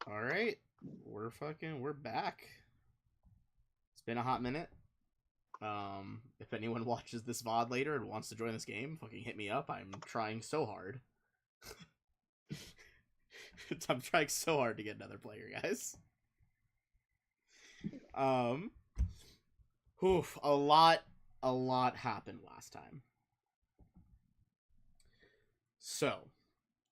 Alright. We're back. It's been a hot minute. If anyone watches this VOD later and wants to join this game, fucking hit me up. I'm trying so hard. I'm trying so hard to get another player, guys. A lot happened last time. So,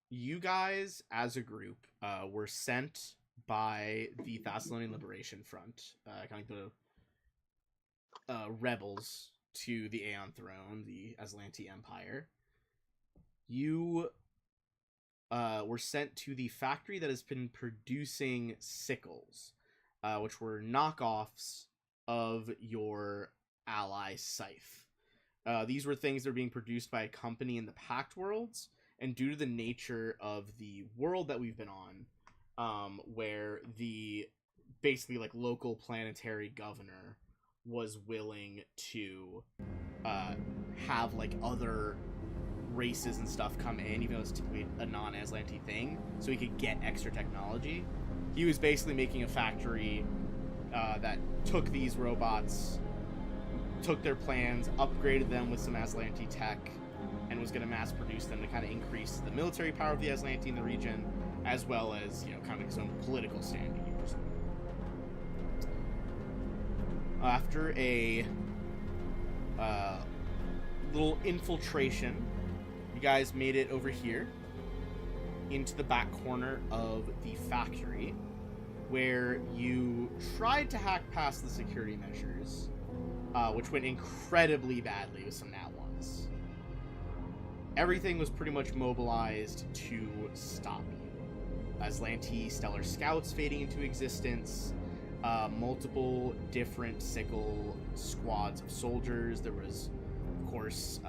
you guys, as a group, were sent by the Thessalonian Liberation Front, kind of the rebels, to the Aeon Throne, the Aslanti Empire. You were sent to the factory that has been producing sickles, which were knockoffs of your ally Scythe. These were things that were being produced by a company in the Pact Worlds, and due to the nature of the world that we've been on, where the basically like local planetary governor was willing to have like other races and stuff come in, even though it's typically a non-Aslanti thing, so he could get extra technology. He was basically making a factory that took these robots, took their plans, upgraded them with some Aslanti tech, and was going to mass produce them to kind of increase the military power of the Aslanti in the region, as well as, you know, kind of his own political standing. After a little infiltration, you guys made it over here into the back corner of the factory, where you tried to hack past the security measures, which went incredibly badly with some nat ones. Everything was pretty much mobilized to stop you. Aslanti Stellar Scouts fading into existence, multiple different sickle squads of soldiers. There was, of course,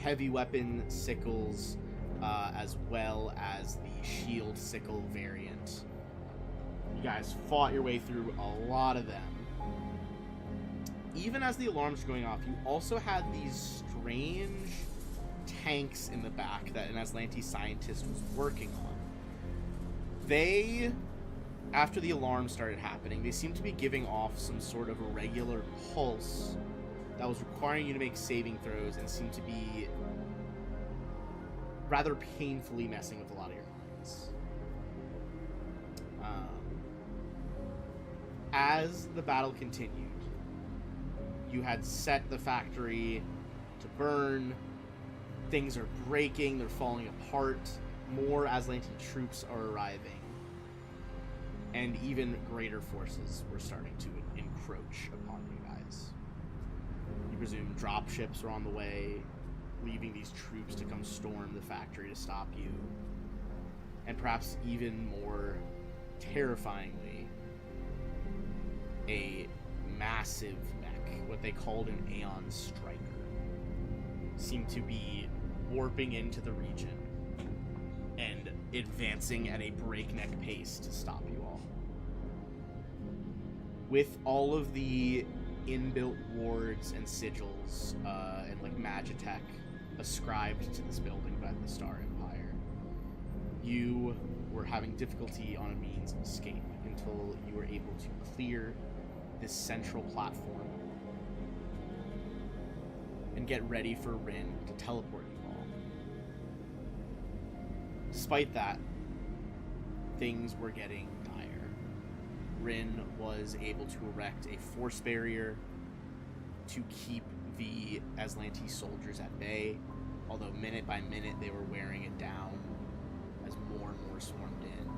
heavy weapon sickles, as well as the shield sickle variant. You guys fought your way through a lot of them. Even as the alarms were going off, you also had these strange tanks in the back that an Aslanti scientist was working on. They, after the alarm started happening, they seemed to be giving off some sort of irregular pulse that was requiring you to make saving throws and seemed to be rather painfully messing with a lot of your minds. As the battle continued, you had set the factory to burn. Things are breaking, they're falling apart. More Aslanti troops are arriving. And even greater forces were starting to encroach upon you guys. You presume dropships are on the way, leaving these troops to come storm the factory to stop you. And perhaps even more terrifyingly, a massive mech, what they called an Aeon Striker, seemed to be warping into the region and advancing at a breakneck pace to stop you all. With all of the inbuilt wards and sigils and like magitech ascribed to this building by the Star Empire, you were having difficulty on a means of escape until you were able to clear this central platform and get ready for Rin to teleport you all. Despite that, things were getting dire. Rin was able to erect a force barrier to keep the Aslanti soldiers at bay, although minute by minute they were wearing it down as more and more swarmed in.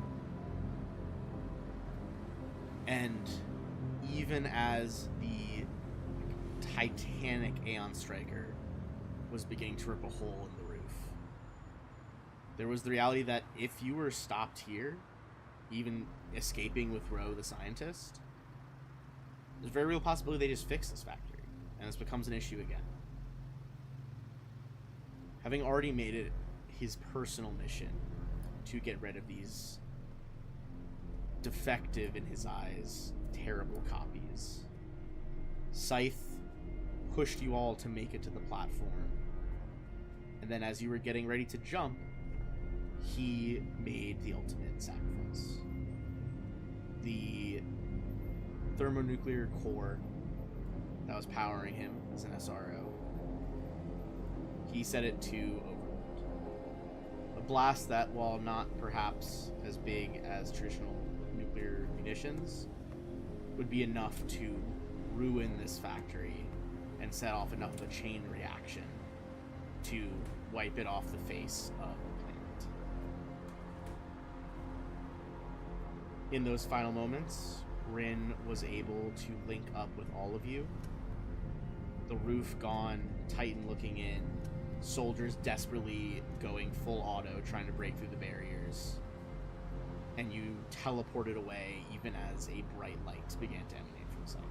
And even as the titanic Aeon Striker was beginning to rip a hole in the roof, there was the reality that if you were stopped here, even escaping with Ro the scientist, there's a very real possibility they just fix this factory, and this becomes an issue again. Having already made it his personal mission to get rid of these defective, in his eyes, terrible copies, Scythe pushed you all to make it to the platform, and then as you were getting ready to jump, he made the ultimate sacrifice. the thermonuclear core that was powering him as an SRO. He set it to overload. A blast that, while not perhaps as big as traditional nuclear munitions, would be enough to ruin this factory and set off enough of a chain reaction to wipe it off the face of the planet. In those final moments, Rin was able to link up with all of you. The roof gone, Titan looking in, soldiers desperately going full auto, trying to break through the barriers. And you teleported away even as a bright light began to emanate from the site.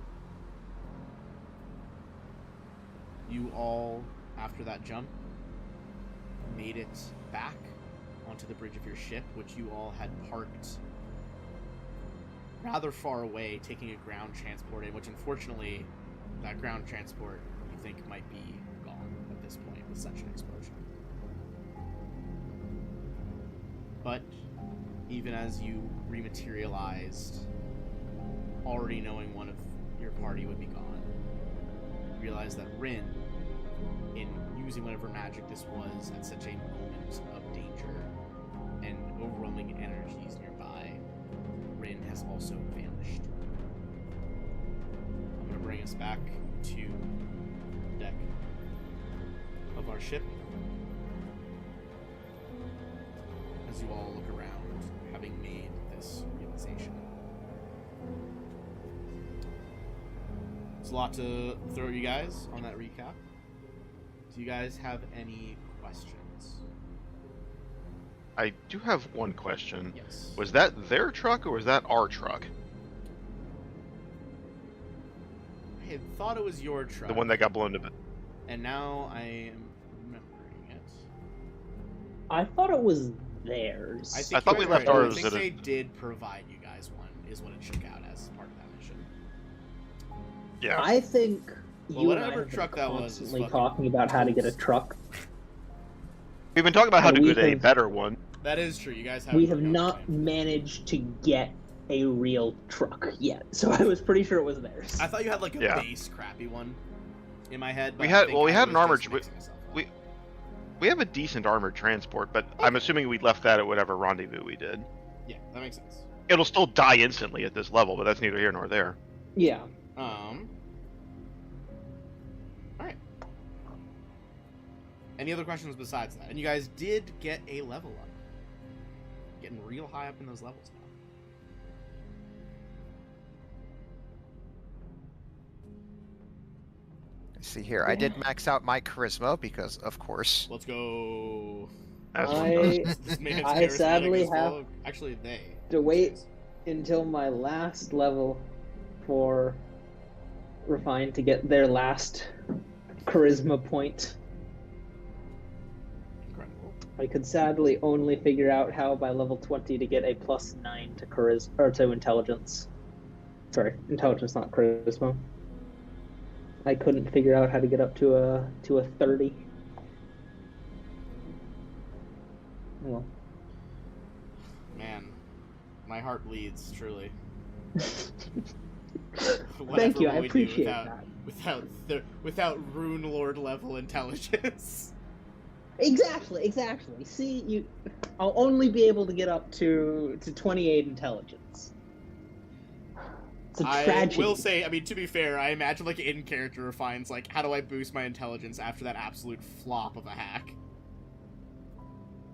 You all, after that jump, made it back onto the bridge of your ship, which you all had parked rather far away, taking a ground transport in, which unfortunately, that ground transport you think might be gone at this point with such an explosion. But even as you rematerialized, already knowing one of your party would be gone, you realized that Rin, in using whatever magic this was at such a moment of danger and overwhelming energies nearby, Rin has also vanished. I'm going to bring us back to the deck of our ship as you all look around, having made this realization. There's a lot to throw at you guys on that recap. Do you guys have any questions? I do have one question. Yes. Was that their truck or was that our truck? I had thought it was your truck. The one that got blown to bits. And now I am remembering it. I thought it was theirs. I thought we left ours I think at they did provide you guys one, is what it shook out as part of that mission. Yeah. I think Well, you and I whatever have been truck that was is constantly fucking talking about how to get a close. truck. We've been talking about how to we get a have- better one. That is true. You guys have. We have not managed to get a real truck yet, so I was pretty sure it was theirs. I thought you had like a Yeah. base crappy one in my head. But We I had- think well, we I had was an armored just tr- mixing myself up. We have a decent armored transport, but I'm assuming we left that at whatever rendezvous we did. Yeah, that makes sense. It'll still die instantly at this level, but that's neither here nor there. Yeah. All right. Any other questions besides that? And you guys did get a level up. Getting real high up in those levels now. See here, I did max out my charisma because, of course. Let's go. That's This man's I charismatic sadly as have fuck. Actually, they. to wait until my last level for Refine to get their last charisma point. Incredible. I could sadly only figure out how by level 20 to get a +9 to charisma or to intelligence. Sorry, intelligence, not charisma. I couldn't figure out how to get up to a 30. Well, Man, my heart bleeds, truly. thank you. Whatever I will we do appreciate without, that. without Rune Lord level intelligence. Exactly. See, I'll only be able to get up to 28 intelligence. It's a I tragedy. will say, I mean, to be fair, I imagine like in character refines like, how do I boost my intelligence after that absolute flop of a hack?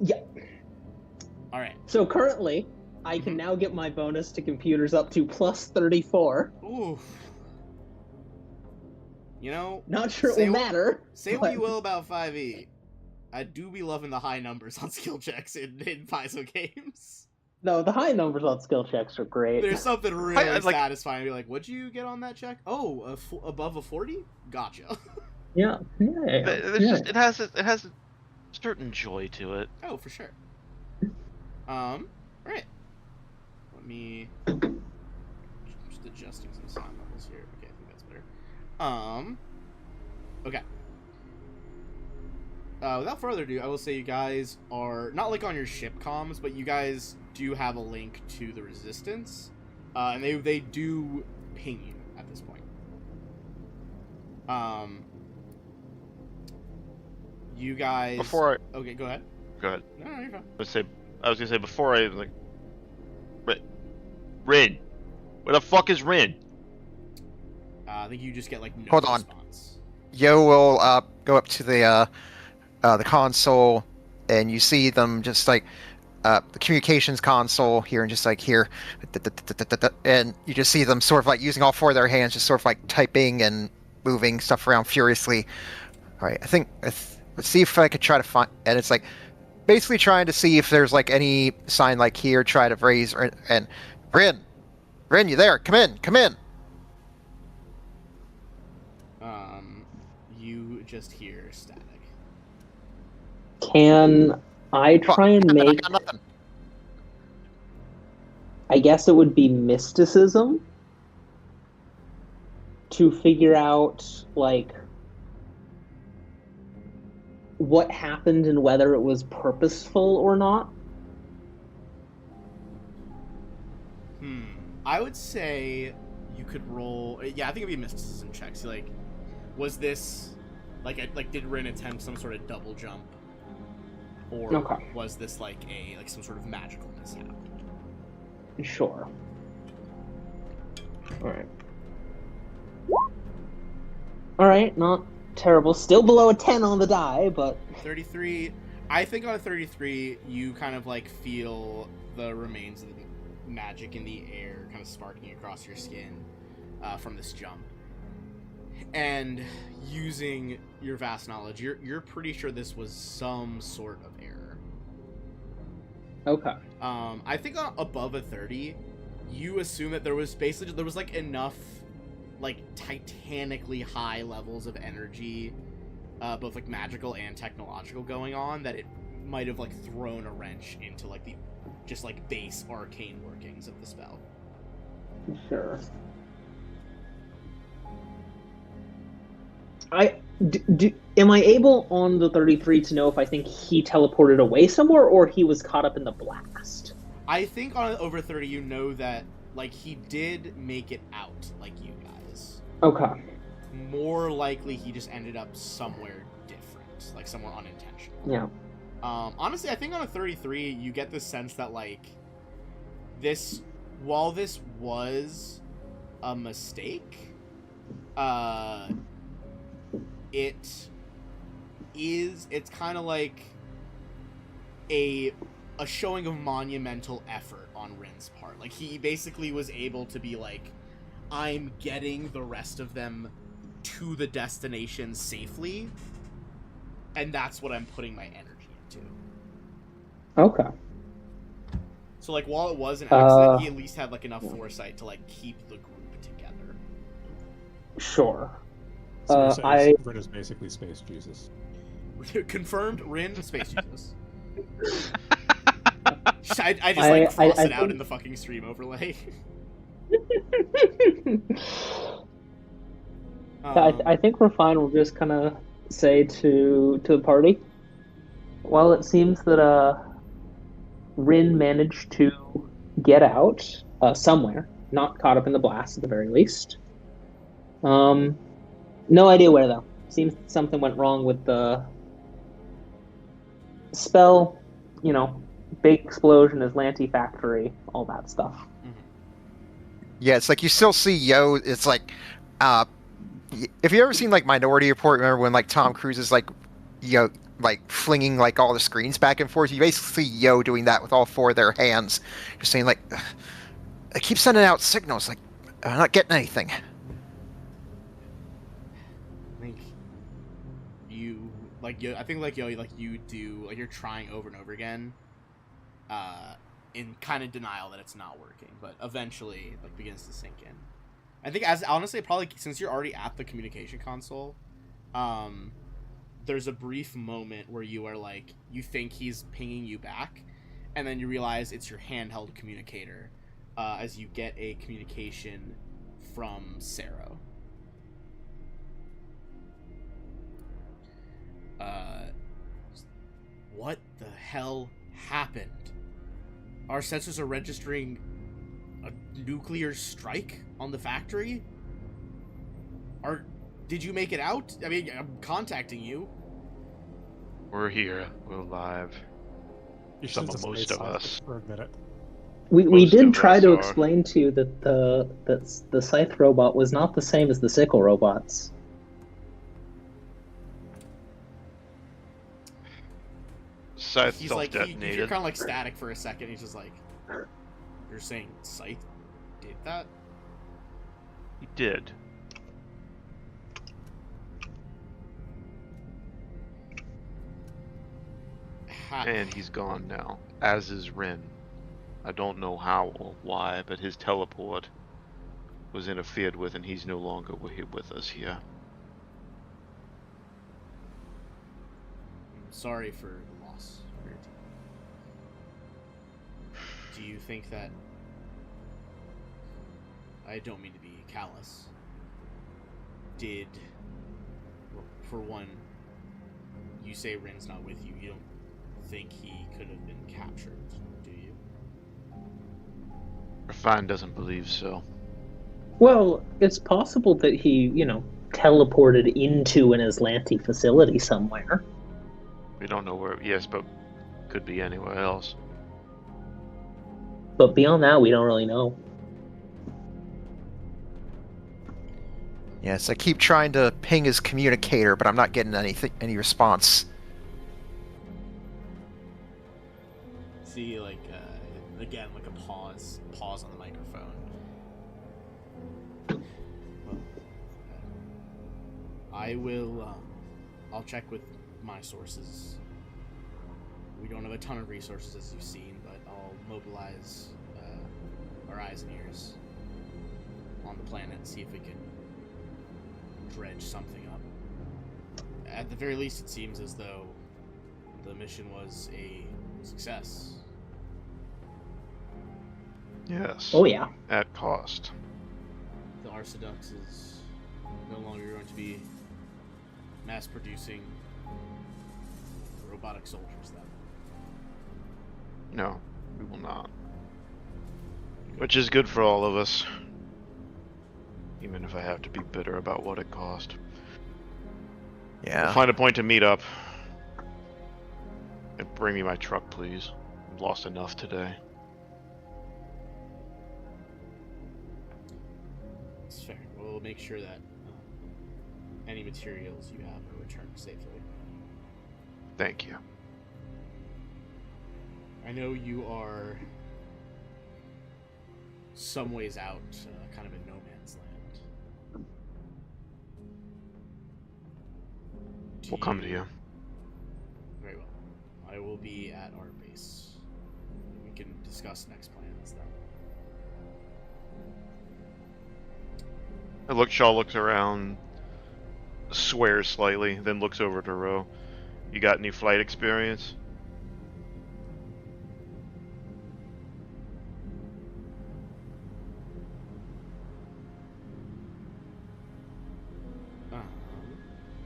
Yeah. All right. So currently, I can now get my bonus to computers up to +34. Oof. You know, Not sure it Say will what- matter. say what but- you will about 5e. I do be loving the high numbers on skill checks in Paizo games. No, the high numbers on skill checks are great. There's something really I like- satisfying. Be like, what'd you get on that check? Oh, above a 40? Gotcha. Yeah. It has a certain joy to it. Oh, for sure. Right. Let me just adjusting some sound levels here. Okay, I think that's better. Okay. Without further ado, I will say you guys are not like on your ship comms, but you guys do have a link to the Resistance. And they do ping you at this point. You guys. Before Okay, go ahead. Go ahead. No, you're fine. I was gonna say before I was like, Rin, where the fuck is Rin? I think you just get like no Hold on. response. Yo will go up to the console, and you see them just like the communications console here, and just like here, and you just see them sort of like using all four of their hands, just sort of like typing and moving stuff around furiously. All right, I think let's see if I could try to find, and it's like basically trying to see if there's like any sign like here, try to raise and Rin, you there? Come in. You just hear static. Can I try and I make? got nothing. I guess it would be mysticism to figure out like what happened and whether it was purposeful or not. I would say you could roll. Yeah, I think it'd be a mysticism check. So, like, was this like did Rin attempt some sort of double jump, or Okay. was this like some sort of magical mishap? Sure. All right, not terrible. Still below a 10 on the die, but 33. I think on a 33, you kind of like feel the remains of the magic in the air kind of sparking across your skin from this jump. And using your vast knowledge, you're pretty sure this was some sort of error. okay. I think above a 30, you assume that there was like enough like titanically high levels of energy, both like magical and technological going on, that it might have like thrown a wrench into like the just like base arcane workings of the spell. Sure. Am I able on the 33 to know if I think he teleported away somewhere or he was caught up in the blast? I think on over 30, you know that like he did make it out, like you guys. Okay. More likely, he just ended up somewhere different, like somewhere unintentional. Yeah. Honestly, I think on a 33, you get the sense that like while this was a mistake, it's kind of like a showing of monumental effort on Rin's part. Like, he basically was able to be like, I'm getting the rest of them to the destination safely, and that's what I'm putting my energy into. Okay. So, like, while it was an accident, he at least had, like, enough foresight to, like, keep the group together. Sure. So you're saying Rin is basically Space Jesus. Confirmed, Rin, Space Jesus. I just cross it out in the fucking stream overlay. I think we're fine. We'll just kind of say to the party, well, it seems that Rin managed to get out somewhere, not caught up in the blast at the very least. No idea where though. Seems something went wrong with the spell. You know, big explosion, Aslanti factory, all that stuff. Yeah, it's like you still see Yo. It's like, if you ever seen like Minority Report, remember when like Tom Cruise is like, like flinging like all the screens back and forth? You basically see Yo doing that with all four of their hands, just saying like, I keep sending out signals, like I'm not getting anything. I think you do, like, you're trying over and over again, in kind of denial that it's not working, but eventually like begins to sink in. I think, as honestly, probably since you're already at the communication console, there's a brief moment where you are like, you think he's pinging you back, and then you realize it's your handheld communicator, as you get a communication from Sero. What the hell happened? Our sensors are registering a nuclear strike on the factory? Did you make it out? I mean, I'm contacting you. We're here. We're alive. You Some should of just most stay of silent us. for a minute. We Most did of try us to are. explain to you that the scythe robot was not the same as the sickle robots. Scythe He's like, you hear self-detonated. kind of like static for a second. He's just like, you're saying Scythe did that? He did. And he's gone now, as is Rin. I don't know how or why, but his teleport was interfered with and he's no longer with us here. I'm sorry for the loss of your team. Do you think that... I don't mean to be callous. Well, for one, you say Rin's not with you. You don't think he could have been captured, do you? Refine doesn't believe so. Well, it's possible that he, teleported into an Aslanti facility somewhere. We don't know where. Yes, but could be anywhere else. But beyond that, we don't really know. Yes, I keep trying to ping his communicator, but I'm not getting any response. See, like, again, like a pause on the microphone. Well, I will, I'll check with my sources. We don't have a ton of resources, as you've seen, but I'll mobilize our eyes and ears on the planet and see if we can dredge something up. At the very least, it seems as though the mission was a success. Yes. Oh yeah. At cost. The Arsadux is no longer going to be mass producing robotic soldiers then. No, we will not. Which is good for all of us. Even if I have to be bitter about what it cost. Yeah. We'll find a point to meet up. And bring me my truck, please. I've lost enough today. It's fair. We'll make sure that any materials you have are returned safely. Thank you. I know you are some ways out, kind of in no man's land. We'll come to you. Very well. I will be at our base. We can discuss next plans then. Shaw looks around, swears slightly, then looks over to Ro. You got any flight experience?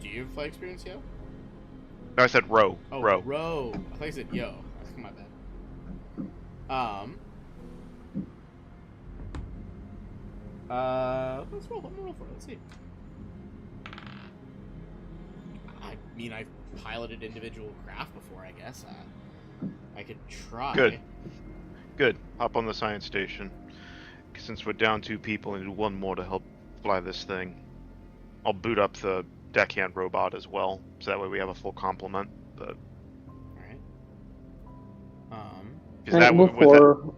Do you have flight experience, yo? No, I said Ro. Oh, Ro. Ro. I thought you said yo. My bad. Let's roll. I'm gonna roll for it. Let's see. I mean, I've piloted individual craft before. I guess I could try. Good. Good. Hop on the science station. Since we're down 2 people and need 1 more to help fly this thing, I'll boot up the deckhand robot as well, so that way we have a full complement. But Alright. is that Before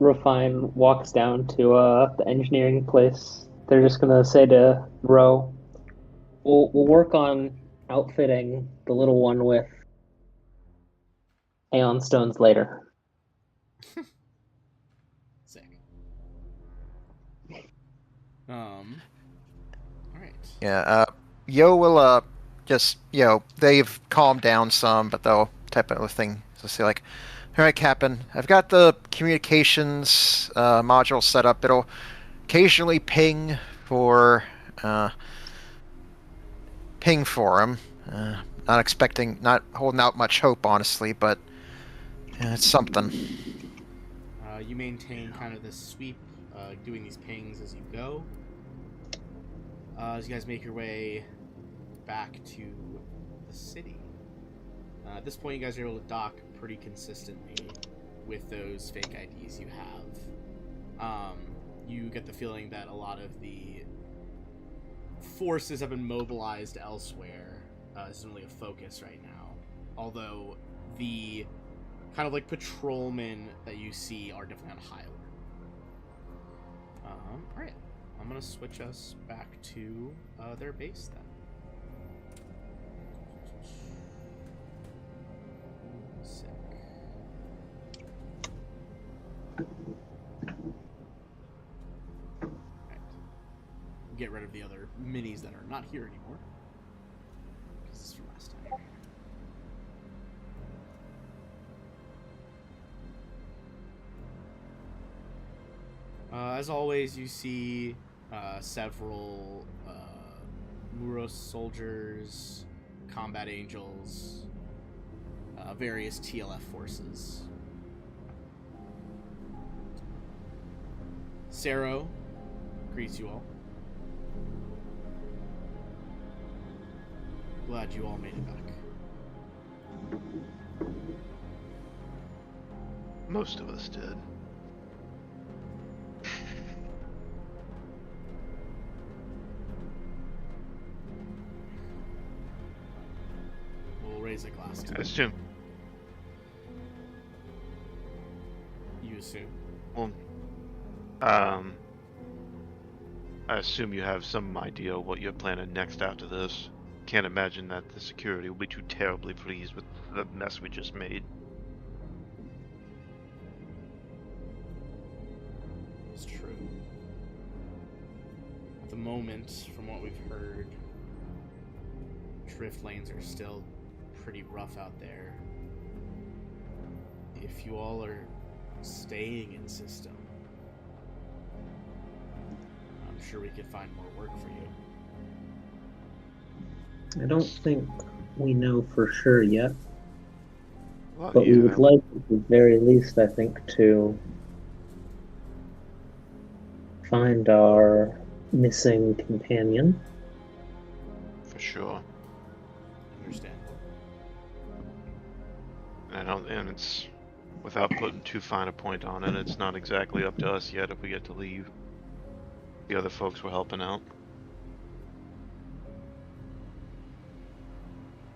Refine walks down to the engineering place, they're just gonna say to Ro, we'll work on outfitting the little one with Aeon Stones later. Sick. Alright. Yeah, Yo will, just, they've calmed down some, but they'll type out a thing. So say like, alright, Captain, I've got the communications module set up. It'll occasionally ping for him. Not holding out much hope, honestly, but it's something. You maintain kind of this sweep, doing these pings as you go. As you guys make your way back to the city. At this point, you guys are able to dock pretty consistently with those fake IDs you have. You get the feeling that a lot of the forces have been mobilized elsewhere. Isn't really a focus right now. Although the kind of like patrolmen that you see are definitely on high alert. Alright. I'm going to switch us back to their base then. Sick. Right. Get rid of the other minis that are not here anymore. This is from last time. As always, you see several Muros soldiers, combat angels, various TLF forces. Sero greets you all. Glad you all made it back. Most of us did. We'll raise a glass to I you. assume. You assume. Well, I assume you have some idea what you're planning next after this. Can't imagine that the security will be too terribly pleased with the mess we just made. It's true. At the moment, from what we've heard, drift lanes are still pretty rough out there. If you all are staying in system, I'm sure we could find more work for you. I don't think we know for sure yet, Well, but we would like, at the very least, I think, to find our missing companion. for sure. Understandable. And it's, without putting too fine a point on it, it's not exactly up to us yet if we get to leave. The other folks were helping out.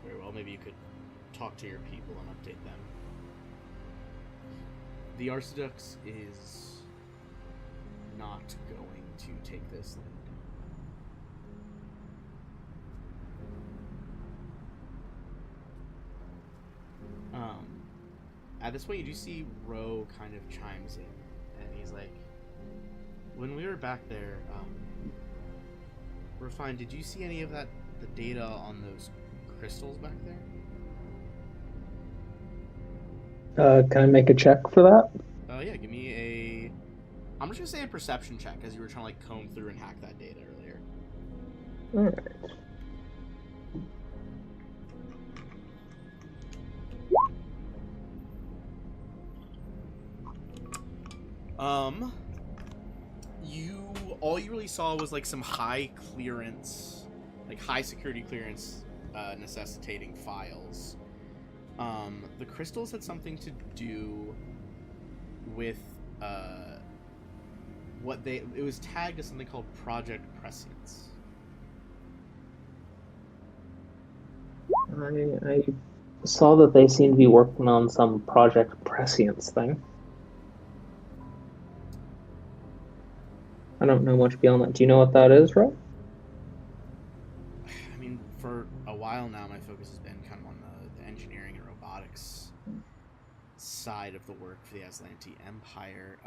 Very well, maybe you could talk to your people and update them. The Archdux is not going to take this lead. At this point, you do see Ro kind of chimes in, and he's like, when we were back there, we're fine. Did you see any of the data on those crystals back there? Can I make a check for that? Yeah, give me a... I'm just gonna say a perception check, as you were trying to, like, comb through and hack that data earlier. Alright. All you really saw was, like, some high clearance, like, high security clearance, necessitating files. The crystals had something to do with, it was tagged as something called Project Prescience. I saw that they seem to be working on some Project Prescience thing. I don't know much beyond that. Do you know what that is, Ro? I mean, for a while now, my focus has been kind of on the engineering and robotics side of the work for the Aslanti Empire.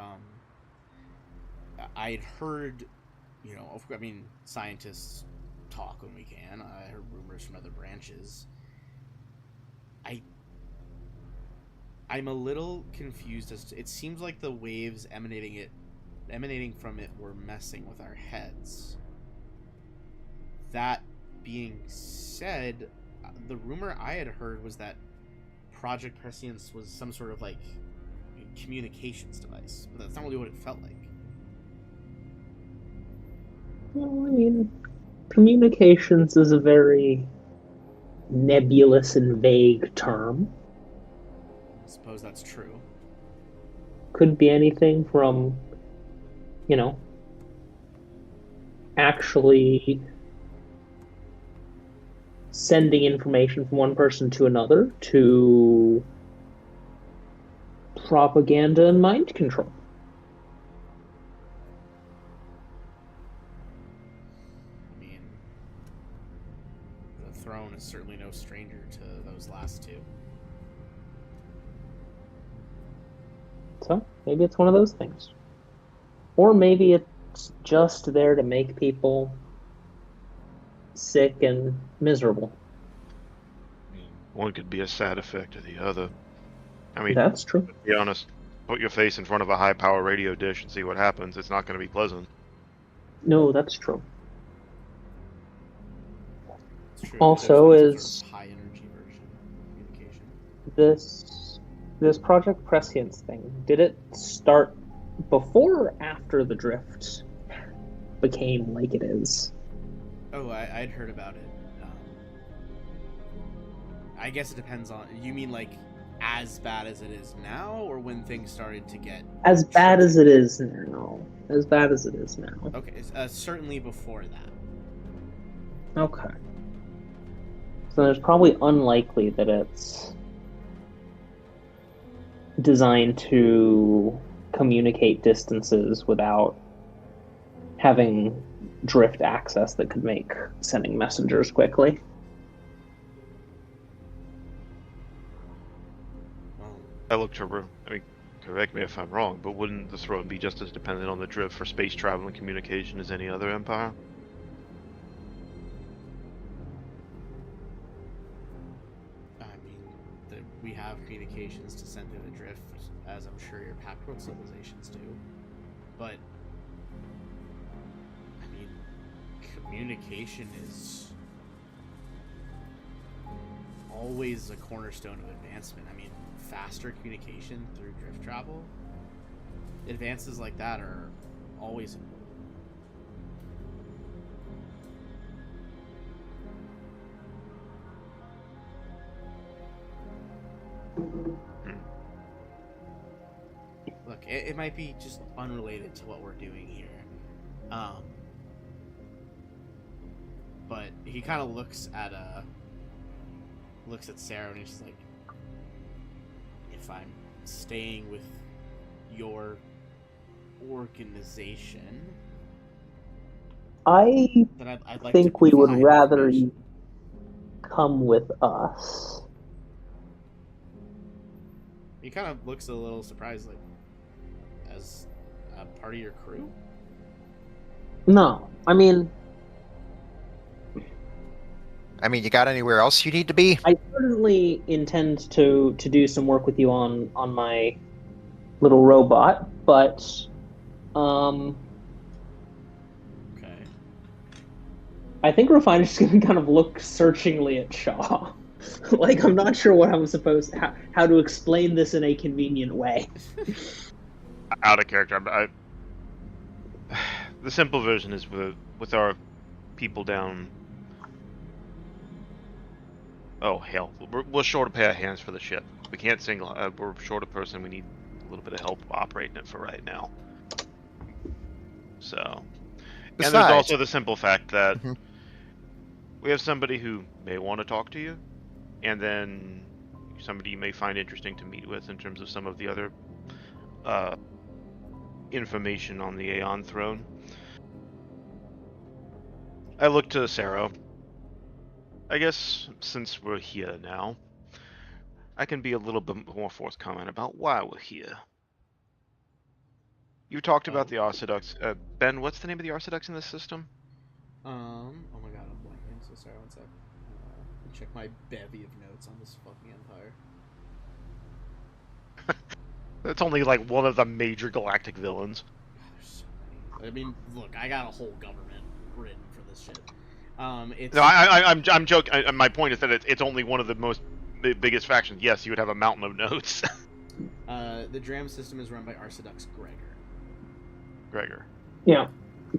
I had heard, scientists talk when we can. I heard rumors from other branches. I'm a little confused as to... It seems like the waves emanating from it were messing with our heads. That being said, the rumor I had heard was that Project Prescience was some sort of, like, communications device, but that's not really what it felt like. Well, I mean, communications is a very nebulous and vague term. I suppose that's true. Could be anything from, actually sending information from one person to another to propaganda and mind control. I mean, the throne is certainly no stranger to those last two. So maybe it's one of those things. Or maybe it's just there to make people sick and miserable. One could be a side effect of the other. I mean, That's true. to be honest, put your face in front of a high-power radio dish and see what happens. It's not going to be pleasant. No, that's true. It's true. Also There's is- sort of high energy version of communication. This Project Prescience thing, did it start before or after the drift became like it is? Oh, I'd heard about it. I guess it depends on. You mean like as bad as it is now, or when things started to get As bad as it is now. As bad as it is now. okay? Certainly before that. Okay. So it's probably unlikely that it's designed to communicate distances without having drift access that could make sending messengers quickly. Well, I look to, I mean, correct me if I'm wrong, but wouldn't the throne be just as dependent on the drift for space travel and communication as any other empire? I mean, we have communications to send through the drift, as I'm sure your Pact World civilizations do. But I mean, communication is always a cornerstone of advancement. I mean, faster communication through drift travel, advances like that are always important. Look, it might be just unrelated to what we're doing here. But he kind of looks at Sarah and he's just like, if I'm staying with your organization, I then I'd like think to we would provide rather information. you come with us. He kind of looks a little surprised, like, as a part of your crew? No, I mean, you got anywhere else you need to be? I certainly intend to do some work with you on my little robot, but Okay. I think Refine's just gonna kind of look searchingly at Shaw. Like, I'm not sure what I'm supposed how to explain this in a convenient way. Out of character. The simple version is with our people down. Oh hell, we're short a pair of hands for the ship. We can't single. We're short a person. We need a little bit of help operating it for right now. So, and there's Besides- also the simple fact that Mhm. we have somebody who may want to talk to you, and then somebody you may find interesting to meet with in terms of some of the other information on the Aeon throne. I look to Sarah. I guess since we're here now, I can be a little bit more forthcoming about why we're here. You talked about the Arciducts. Ben, what's the name of the Arciducts in this system? Oh my god, I'm blanking. So sorry, one sec. Let me check my bevy of notes on this fucking empire. It's only like one of the major galactic villains. God, there's so many. I mean, look, I got a whole government written for this shit. It's No, I'm joking. My point is that it's only one of the biggest factions. Yes, you would have a mountain of notes. The Dram system is run by Arcidux Gregor. Gregor. Yeah,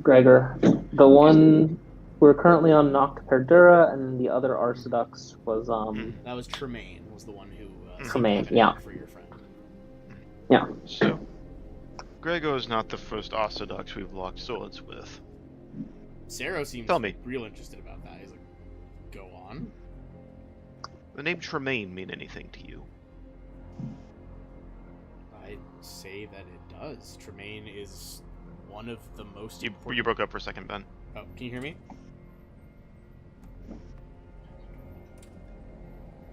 Gregor. The one we're currently on Noct Perdura, and the other Arcidux was That was Tremaine, was the one who seemed to Tremaine, have an yeah. egg for your friend. Yeah. So, Gregor is not the first Arcidux we've locked swords with. Sero seems Tell me. real interested about that. He's like, go on. The name Tremaine mean anything to you? I'd say that it does. Tremaine is one of the most You important... broke up for a second, Ben. Oh, can you hear me?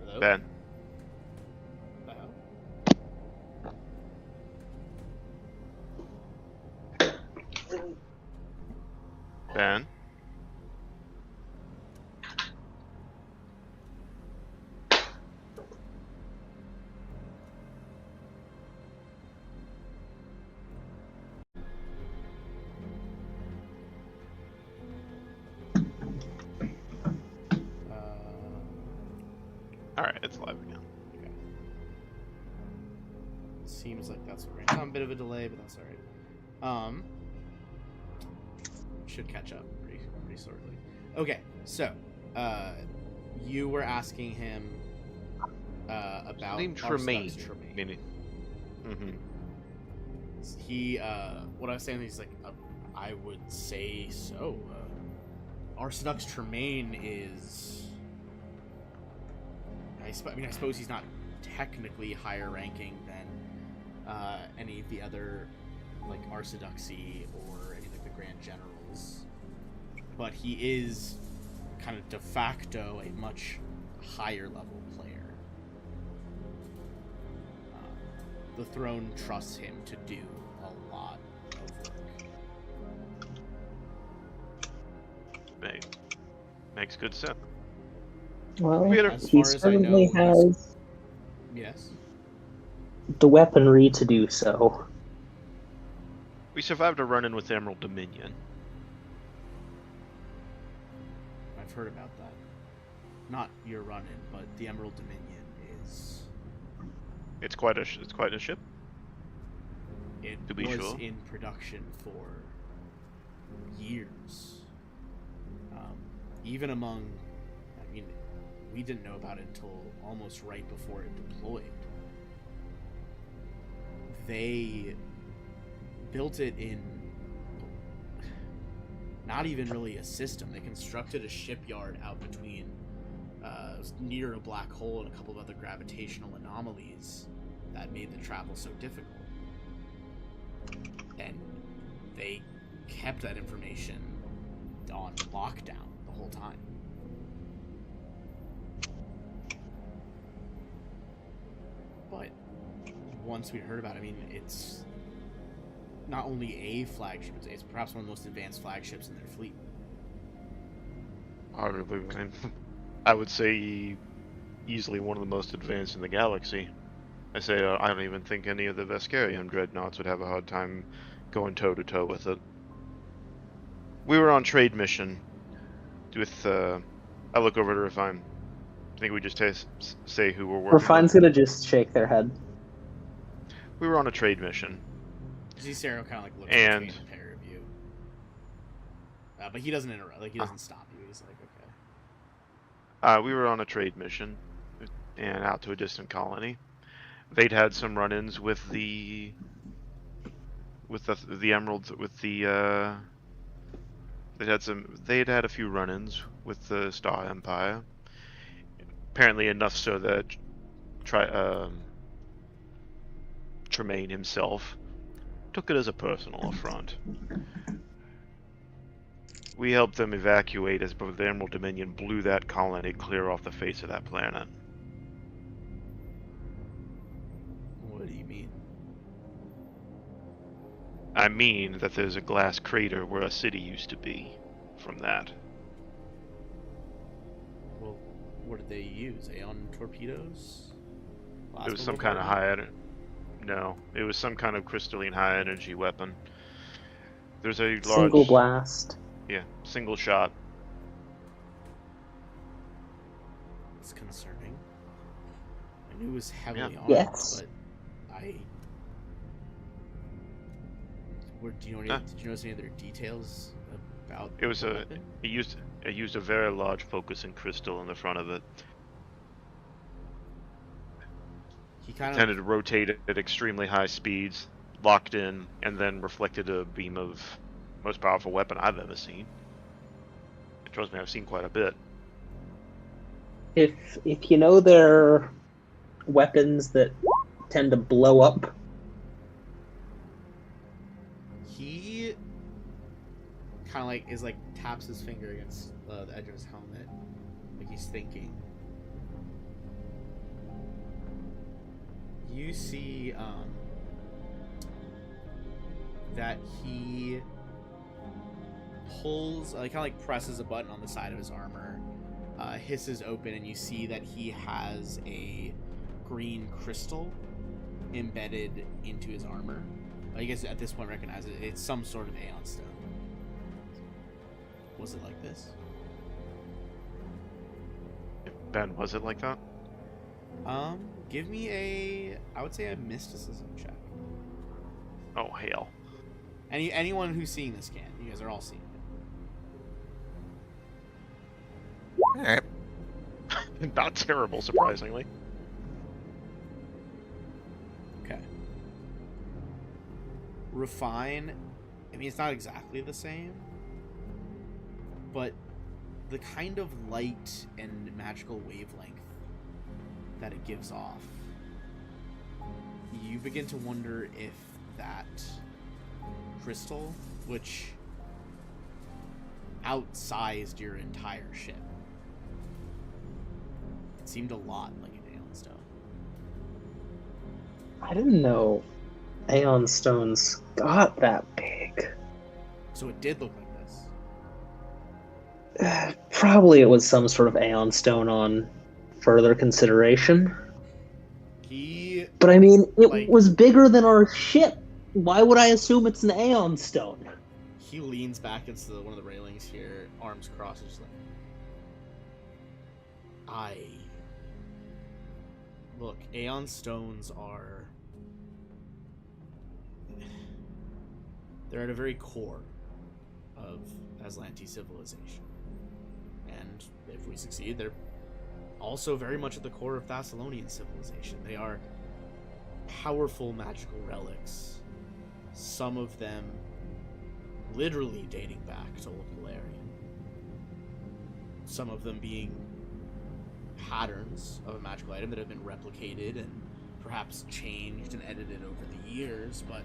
Hello? Ben. What the hell? Ben. Alright, it's live again. Okay. Seems like that's what we're gonna... a bit of a delay, but that's alright. Should catch up pretty shortly. Okay, so, you were asking him about Name Arcidux Tremaine. Tremaine. Meaning. Mm-hmm. He, what I was saying, he's like, I would say so. Arcidux Tremaine is... I suppose he's not technically higher ranking than any of the other, like, Arciduxy or any of like, the Grand Generals. But he is kind of de facto a much higher level player. The throne trusts him to do a lot of work. Makes good sense. Well, We had a- As he far as I certainly know, has Yes. the weaponry to do so. We survived a run-in with Emerald Dominion. I've heard about that. Not your run-in, but the Emerald Dominion is... It's quite a ship. It To be was sure. in production for years. Even among... I mean, we didn't know about it until almost right before it deployed. They built it in... not even really a system. They constructed a shipyard out between near a black hole and a couple of other gravitational anomalies that made the travel so difficult. And they kept that information on lockdown the whole time. But once we heard about it, I mean, it's not only a flagship, it's perhaps one of the most advanced flagships in their fleet. Arguably, I would say easily one of the most advanced in the galaxy. I say I don't even think any of the Veskarium dreadnoughts would have a hard time going toe-to-toe with it. We were on trade mission with, I look over to Refine. I think we just say who we're working Refine's with. gonna just shake their head. We were on a trade mission. Zero kind of like looks And- between a pair of you. But he doesn't interrupt, like he doesn't stop you. He's like, okay. We were on a trade mission and out to a distant colony. They'd had some run-ins with the emeralds, with the they'd had a few run-ins with the Star Empire. Apparently enough so that Tremaine himself took it as a personal affront. We helped them evacuate as the Emerald Dominion blew that colony clear off the face of that planet. What do you mean? I mean that there's a glass crater where a city used to be from that. Well, what did they use? Aeon torpedoes? It was some kind of No, it was some kind of crystalline high energy weapon. There's a large Single blast. Yeah, single shot. It's concerning. I knew it was heavily armed, Yes. but Do you know did you notice any other details about? It was the a. weapon? It used a very large focusing crystal in the front of it. He kind Tended to rotate at extremely high speeds, locked in, and then reflected a beam of most powerful weapon I've ever seen. Trust me, I've seen quite a bit. If you know they're weapons that tend to blow up, he kind of like taps his finger against the edge of his helmet, like he's thinking. You see that he pulls, kind of like presses a button on the side of his armor, hisses open, and you see that he has a green crystal embedded into his armor. I guess at this point recognize it. It's some sort of Aeon Stone. Was it like this? Ben, was it like that? Give me I would say a mysticism check. Oh, hell. Anyone who's seeing this can. You guys are all seeing it. All right. Not terrible, surprisingly. Okay. Refine. I mean, it's not exactly the same, but the kind of light and magical wavelength that it gives off, you begin to wonder if that crystal, which outsized your entire ship, it seemed a lot like an Aeon Stone. I didn't know Aeon Stones got that big. So it did look like this. Probably it was some sort of Aeon Stone on further consideration. But I mean, it was bigger than our ship. Why would I assume it's an Aeon Stone? He leans back against one of the railings here, arms crossed, just like, look, Aeon Stones are... They're at a very core of Aslanti civilization. And if we succeed, they're also very much at the core of Thessalonian civilization. They are powerful magical relics. Some of them literally dating back to Old Galarian. Some of them being patterns of a magical item that have been replicated and perhaps changed and edited over the years, but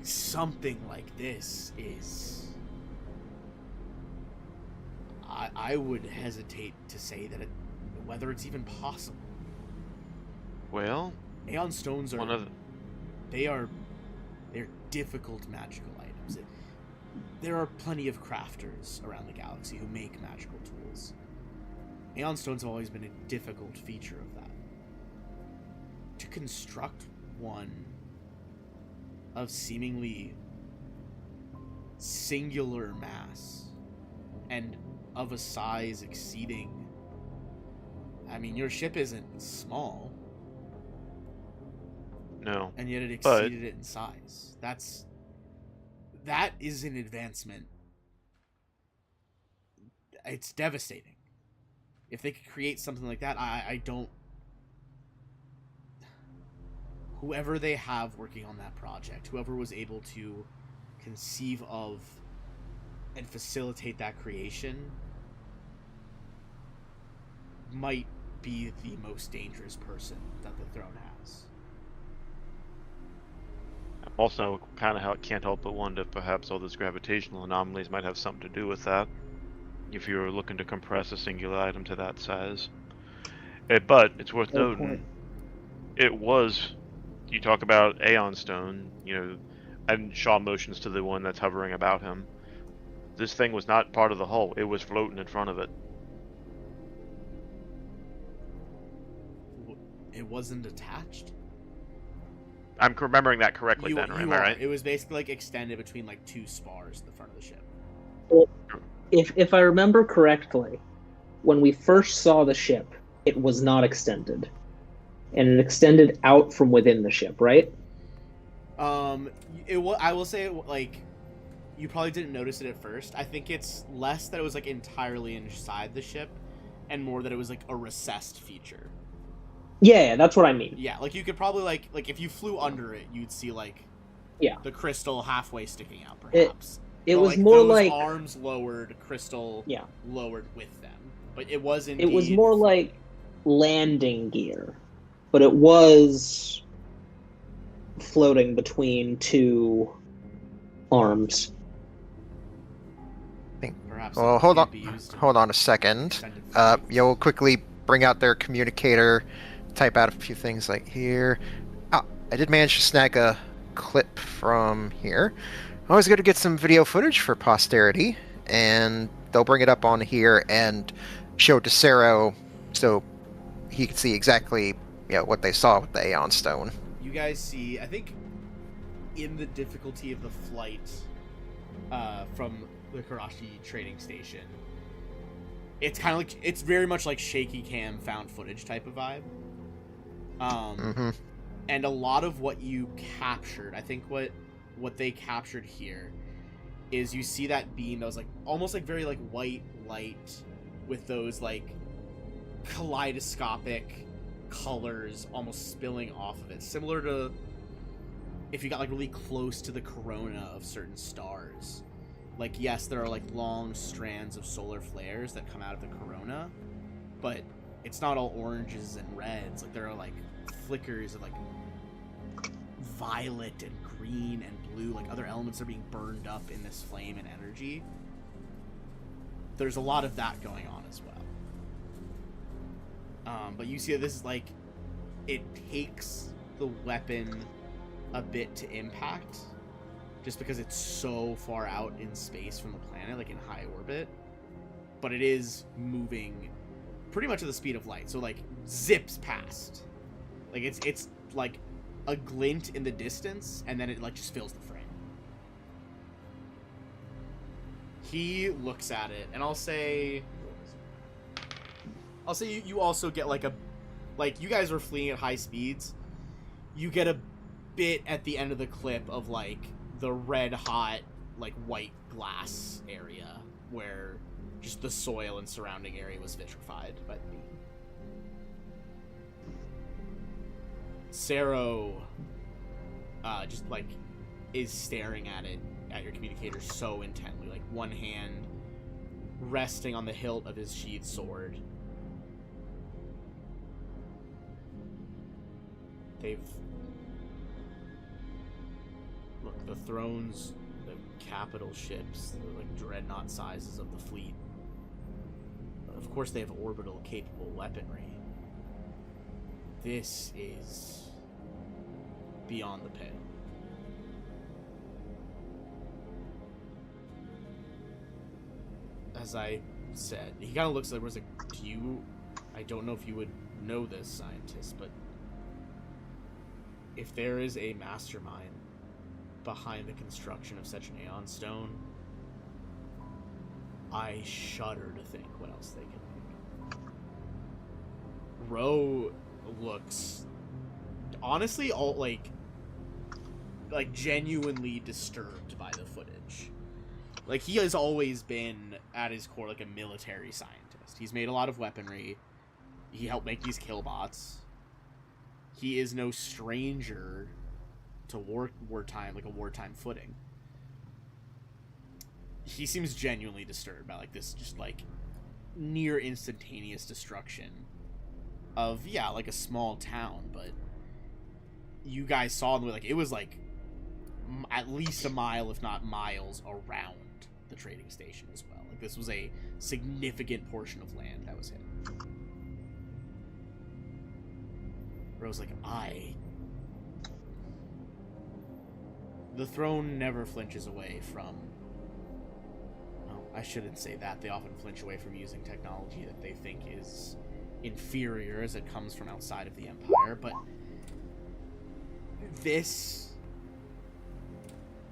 something like this is... I would hesitate to say that whether it's even possible. Well, Aeon Stones are... They're difficult magical items. There are plenty of crafters around the galaxy who make magical tools. Aeon Stones have always been a difficult feature of that. To construct one of seemingly singular mass and of a size exceeding... I mean, your ship isn't small. No. And yet it exceeded it in size. That is an advancement. It's devastating. If they could create something like that, I don't... Whoever they have working on that project, whoever was able to conceive of and facilitate that creation, might be the most dangerous person that the throne has. Also, kind of can't help but wonder if perhaps all those gravitational anomalies might have something to do with that. If you were looking to compress a singular item to that size. But it's worth noting, it was... You talk about Aeon Stone, and Shaw motions to the one that's hovering about him. This thing was not part of the hull. It was floating in front of it. It wasn't attached? I'm remembering that correctly, Ben, am I right? It was basically extended between two spars in the front of the ship. Well, if I remember correctly, when we first saw the ship, it was not extended. and it extended out from within the ship, right? I will say, like, you probably didn't notice it at first. I think it's less that it was, like, entirely inside the ship, and more that it was, like, a recessed feature. Yeah, that's what I mean. Yeah, like, you could probably, like, if you flew under it, you'd see, like, Yeah. the crystal halfway sticking out, perhaps. It But, was like, more those like arms lowered, crystal lowered with them. But it was indeed... It was more like landing gear, but it was floating between two arms. Perhaps Well, it hold can't on. be used in Hold on a second. extended flight. You'll quickly bring out their communicator, type out a few things like here. Ah, I did manage to snag a clip from here. Always good to get some video footage for posterity, and they'll bring it up on here and show it to Sero so he can see exactly what they saw with the Aeon Stone. You guys see, I think, in the difficulty of the flight from the Karashi trading station, it's kind of like, it's very much like shaky cam found footage type of vibe. And a lot of what you captured, I think what they captured here is you see that beam that was like almost like very like white light with those like kaleidoscopic colors almost spilling off of it, similar to if you got like really close to the corona of certain stars. Like, yes, there are like long strands of solar flares that come out of the corona, but it's not all oranges and reds. Like, there are like flickers of like violet and green and blue, like other elements are being burned up in this flame and energy. There's a lot of that going on as well. But you see that this is like, it takes the weapon a bit to impact, just because it's so far out in space from the planet, like in high orbit. But it is moving pretty much at the speed of light, so like zips past. Like it's like a glint in the distance, and then it like just fills the frame. He looks at it, and I'll say you also get like you guys were fleeing at high speeds. You get a bit at the end of the clip of like the red hot like white glass area where just the soil and surrounding area was vitrified by the beam. Sero just like is staring at it, at your communicator, so intently, like one hand resting on the hilt of his sheathed sword. Look, the thrones, the capital ships, the like dreadnought sizes of the fleet. Of course, they have orbital capable weaponry. This is beyond the pale. As I said, he kind of looks like, I don't know if you would know this, scientist, but if there is a mastermind behind the construction of such an Aeon Stone, I shudder to think what else they can make. Ro looks honestly all like genuinely disturbed by the footage. Like, he has always been at his core like a military scientist. He's made a lot of weaponry. He helped make these killbots. He is no stranger to wartime, like a wartime footing. He seems genuinely disturbed by like this just like near instantaneous destruction of like a small town. But you guys saw them, like it was like at least a mile, if not miles, around the trading station as well. Like, this was a significant portion of land that was hit. Rose like, the throne never flinches away from... No, I shouldn't say that. They often flinch away from using technology that they think is inferior as it comes from outside of the Empire, but this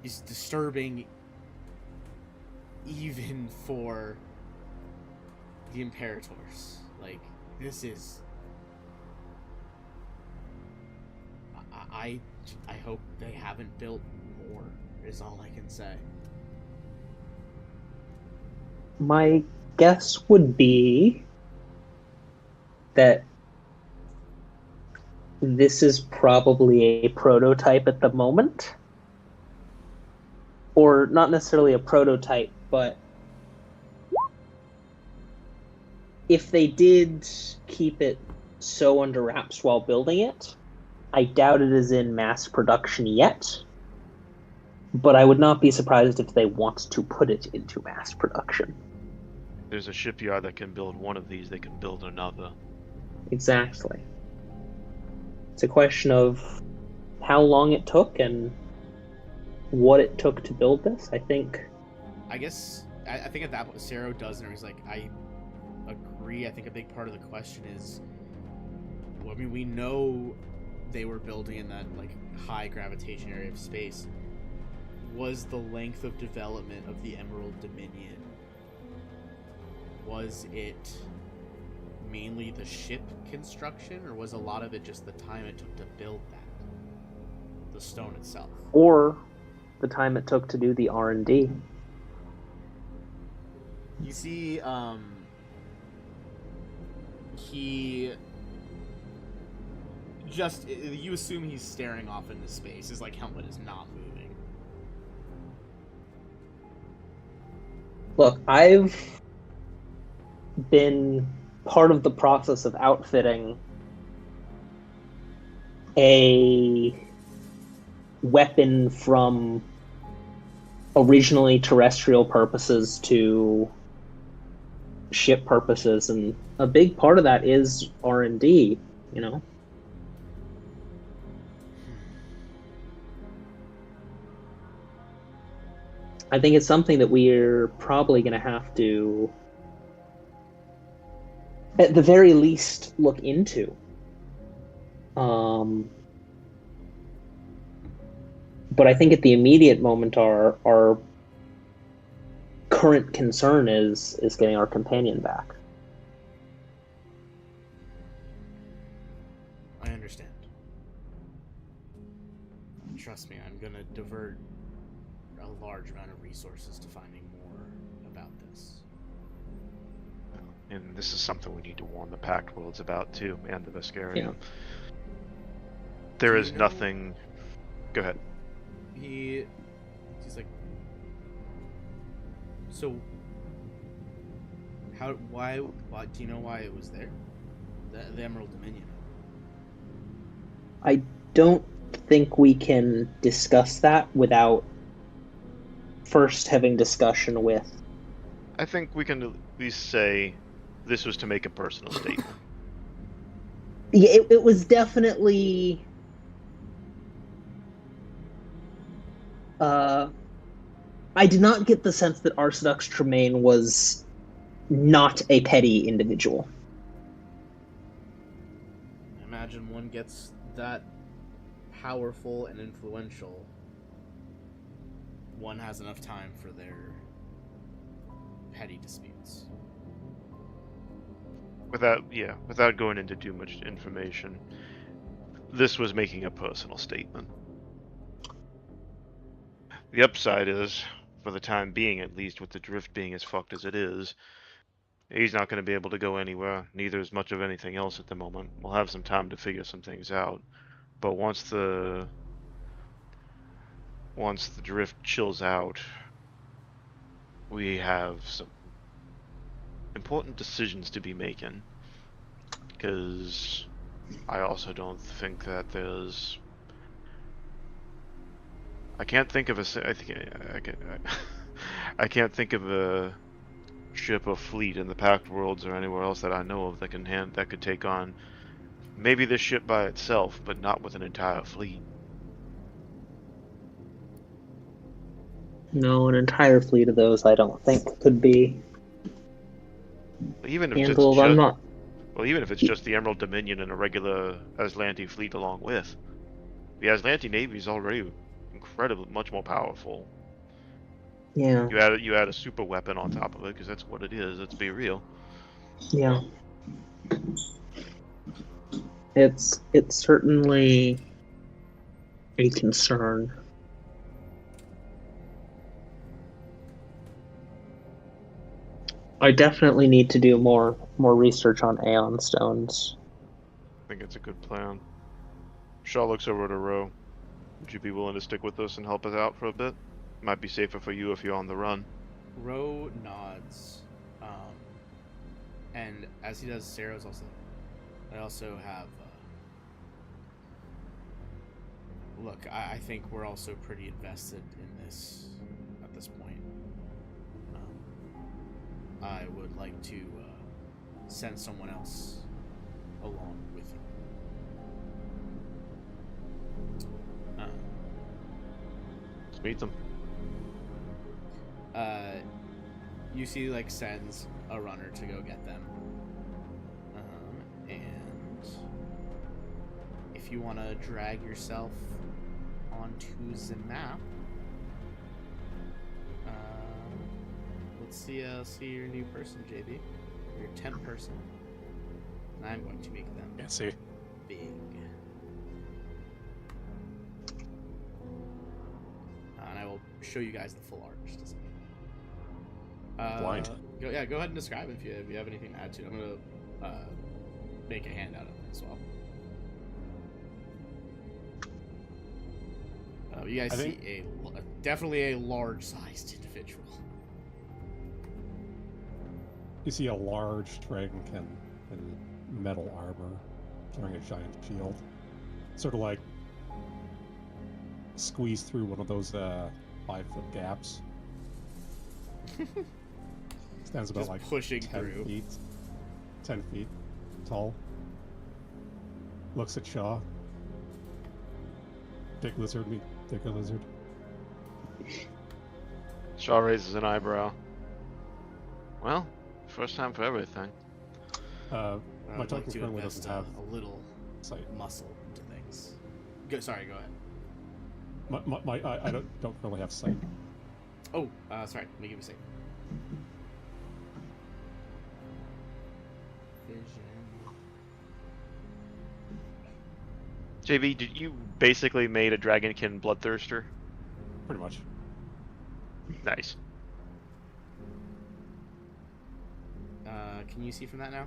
is disturbing even for the Imperators. Like, this is I hope they haven't built more, is all I can say. My guess would be that this is probably a prototype at the moment. Or not necessarily a prototype, but if they did keep it so under wraps while building it, I doubt it is in mass production yet. But I would not be surprised if they want to put it into mass production. There's a shipyard that can build one of these, they can build another. Exactly. It's a question of how long it took and what it took to build this. I think I think at that point, Cero does, and he's like, I agree. I think a big part of the question is, well, I mean, we know they were building in that like high gravitation area of space. Was the length of development of the Emerald Dominion, was it mainly the ship construction, or was a lot of it just the time it took to build that, the stone itself? or the time it took to do the R&D. You see, you assume he's staring off into space. His like helmet is not moving. Look, I've been part of the process of outfitting a weapon from originally terrestrial purposes to ship purposes, and a big part of that is R&D, you know? I think it's something that we're probably going to have to, at the very least, look into. But I think at the immediate moment, our current concern is getting our companion back. I understand. Trust me, I'm gonna divert a large amount of resources to finding more about this. And this is something we need to warn the Pact Worlds about too, and the Viscarian. Yeah. There Do is you know- nothing. Go ahead. He's like, so why do you know why it was there? The Emerald Dominion. I don't think we can discuss that without first having discussion with. I think we can at least say this was to make a personal statement. Yeah, it was definitely. I did not get the sense that Arcidux Tremaine was not a petty individual. I imagine one gets that powerful and influential, one has enough time for their petty disputes. Without going into too much information, this was making a personal statement. The upside is, for the time being at least, with the drift being as fucked as it is, he's not going to be able to go anywhere, neither is much of anything else at the moment. We'll have some time to figure some things out. But once the drift chills out, we have some important decisions to be making. Because I also don't think that there's... I can't think of I can't think of a ship or fleet in the Pact Worlds or anywhere else that I know of that could take on maybe this ship by itself, but not with an entire fleet. No, an entire fleet of those I don't think could be Even if handled. it's I'm just, not. well, even if it's just the Emerald Dominion and a regular Aslanti fleet along with. The Aslanti Navy is already incredibly much more powerful. Yeah. You add a super weapon on top of it, because that's what it is. Let's be real. Yeah. It's certainly a concern. I definitely need to do more research on Aeon Stones. I think it's a good plan. Shaw looks over to Ro. Would you be willing to stick with us and help us out for a bit? Might be safer for you if you're on the run. Ro nods, and as he does, Sarah's also. I also have. Look, I think we're also pretty invested in this at this point. I would like to send someone else along with you. Let's meet them. You see, like, sends a runner to go get them. And if you want to drag yourself onto the map, let's see your new person, JB. Your 10th person. And I'm going to make them Can't see. big. And I will show you guys the full art just a second. Blind? Go ahead and describe it if you have anything to add to it. I'm gonna make a handout of it as well. You guys see definitely a large-sized individual. You see a large dragonkin in metal armor, carrying a giant shield. Sort of like squeezed through one of those 5-foot gaps. Stands about Just like pushing 10 through. feet. 10 feet tall. Looks at Shaw. Big lizard, bigger lizard. Shaw raises an eyebrow. Well, first time for everything. My I'd like token to currently invest doesn't have a little sight. muscle into things. Sorry, go ahead. I don't currently have sight. Oh, sorry. Let me give you a second. Vision. JB, did you basically made a dragonkin bloodthirster? Pretty much. Nice. Can you see from that now?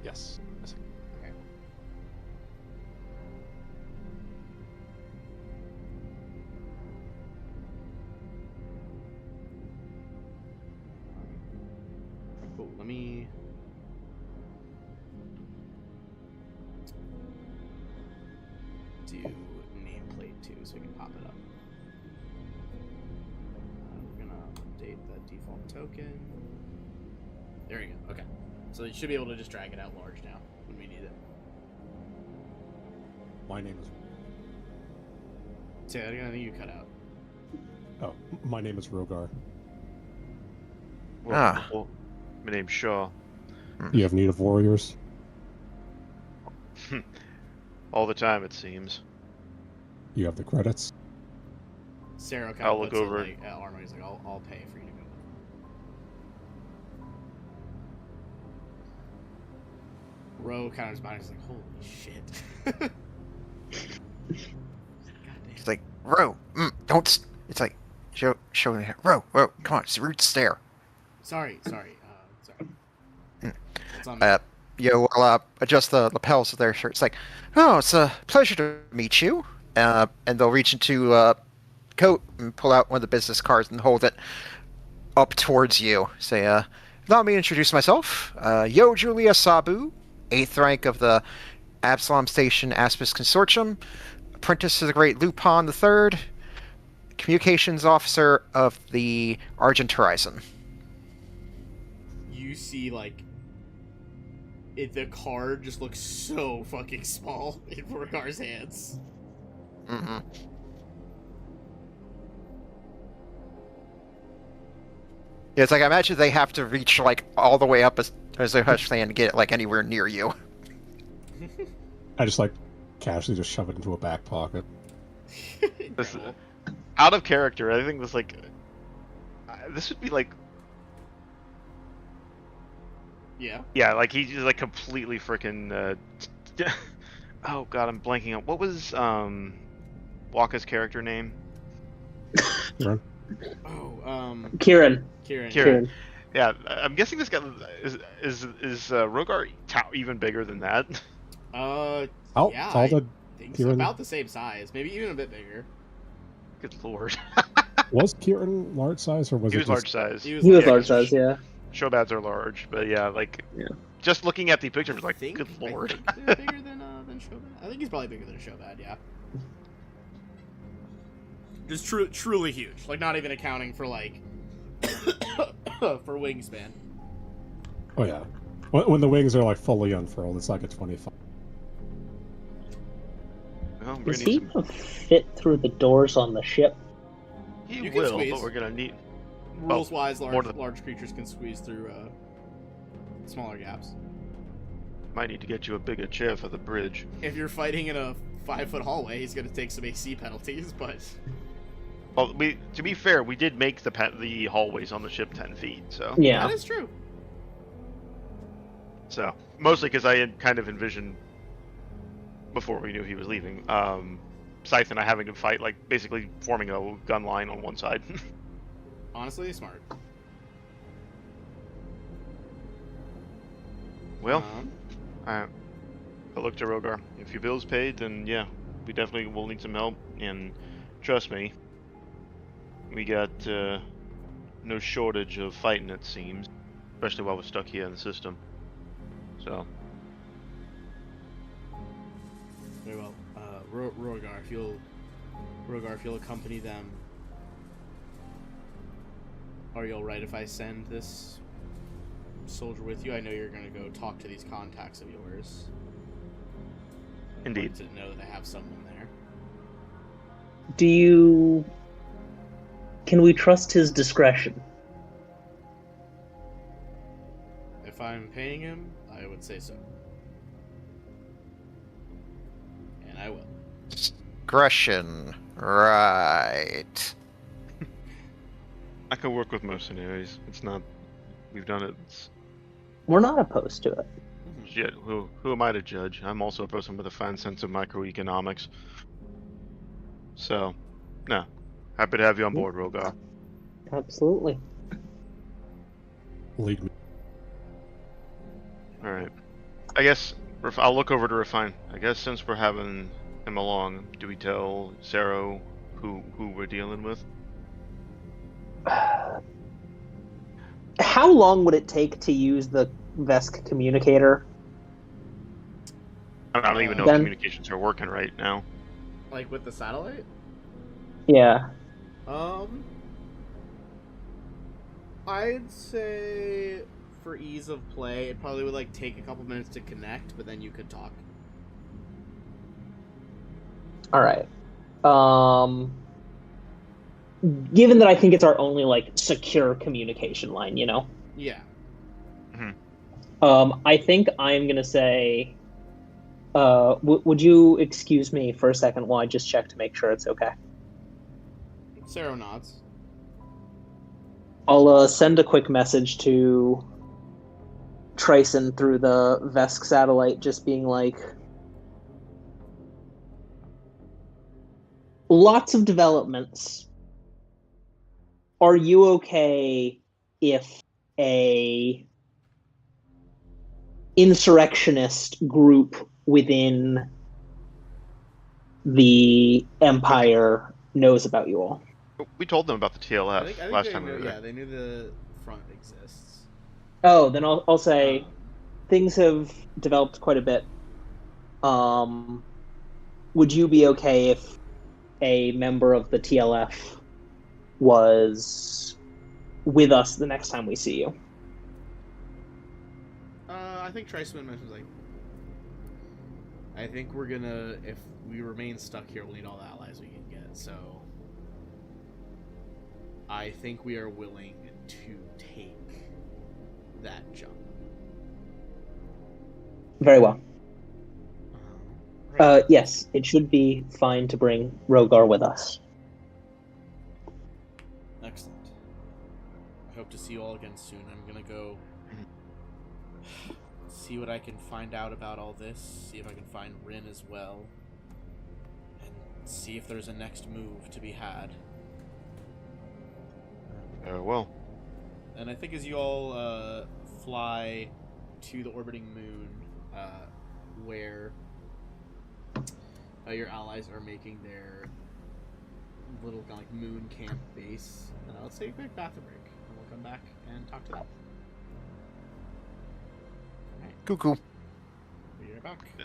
Yes. Okay. Oh, let me. Do nameplate too, so we can pop it up. We're gonna update the default token. There you go. Okay, so you should be able to just drag it out large now when we need it. My name is. Say that again. I think you cut out. Oh, my name is Rogar. Well, my name's Shaw. You have need of warriors? All the time, it seems. You have the credits? Sarah kind I'll of look puts over. it like armor. He's like, I'll pay for you to go. Ro kind of his mind is like, holy shit. It's like, Ro, don't. It's like, show me here. Ro, come on, it's a rude stare. Sorry. Sorry. Mm. It's on me. Yo, I'll adjust the lapels of their shirt. It's like, oh, it's a pleasure to meet you. And they'll reach into coat and pull out one of the business cards and hold it up towards you. Say, allow me to introduce myself. Yo, Julia Sabu, 8th rank of the Absalom Station Aspis Consortium, apprentice to the great Lupin III, communications officer of the Argent Horizon. You see, like, the card just looks so fucking small in Vorgar's hands. Mm-mm. Yeah, it's like, I imagine they have to reach, like, all the way up as a hush land to get it, like, anywhere near you. I just, like, casually just shove it into a back pocket. This, Incredible. out of character, I think this like this would be like Yeah. yeah, like he's just like completely freaking Oh god, I'm blanking on what was Waka's character name? Kieran? Oh, Kieran. Kieran. Yeah, I'm guessing this guy is Rogar even bigger than that. How yeah, tall I did think Kieran- about the same size, maybe even a bit bigger. Good lord. was Kieran large size or was He it was just large size. He was Yeah, large 'cause size, yeah. Shobads are large, but yeah, like Yeah. just looking at the picture, I was like, think, good lord. I think they're bigger than Shobad. I think he's probably bigger than Shobad, yeah. Just truly huge. Like, not even accounting for, like, for wingspan. Oh yeah. When the wings are like fully unfurled, it's like a 25. Well, we're Does gonna he need some... fit through the doors on the ship? He You can will, squeeze. but we're gonna need. Rules-wise, more large creatures can squeeze through smaller gaps. Might need to get you a bigger chair for the bridge. If you're fighting in a 5-foot hallway, he's going to take some AC penalties, but... Well, to be fair, we did make the hallways on the ship 10 feet, so. Yeah. That is true. So, mostly because I had kind of envisioned, before we knew he was leaving, Scythe and I having to fight, like, basically forming a gun line on one side. Honestly, smart. Well, Um, I look to Rogar. If your bill's paid, then yeah, we definitely will need some help. And trust me, we got no shortage of fighting, it seems. Especially while we're stuck here in the system. So, very well. Rogar, if you'll accompany them, are you alright if I send this soldier with you? I know you're going to go talk to these contacts of yours. Indeed. To know that I have someone there. Can we trust his discretion? If I'm paying him, I would say so. And I will. Discretion. Right. I can work with mercenaries. It's not... We've done it. We're not opposed to it. Shit, who am I to judge? I'm also a person with a fine sense of microeconomics. So, no. Happy to have you on board, Rogar. Absolutely. Lead me. Alright. I guess I'll look over to Refine. I guess since we're having him along, do we tell Saro who we're dealing with? How long would it take to use the Vesk communicator? I don't even know if Then- communications are working right now. Like with the satellite? Yeah. I'd say for ease of play, it probably would like take a couple minutes to connect, but then you could talk. All right. Given that I think it's our only like secure communication line, you know. Yeah. I think I'm gonna say. Would you excuse me for a second while I just check to make sure it's okay? Saro nods. I'll send a quick message to Trison through the Vesk satellite, just being like, lots of developments. Are you okay if a insurrectionist group within the Empire knows about you all? We told them about the TLF I think last they time we knew, were yeah, there. they knew the front exists. Oh, then I'll say things have developed quite a bit. Would you be okay if a member of the TLF was with us the next time we see you? I think Triceman mentions like, I think we're gonna, if we remain stuck here, we'll need all the allies we can get. So, I think we are willing to take that jump. Very well. Right. Yes, it should be fine to bring Rogar with us. Excellent. I hope to see you all again soon. I'm gonna go see what I can find out about all this, see if I can find Rin as well, and see if there's a next move to be had. Well. And I think as you all fly to the orbiting moon, where your allies are making their little kind of like moon camp base, let's take a quick bathroom break, and we'll come back and talk to them. Alright, Cuckoo. be right back. Yeah.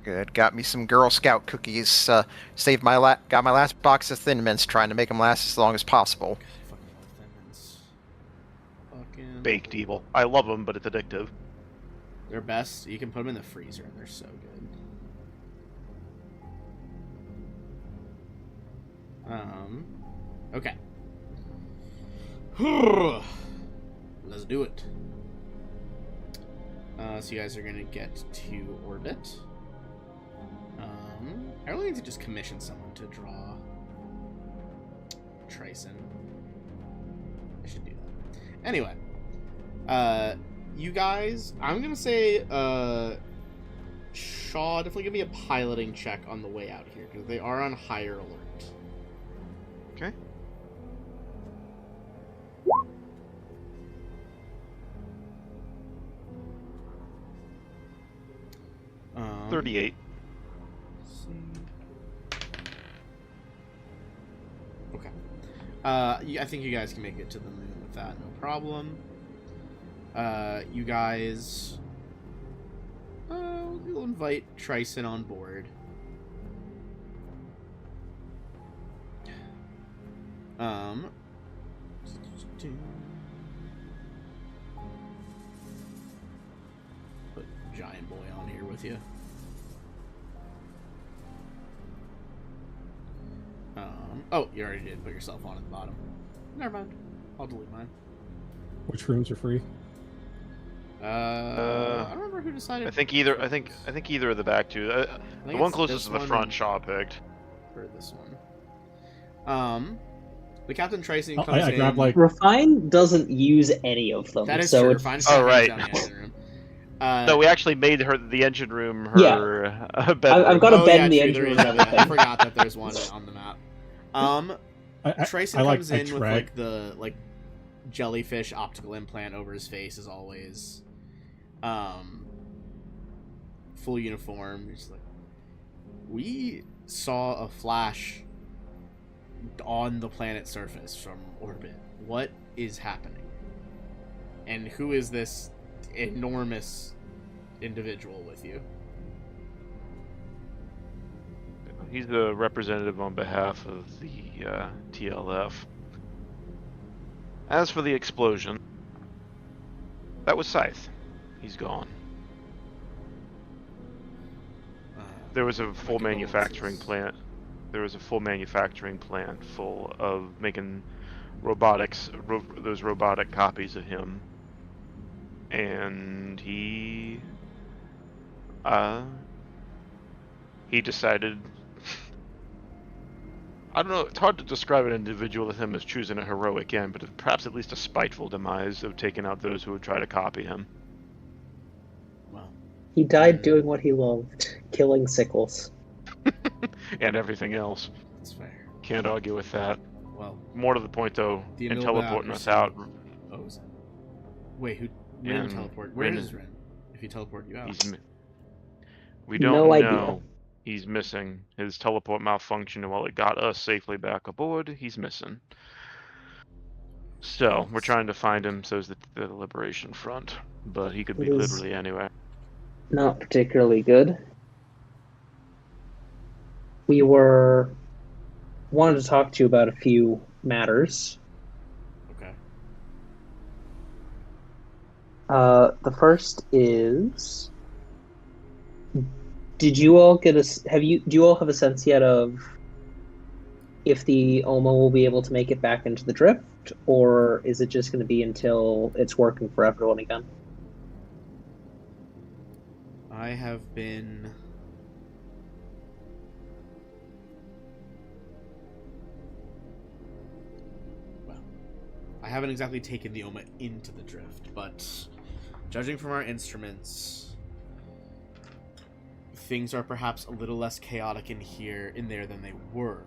Good. Got me some Girl Scout cookies. Saved got my last box of Thin Mints, trying to make them last as long as possible. Fucking love Thin Mints. Fucking Baked evil. I love them, but it's addictive. They're best. You can put them in the freezer, and they're so good. Okay. Let's do it. So you guys are gonna get to orbit. I really need to just commission someone to draw Trison. I should do that. Anyway, you guys, I'm gonna say, Shaw, definitely give me a piloting check on the way out here, because they are on higher alert. Okay. Um, 38. Okay. I think you guys can make it to the moon with that, no problem. You guys, we'll invite Trison on board. Put Giant Boy on here with you. Oh, you already did put yourself on at the bottom. Never mind. I'll delete mine. Which rooms are free? I don't remember who decided. I think either of the back two. I The think one it's closest this to the one front, Shaw picked. or this one. The Captain Tracing comes I in. grabbed like Refine doesn't use any of them. That is so true. it's- Fine. Oh, right. Down the engine room. No, we actually made the engine room her Yeah. bedroom. I've got a Oh, bed yeah, in the true, engine there room is and that. I everything. forgot that there's one on the map. Tracing I comes in with track- like the jellyfish optical implant over his face as always. Full uniform. He's like, we saw a flash on the planet's surface from orbit. What is happening? And who is this enormous individual with you? He's the representative on behalf of the TLF. As for the explosion, that was Scythe. He's gone. There was a full manufacturing plant. There was a full manufacturing plant full of making those robotic copies of him. And he decided, I don't know, it's hard to describe an individual with him as choosing a heroic end, but perhaps at least a spiteful demise of taking out those who would try to copy him. Well, He died doing what he loved, killing sickles. And everything else. that's fair. Can't argue with that. Well, More to the point, though, Do you in know teleporting about us out, Ozen. Wait, who? Rin And teleport. Where Rin- is Rin? If he teleport you out. we don't No idea. know. He's missing. His teleport malfunctioned, and while it got us safely back aboard, he's missing. So, we're trying to find him so is the Liberation Front. But he could be It is- literally anywhere. Not particularly good. We wanted to talk to you about a few matters. Okay. The first is, did you all do you all have a sense yet of if the OMA will be able to make it back into the drift, or is it just going to be until it's working for everyone again? I have been. Well, I haven't exactly taken the OMA into the drift, but judging from our instruments, things are perhaps a little less chaotic in there than they were.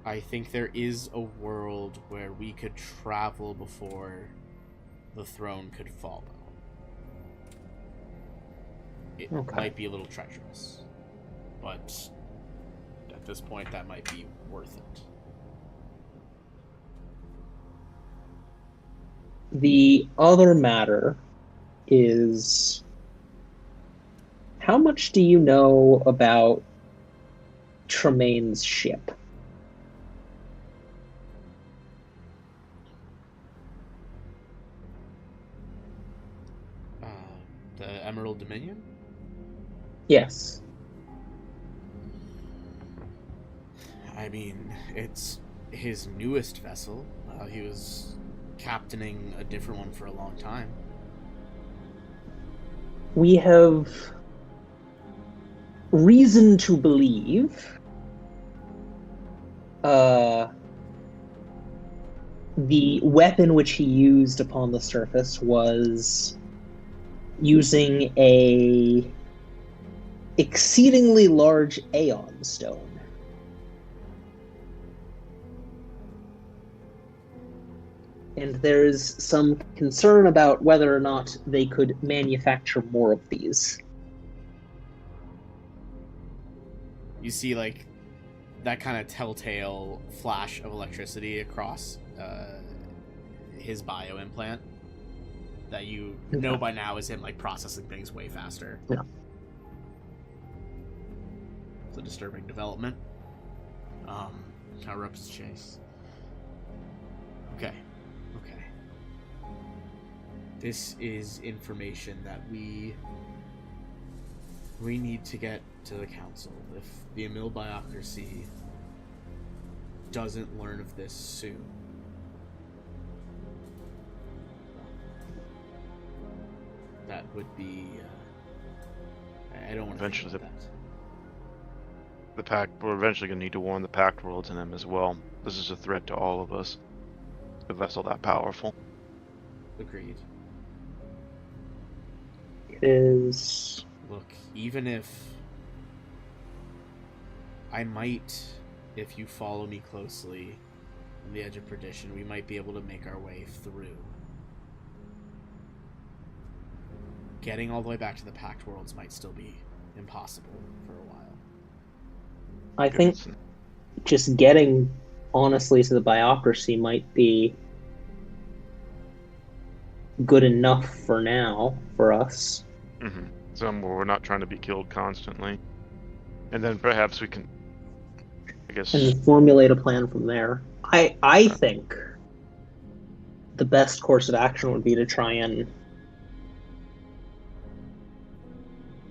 I think there is a world where we could travel before the throne could follow. It Okay. might be a little treacherous, but at this point that might be worth it. The other matter is how much do you know about Tremaine's ship? The Emerald Dominion? Yes. I mean, it's his newest vessel. He was captaining a different one for a long time. We have reason to believe the weapon which he used upon the surface was using a exceedingly large Aeon stone. And there's some concern about whether or not they could manufacture more of these. You see, like, that kind of telltale flash of electricity across his bio implant that you know by now is him, like, processing things way faster. Yeah. It's a disturbing development. Kind of ropes his chase. Okay. This is information that we need to get to the council. If the Emil Biocracy doesn't learn of this soon, that would be. I don't want to Eventually think about that. The Pact, we're eventually going to need to warn the Pact Worlds and them as well. This is a threat to all of us. A vessel that powerful. Agreed. It is. Look, even if I might, if you follow me closely on the edge of perdition, we might be able to make our way through. Getting all the way back to the Pact Worlds might still be impossible for a while. I think just getting, honestly, to the Biocracy might be good enough for now for us. Mm-hmm. Somewhere we're not trying to be killed constantly. And then perhaps we can, I guess... And formulate a plan from there. I think the best course of action would be to try and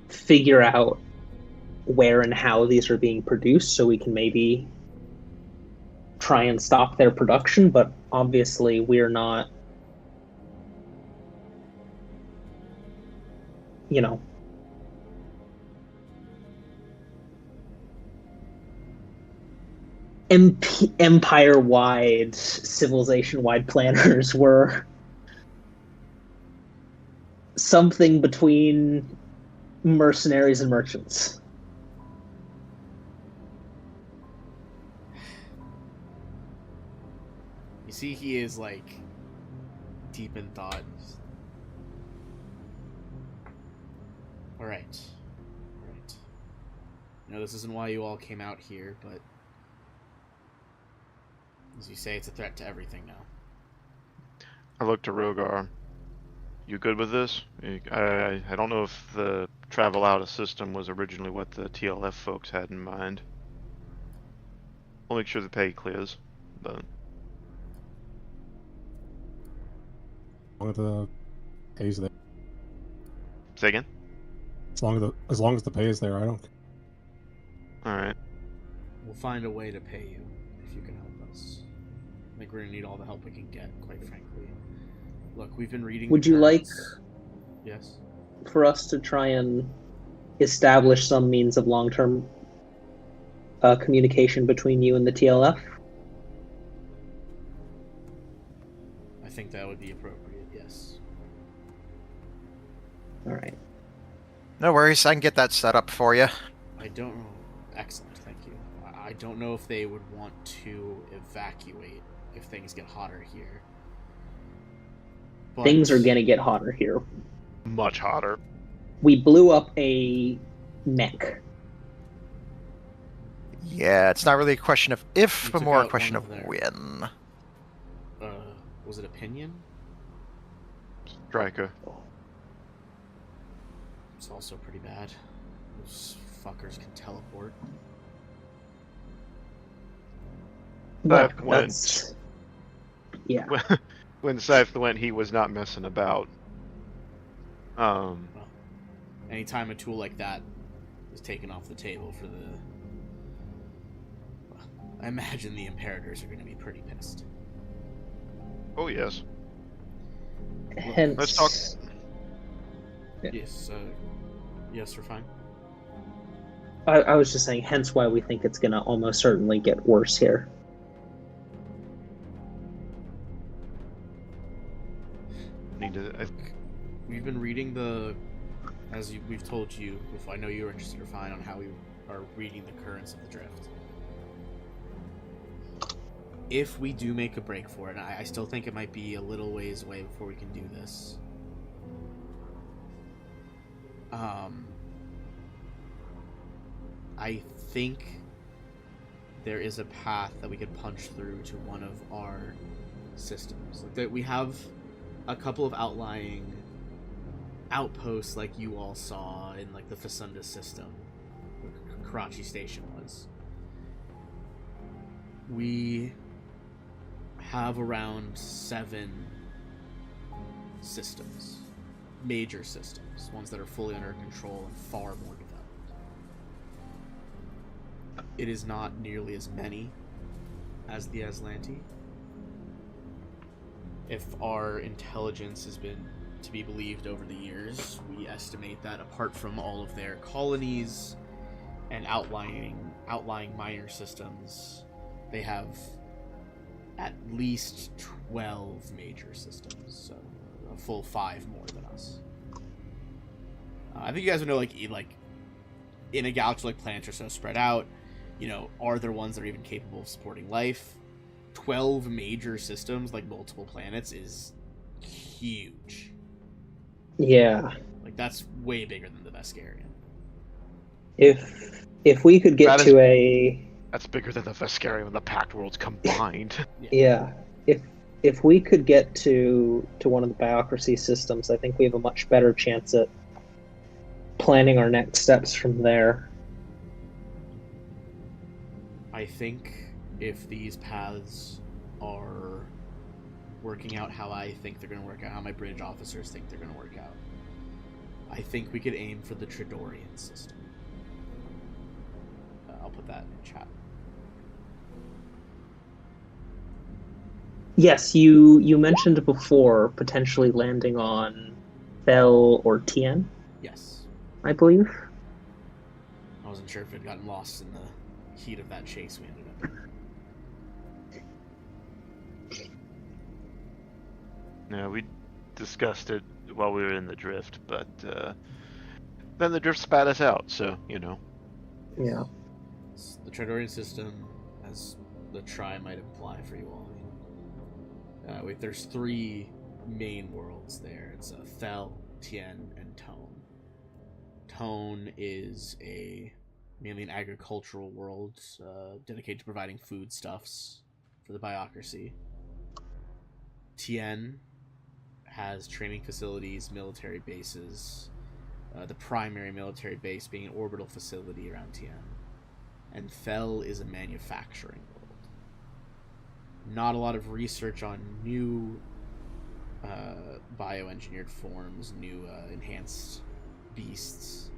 figure out where and how these are being produced so we can maybe try and stop their production, but obviously we're not, you know, empire-wide, civilization-wide planners. Were something between mercenaries and merchants. You see, he is, like, deep in thought. Alright. I know this isn't why you all came out here, but as you say, it's a threat to everything now. I look to Rogar. You good with this? I don't know if the travel out of system was originally what the TLF folks had in mind. I'll make sure the pay clears, but... As long as the pay's there. Say again? As long as the pay is there, I don't. Alright. We'll find a way to pay you if you can help us. I think we're gonna need all the help we can get, quite frankly. Look, we've been reading. Would you like Yes. for us to try and establish some means of long-term communication between you and the TLF? I think that would be appropriate, yes. Alright. No worries, I can get that set up for you. I don't know. Excellent, thank you. I don't know if they would want to evacuate if things get hotter here. But Things are gonna get hotter here. Much hotter. We blew up a mech. Yeah, it's not really a question of if, You but took more a out question one of of their- when. Was it opinion? Striker. It's also pretty bad. Those fuckers can teleport. Well, Scythe went. that's... Yeah. When Scythe went, he was not messing about. Anytime a tool like that is taken off the table for the... Well, I imagine the Imperators are going to be pretty pissed. Oh yes. Hence... Let's talk. Yeah. Yes, we're fine. I was just saying, hence why we think it's gonna almost certainly get worse here. Need to. We've been reading we've told you before. I know you were interested or fine on how we are reading the currents of the drift. If we do make a break for it, and I still think it might be a little ways away before we can do this. I think there is a path that we could punch through to one of our systems. Like that, we have a couple of outlying outposts, like you all saw in like the Facunda system, where Karachi Station was. We have around 7 systems, major systems, ones that are fully under control and far more developed. It is not nearly as many as the Aslanti. If our intelligence has been to be believed over the years, we estimate that apart from all of their colonies and outlying minor systems, they have at least 12 major systems, so a full 5 more than us. I think you guys would know, like in a galaxy like planets are so spread out, you know, are there ones that are even capable of supporting life? 12 major systems, like multiple planets, is huge. Yeah. Like, that's way bigger than the Veskarian. If we could get to a... That's bigger than the Veskarian and the Pact Worlds combined. Yeah. If we could get to one of the Biocracy systems, I think we have a much better chance at planning our next steps from there. I think if these paths are working out how I think they're going to work out, how my bridge officers think they're going to work out, I think we could aim for the Tridorian system. I'll put that in chat. Yes, you mentioned before potentially landing on Fel or Tien, Yes. I believe. I wasn't sure if it had gotten lost in the heat of that chase we ended up in. Yeah, we discussed it while we were in the drift, but then the drift spat us out, so, you know. Yeah. The Tridorian system, as the Tri might imply for you all, there's 3 main worlds there. It's Fel, Tien, and Tone. Tone is mainly an agricultural world dedicated to providing foodstuffs for the Biocracy. Tien has training facilities, military bases, the primary military base being an orbital facility around Tien. And Fel is a manufacturing world. Not a lot of research on new bioengineered forms, new enhanced beasts,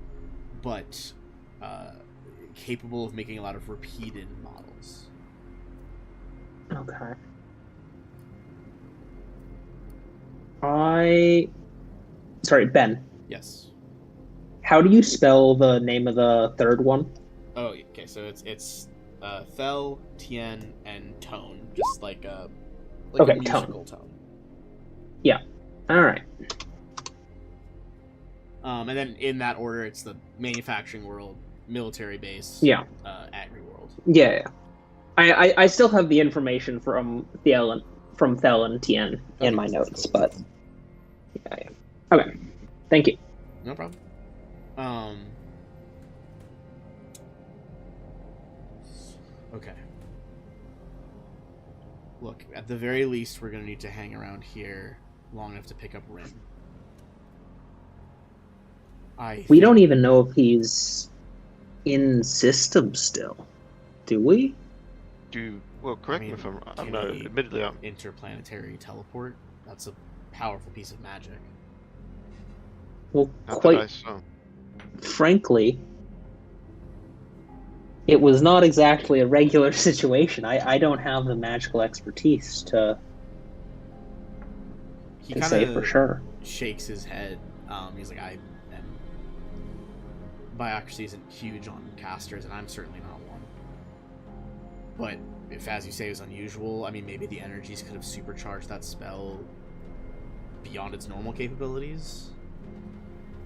but capable of making a lot of repeated models. Okay. Sorry, Ben. Yes. How do you spell the name of the third one? Oh, okay. So it's Fel, Tien, and Tone, just like a musical tone. Yeah. All right. And then in that order, it's the manufacturing world, military base, Yeah. agri world. Yeah. I still have the information from Fel and Tien in my notes, but yeah. Okay. Thank you. No problem. Okay. Look, at the very least, we're gonna need to hang around here long enough to pick up Rin. We don't even know if he's in system still, do we? Well, correct me if I'm not. Admittedly, I'm. Interplanetary teleport. That's a powerful piece of magic. Well, Not that I quite saw. frankly, it was not exactly a regular situation. I don't have the magical expertise to He say kind for of sure. shakes his head. He's like, Biocracy isn't huge on casters, and I'm certainly not one. But if, as you say, it was unusual, I mean, maybe the energies could have supercharged that spell beyond its normal capabilities.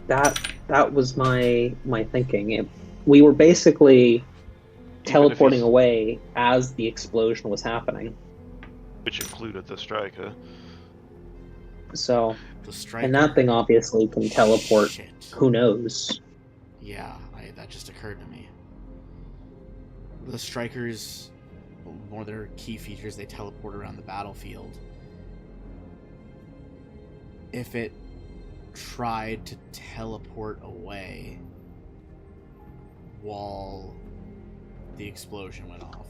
That was my thinking. We were basically teleporting away as the explosion was happening. Which included the striker. So, The striker. and that thing obviously can teleport. Shit. Who knows? Yeah, that just occurred to me. The strikers, one of their key features, they teleport around the battlefield. If it tried to teleport away while the explosion went off,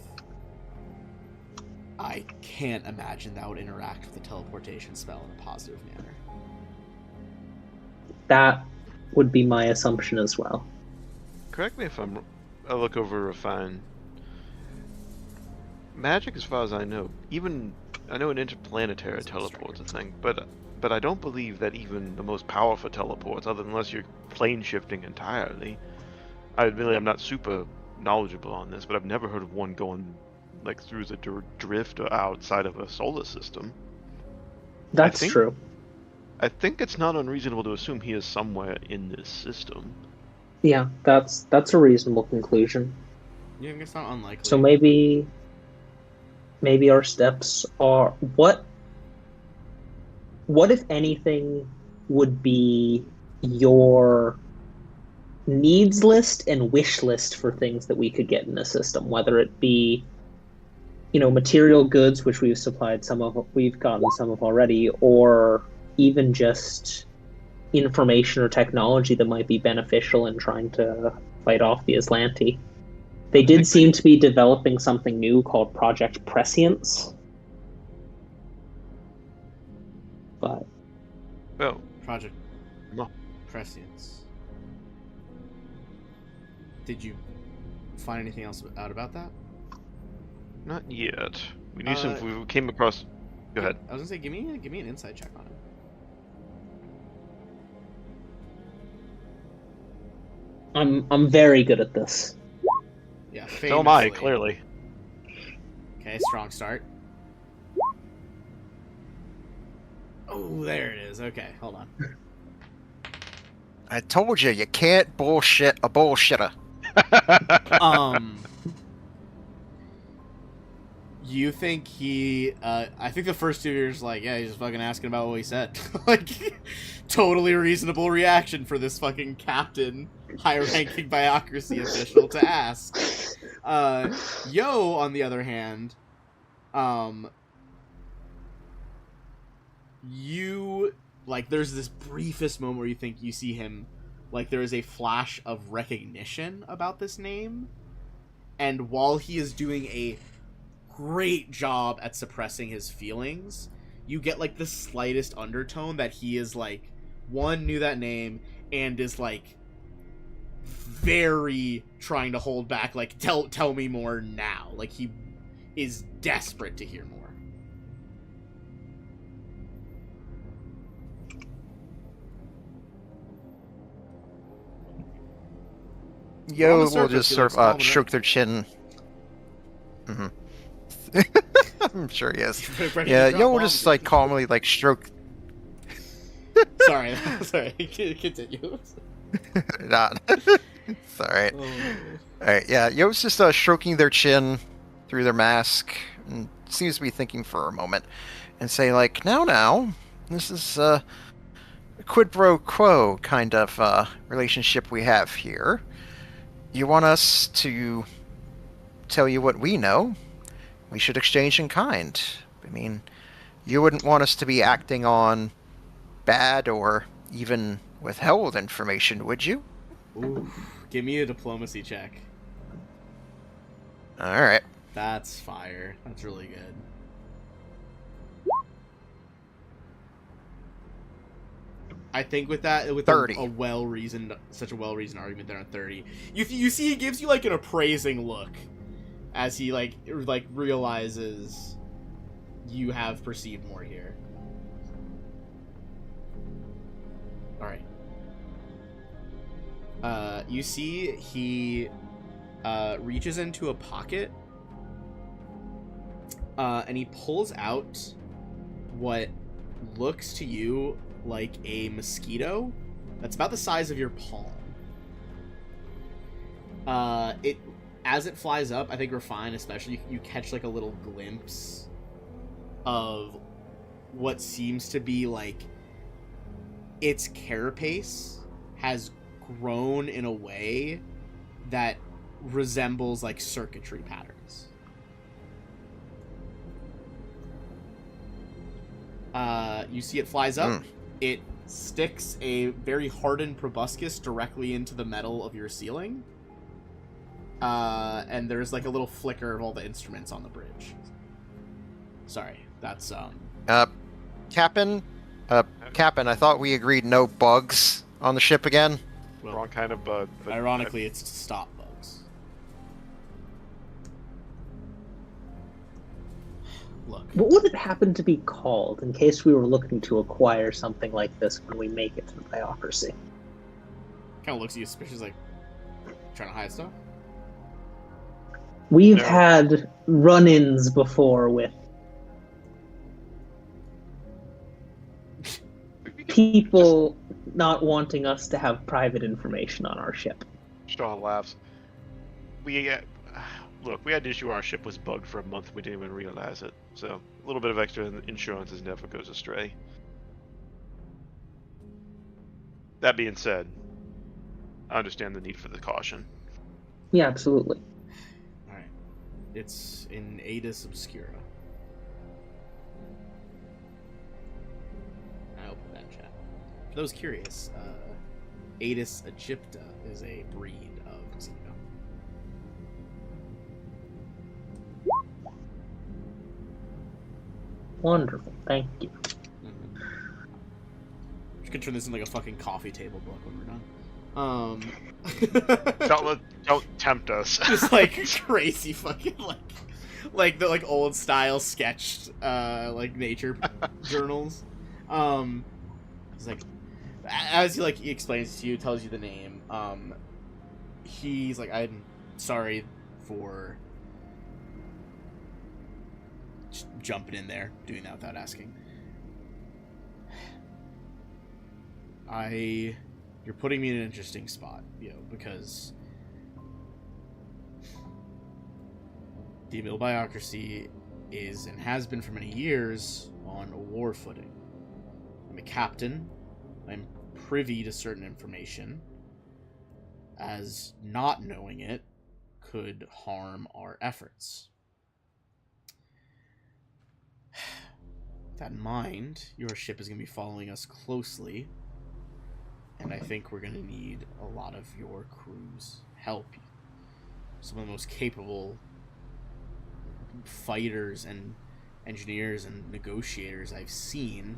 I can't imagine that would interact with the teleportation spell in a positive manner. That would be my assumption as well. Correct me if I look over Refine. Magic, as far as I know, I know an interplanetary teleport's a thing, but I don't believe that even the most powerful teleports, unless you're plane shifting entirely. I admit I'm not super knowledgeable on this, but I've never heard of one going like through the drift or outside of a solar system. That's true. I think it's not unreasonable to assume he is somewhere in this system. Yeah, that's a reasonable conclusion. Yeah, I guess it's not unlikely. So maybe our steps are what if anything would be your needs list and wish list for things that we could get in the system, whether it be material goods, which we've gotten some of already, or even just information or technology that might be beneficial in trying to fight off the Aslanti. They did seem to be developing something new called Project Prescience. But Project No. Prescience. Did you find anything else out about that? Not yet. We knew we came across. Go ahead. I was gonna say, give me an insight check on it. I'm very good at this. Yeah, So am I, famously. clearly. Okay, strong start. Oh, there it is. Okay, hold on. I told you, you can't bullshit a bullshitter. You think he, I think the first 2 years, like, yeah, he's just fucking asking about what he said. Like, totally reasonable reaction for this fucking captain, high-ranking Biocracy official to ask. Yo, on the other hand, you, like, there's this briefest moment where you think you see him, like, there is a flash of recognition about this name, and while he is doing a great job at suppressing his feelings, you get, like, the slightest undertone that he is, like, one, knew that name, and is, like, very trying to hold back, like, tell me more now. Like, he is desperate to hear more. Yo On the will surface, just he sort looks calm of and stroke their chin. Mm-hmm. I'm sure he is. Ready to Yeah, drop Yo will bombs just like again. calmly like stroke. Sorry, continue. Not. It's all right. Oh. All right. Yeah, Yo's just stroking their chin through their mask and seems to be thinking for a moment, and say like, "Now, this is a quid pro quo kind of relationship we have here. You want us to tell you what we know? We should exchange in kind. I mean, you wouldn't want us to be acting on bad or even withheld information, would you? Ooh, give me a diplomacy check. All right. That's fire. That's really good. I think with that, with 30. such a well-reasoned argument there on 30, you see he gives you like an appraising look as he like realizes you have perceived more here. All right. You see he reaches into a pocket and he pulls out what looks to you like a mosquito that's about the size of your palm. As it flies up, I think Refine especially, you catch like a little glimpse of what seems to be like its carapace has grown in a way that resembles like circuitry patterns. You see it flies up. It sticks a very hardened proboscis directly into the metal of your ceiling. And there's like a little flicker of all the instruments on the bridge. Sorry, that's Captain, I thought we agreed no bugs on the ship again. well, Wrong kind of bug. But ironically, it's to stop bugs. Look, What would it happen to be called in case we were looking to acquire something like this when we make it to the Biocracy? kind of looks at you suspicious, like trying to hide stuff. We've No. had run-ins before with people not wanting us to have private information on our ship. Straw laughs. We look. We had an issue. Our ship was bugged for a month. We didn't even realize it. So a little bit of extra insurance never goes astray. That being said, I understand the need for the caution. Yeah, absolutely. All right, it's in Adis Obscura. I opened that chat. For those curious, Adis aegypta is a breed of mosquito. Wonderful. Thank you. You could turn this into like a fucking coffee table book when we're done. Don't tempt us. Just like crazy fucking like the like old style sketched like nature journals. It's like as he explains to you, tells you the name. He's like, I'm sorry for just jumping in there, doing that without asking. You're putting me in an interesting spot, because the Emil Biocracy is and has been for many years on a war footing. I'm a captain. I'm privy to certain information, as not knowing it could harm our efforts. With that in mind, your ship is going to be following us closely, and I think we're going to need a lot of your crew's help. Some of the most capable fighters and engineers and negotiators I've seen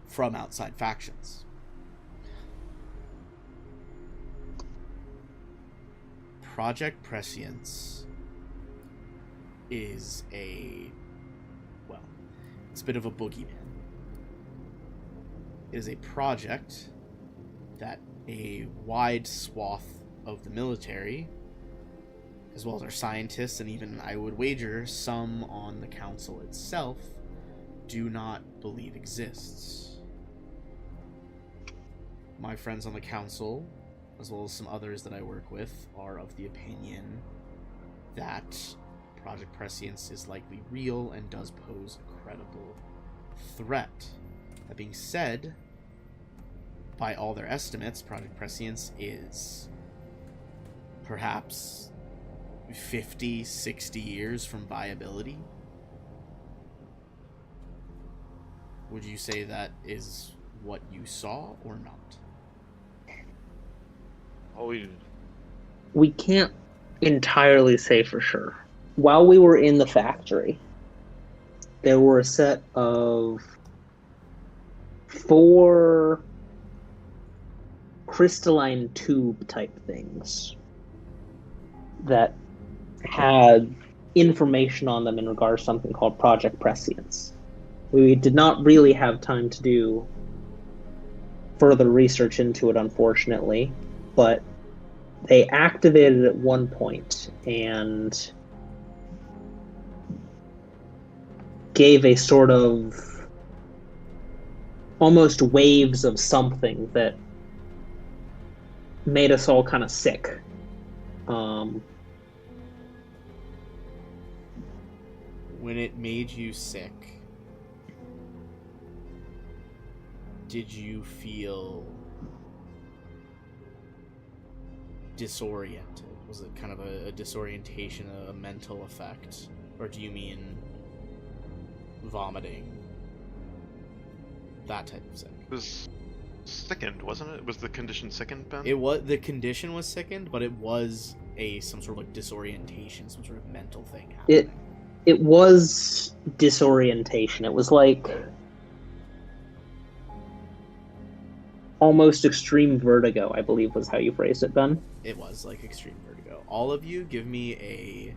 from outside factions. Project Prescience is it's a bit of a boogeyman. It is a project that a wide swath of the military, as well as our scientists, and even, I would wager, some on the council itself, do not believe exists. My friends on the council, as well as some others that I work with, are of the opinion that Project Prescience is likely real and does pose a credible threat. That being said, by all their estimates, Project Prescience is perhaps 50, 60 years from viability. Would you say that is what you saw or not? Oh, We can't entirely say for sure. While we were in the factory, there were a set of 4 crystalline tube type things that had information on them in regards to something called Project Prescience. We did not really have time to do further research into it, unfortunately, but they activated at one point and gave a sort of almost waves of something that made us all kind of sick. When it made you sick, did you feel disoriented? Was it kind of a disorientation, a mental effect? Or do you mean vomiting? That type of sick? It was sickened, wasn't it? Was the condition sickened, Ben? The condition was sickened, but it was some sort of like disorientation, some sort of mental thing happening. It was disorientation. It was like almost extreme vertigo, I believe was how you phrased it, Ben. It was like extreme vertigo. All of you give me a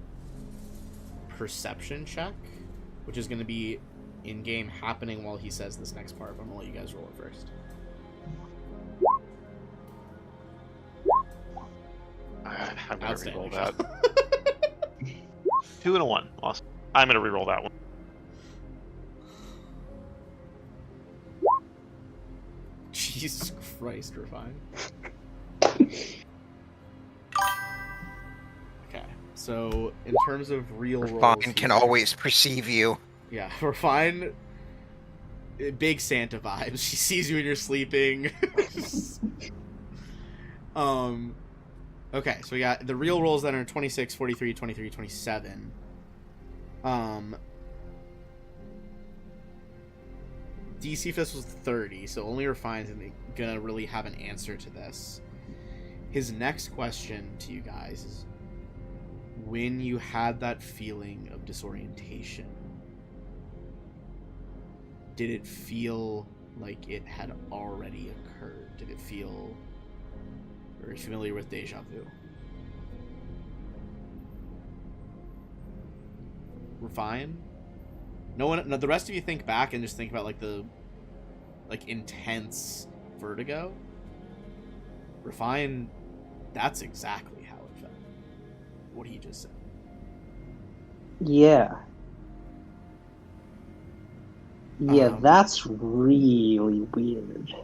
perception check, which is going to be in-game happening while he says this next part, but I'm going to let you guys roll it first. I'm going to Outstanding. reroll that. 2 and a 1. Awesome. I'm going to reroll that one. Jesus Christ, Refine. Okay, so in terms of real rolls... Refine can always perceive you. Yeah, Refine... Big Santa vibes. She sees you when you're sleeping. Okay, so we got the real rolls that are 26, 43, 23, 27. DC Fist was 30, so only Refine's gonna really have an answer to this. His next question to you guys is, when you had that feeling of disorientation, did it feel like it had already occurred? Did it feel... Are you familiar with deja vu? Refine? No, the rest of you think back and just think about like the intense vertigo. Refine, that's exactly how it felt. What he just said. Yeah. Yeah, that's really weird.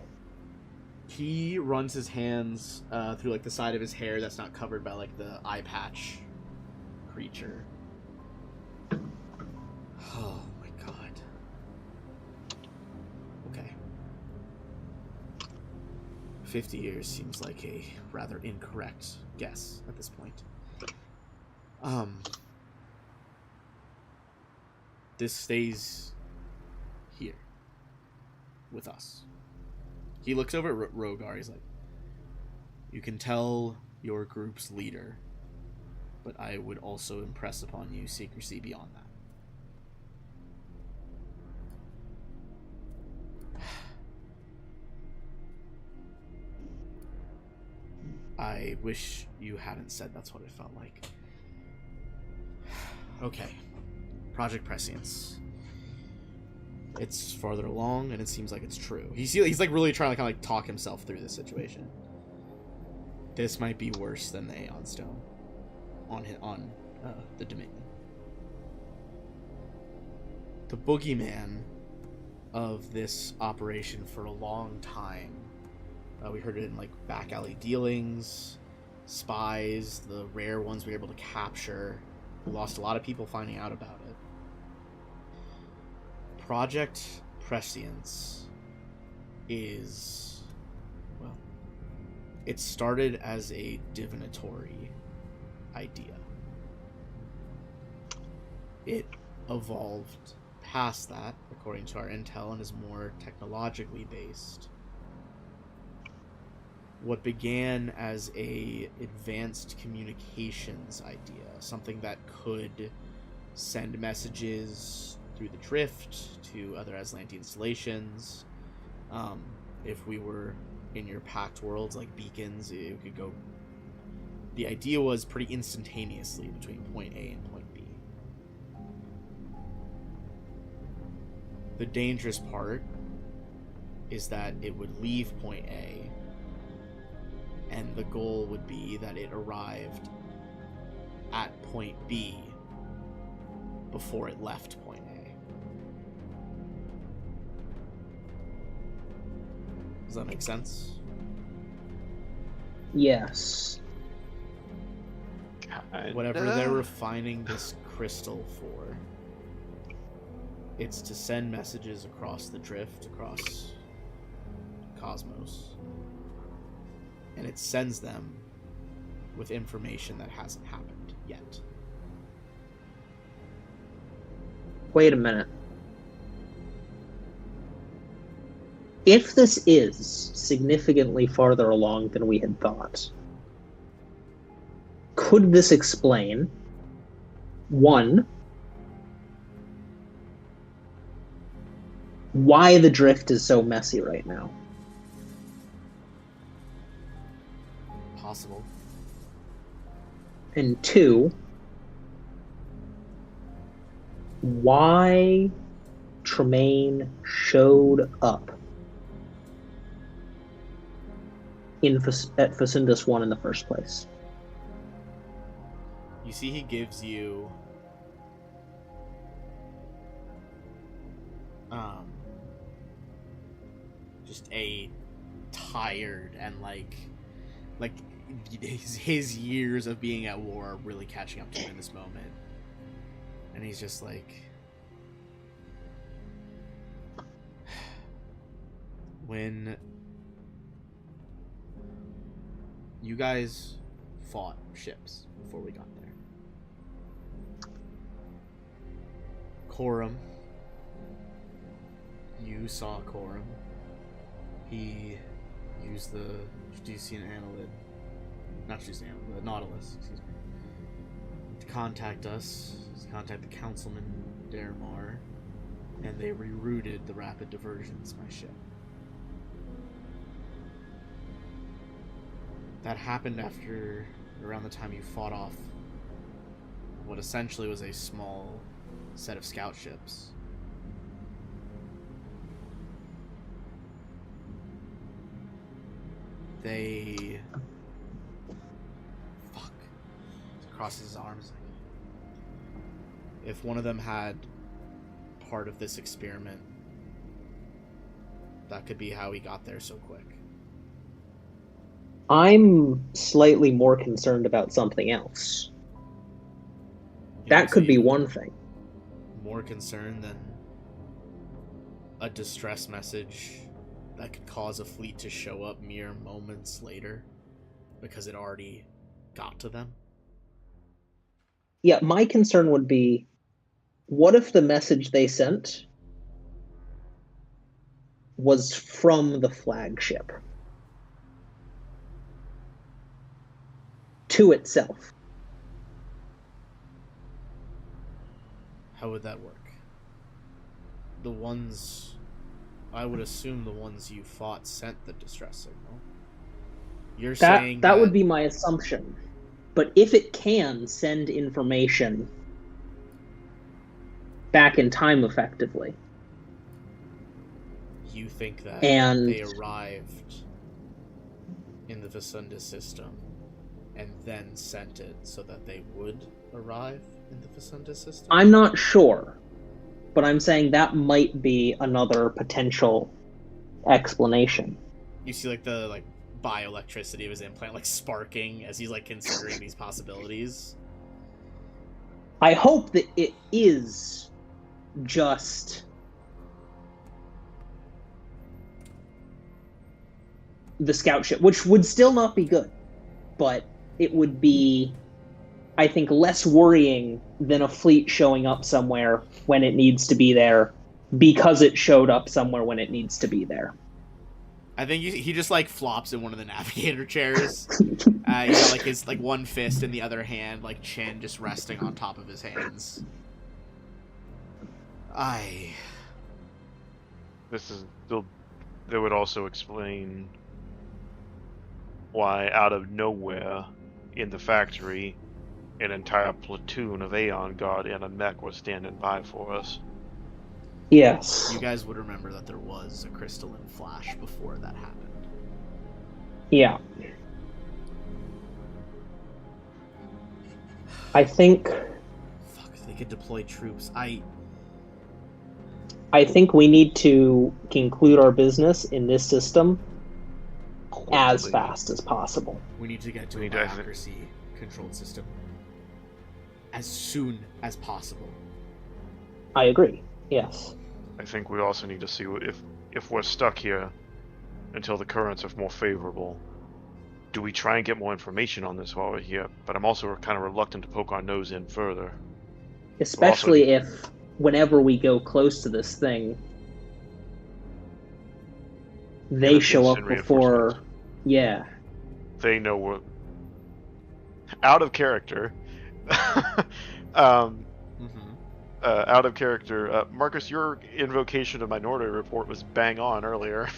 He runs his hands through like the side of his hair that's not covered by like the eye patch creature. Oh my god. Okay. 50 years seems like a rather incorrect guess at this point. This stays here with us. He looks over at Rogar. He's like, you can tell your group's leader, but I would also impress upon you secrecy beyond that. I wish you hadn't said that's what it felt like. Okay. Project Prescience. It's farther along, and it seems like it's true. He's like really trying to kind of like talk himself through this situation. This might be worse than the Aeon Stone on the Dominion. The boogeyman of this operation for a long time. We heard it in like back alley dealings, spies, the rare ones we were able to capture. We lost a lot of people finding out about it. Project Prescience is, well, it started as a divinatory idea. It evolved past that, according to our intel, and is more technologically based. What began as a advanced communications idea, something that could send messages through the drift to other Aslanti installations. If we were in your packed worlds like beacons, it could go. The idea was pretty instantaneously between point A and point B. The dangerous part is that it would leave point A, and the goal would be that it arrived at point B before it left point A. Does that make sense? Yes. Whatever they're refining this crystal for, it's to send messages across the drift, across cosmos, and it sends them with information that hasn't happened yet. Wait a minute. If this is significantly farther along than we had thought, could this explain, one, why the drift is so messy right now? Possible. And two, why Tremaine showed up at Facundus 1 in the first place? You see, he gives you just a tired and like his years of being at war are really catching up to him in this moment, and he's just like, when you guys fought ships before we got there, Corum, you saw Corum. He used the Traducian Annelid, not Traducian Annelid, the Nautilus, excuse me, to contact us, to contact the Councilman Daramar, and they rerouted the Rapid Diversions, my ship. That happened after, around the time you fought off what essentially was a small set of scout ships. They... Fuck. Crosses his arms. If one of them had part of this experiment, that could be how he got there so quick. I'm slightly more concerned about something else. That could be one thing. More concerned than a distress message that could cause a fleet to show up mere moments later because it already got to them? Yeah, my concern would be, what if the message they sent was from the flagship to itself? How would that work? The ones... I would assume the ones you fought sent the distress signal. You're saying that would be my assumption. But if it can send information back in time effectively... You think that and they arrived in the Facundus system and then sent it so that they would arrive in the Facundus system? I'm not sure, but I'm saying that might be another potential explanation. You see, like, the bioelectricity of his implant, sparking as he's, considering these possibilities. I hope that it is just the scout ship, which would still not be good, but it would be I think, less worrying than a fleet showing up somewhere when it needs to be there because it showed up somewhere when it needs to be there. I think he just like flops in one of the navigator chairs. He's got like his like one fist in the other hand, like chin just resting on top of his hands. This is still. That would also explain why, out of nowhere, in the factory, an entire platoon of Aeon Guard and a mech was standing by for us. Yes. You guys would remember that there was a crystalline flash before that happened. Yeah. I think... Fuck, if they could deploy troops. I think we need to conclude our business in this system as Quickly. fast as possible. We need to get to We a need to- accuracy controlled system as soon as possible. I agree. Yes. I think we also need to see if we're stuck here until the currents are more favorable. Do we try and get more information on this while we're here? But I'm also kind of reluctant to poke our nose in further. Especially if, whenever we go close to this thing, they Get show up instant before... reinforcements. Yeah. They know we're out of character. Out of character. Marcus, your invocation of Minority Report was bang on earlier.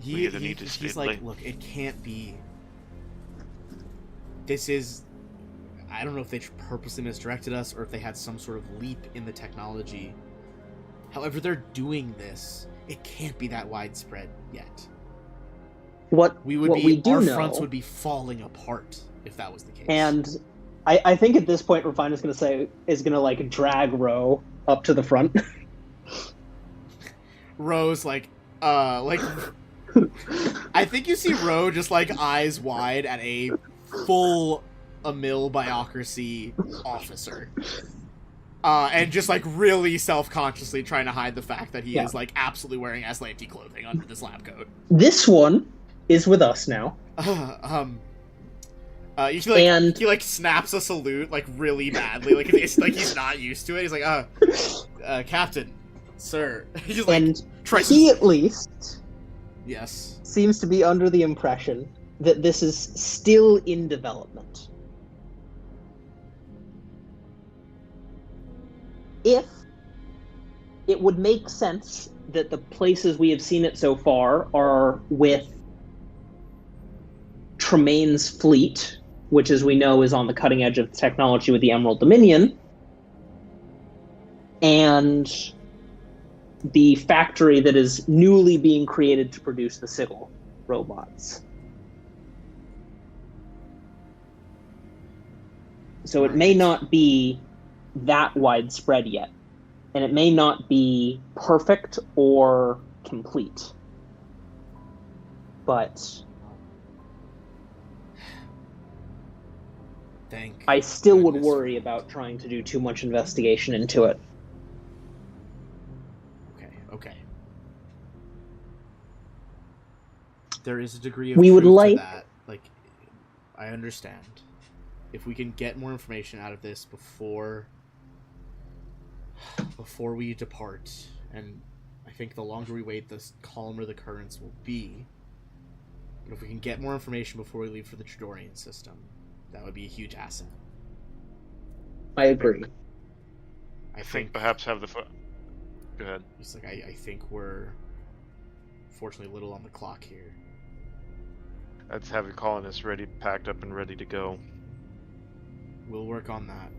We either need to stay he's like, late. look, it can't be. This is. I don't know if they purposely misdirected us or if they had some sort of leap in the technology. However, they're doing this. It can't be that widespread yet. What Our do fronts know, would be falling apart if that was the case. and I think at this point Refine is gonna like drag Ro up to the front. Ro's like I think you see Ro just like eyes wide at a full Emil Biocracy officer. And just like really self-consciously trying to hide the fact that he is like absolutely wearing Aslanti clothing under this lab coat. This one is with us now. He like snaps a salute like really badly, like it's like he's not used to it. He's like, Captain, sir. He's like, And tries he to... at least Yes. seems to be under the impression that this is still in development. If it would make sense that the places we have seen it so far are with Tremaine's fleet, which as we know is on the cutting edge of technology with the Emerald Dominion, and the factory that is newly being created to produce the Sigil robots. So it may not be that widespread yet, and it may not be perfect or complete. But I still would worry about trying to do too much investigation into it. Okay. There is a degree of We would truth like- to that. Like, I understand. If we can get more information out of this before we depart, and I think the longer we wait, the calmer the currents will be. But if we can get more information before we leave for the Tridorian system, that would be a huge asset. I agree. I think perhaps have the. Go ahead. It's like I think we're fortunately a little on the clock here. Let's have the colonists ready, packed up, and ready to go. We'll work on that.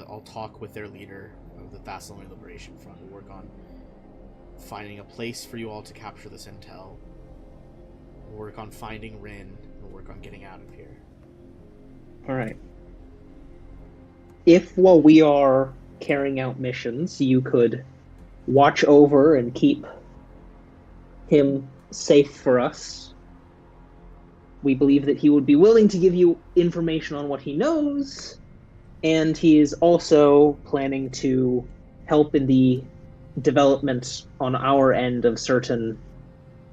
I'll talk with their leader of the Thassalonian Liberation Front. We'll work on finding a place for you all to capture this intel. We'll work on finding Rin. We'll work on getting out of here. All right. If while we are carrying out missions, you could watch over and keep him safe for us, we believe that he would be willing to give you information on what he knows, and he is also planning to help in the development on our end of certain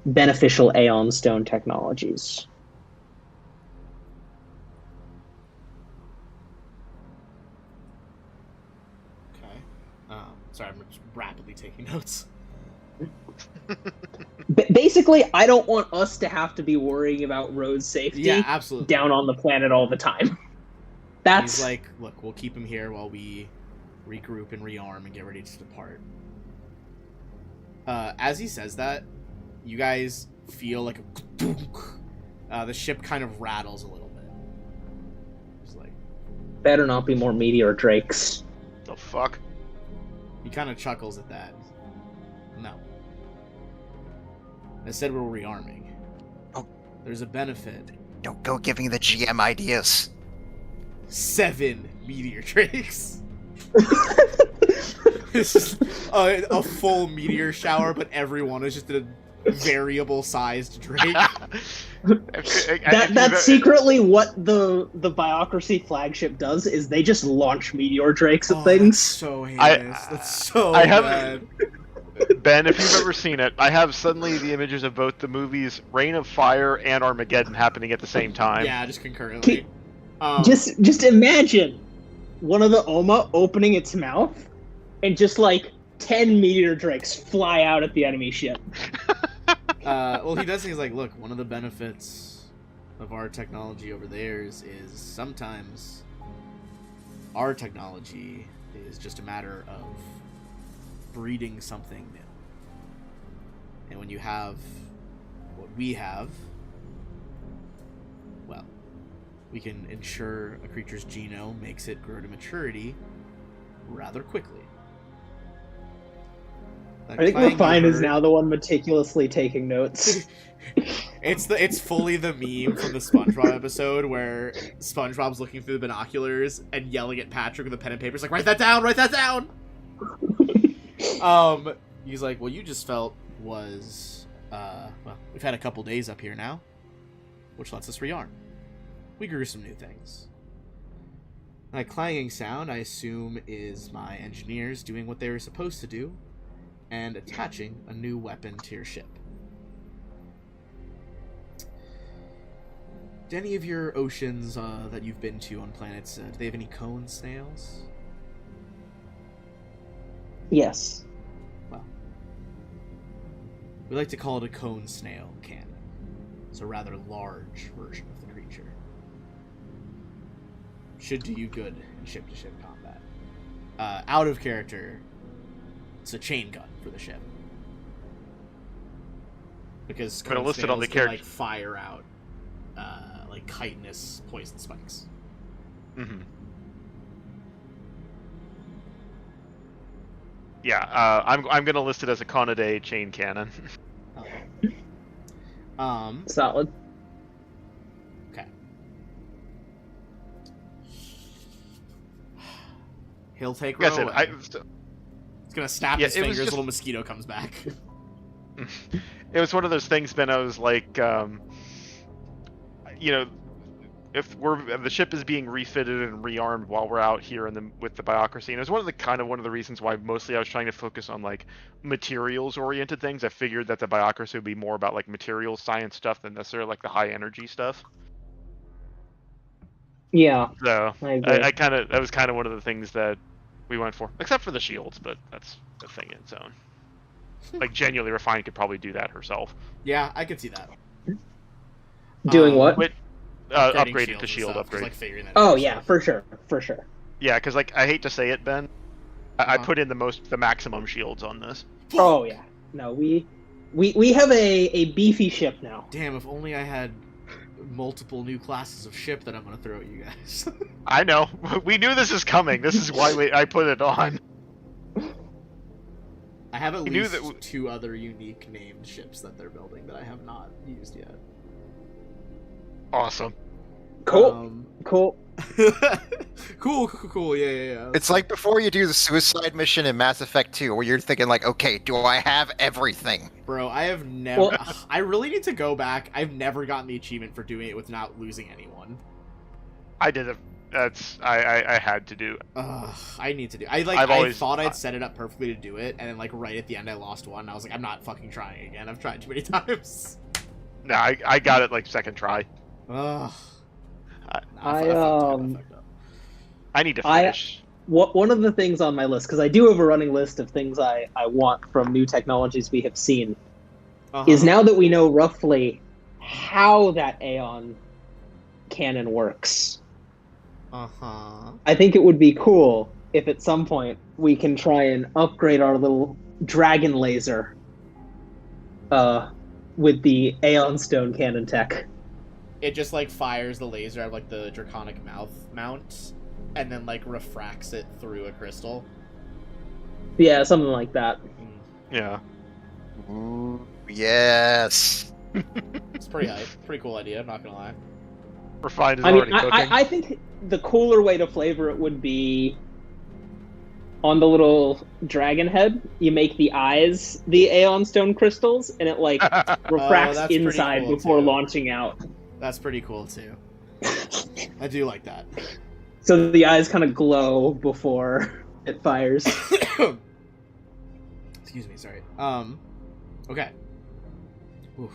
beneficial Aeon Stone technologies. Okay. Sorry, I'm just rapidly taking notes. Basically, I don't want us to have to be worrying about road safety Yeah, absolutely. down on the planet all the time. That's He's like, look, we'll keep him here while we regroup and rearm and get ready to depart. As he says that, you guys feel like the ship kind of rattles a little bit. Just like, better not be more meteor drakes. The fuck? he kind of chuckles at that. No. Instead, we're rearming. Oh. There's a benefit. Don't go giving the GM ideas. 7 meteor drakes. It's just a full meteor shower, but everyone is just a variable-sized drake. That's secretly what the Biocracy flagship does, is they just launch meteor drakes at That's things. so heinous. That's so I have- bad. Ben, if you've ever seen it, I have suddenly the images of both the movies Reign of Fire and Armageddon happening at the same time. Yeah, just concurrently. Just imagine one of the Oma opening its mouth and just like 10 meteor drakes fly out at the enemy ship. Well, he does say, he's like, look, one of the benefits of our technology over theirs is sometimes our technology is just a matter of breeding something new. And when you have what we have, well, we can ensure a creature's genome makes it grow to maturity rather quickly. That I think clang you Refine is heard- now the one meticulously taking notes. It's fully the meme from the SpongeBob episode where SpongeBob's looking through the binoculars and yelling at Patrick with a pen and paper. He's like, write that down, write that down. He's like, what you just felt was, well, we've had a couple days up here now, which lets us rearm. We grew some new things. That clanging sound, I assume, is my engineers doing what they were supposed to do and attaching a new weapon to your ship. Do any of your oceans that you've been to on planets, do they have any cone snails? Yes. Well, we like to call it a cone snail cannon. It's a rather large version of the creature. Should do you good in ship-to-ship combat. Out of character, it's a chain gun for the ship. Because But it cone listed on the snails can, character- like, fire out like chitinous poison spikes. Mm-hmm. Yeah, I'm gonna list it as a Conaday chain cannon. Okay. Solid. Okay. He'll take Like I row said, away. It's gonna snap Yeah, his it was fingers, just- little mosquito comes back. It was one of those things, Ben. I was like, you know, if the ship is being refitted and rearmed while we're out here with the Biocracy, and it was one of the reasons why mostly I was trying to focus on like materials oriented things. I figured that the Biocracy would be more about like materials science stuff than necessarily like the high energy stuff. Yeah, So I agree. that was kind of one of the things that we went for, except for the shields, but that's a thing in its own. Like genuinely refined could probably do that herself. Yeah, I could see that. Doing what? Wait, Upgrading upgraded shields to and shield stuff, 'cause, upgrade. like, figuring that Oh out yeah, yourself. for sure, for sure. Yeah, because like I hate to say it, Ben, I Uh-huh. put in the maximum shields on this. Oh yeah. No, we have a beefy ship now. Damn, if only I had multiple new classes of ship that I'm gonna throw at you guys. I know. We knew this is coming. This is why I put it on. I have at We knew least that 2 other unique named ships that they're building that I have not used yet. Awesome. Cool. Cool. Cool. Yeah. It's like before you do the suicide mission in Mass Effect 2, where you're thinking like, okay, do I have everything? Bro, I have never. Well- I really need to go back. I've never gotten the achievement for doing it without losing anyone. I did it. That's I had to do. I need to do. I thought I'd set it up perfectly to do it, and then like right at the end I lost one. And I was like, I'm not fucking trying again. I've tried too many times. No, I got it like second try. Ugh. I need to finish. One of the things on my list, because I do have a running list of things I want from new technologies we have seen, is now that we know roughly how that Aeon cannon works. I think it would be cool if at some point we can try and upgrade our little dragon laser with the Aeon Stone cannon tech. It just like fires the laser out of like the draconic mount, and then like refracts it through a crystal. Yeah, something like that. Yeah. Ooh, yes. It's pretty hype. Pretty cool idea. I'm not gonna lie. Refined is already cooking. I think the cooler way to flavor it would be on the little dragon head. You make the eyes the Aeon Stone crystals, and it like refracts inside cool before launching out. That's pretty cool too. I do like that. So the eyes kind of glow before it fires. Excuse me, sorry. Okay. Oof.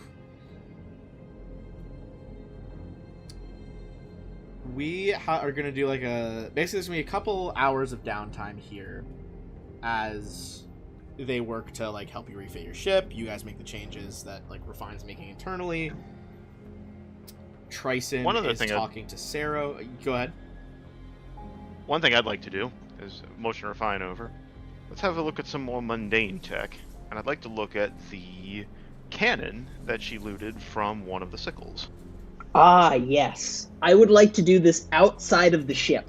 We are going to do like basically there's going to be a couple hours of downtime here as they work to like help you refit your ship. You guys make the changes that like Refine's making internally. Tryson is talking to Sero. Go ahead. One thing I'd like to do is motion Refine over. Let's have a look at some more mundane tech. And I'd like to look at the cannon that she looted from one of the sickles. Ah, yes. I would like to do this outside of the ship.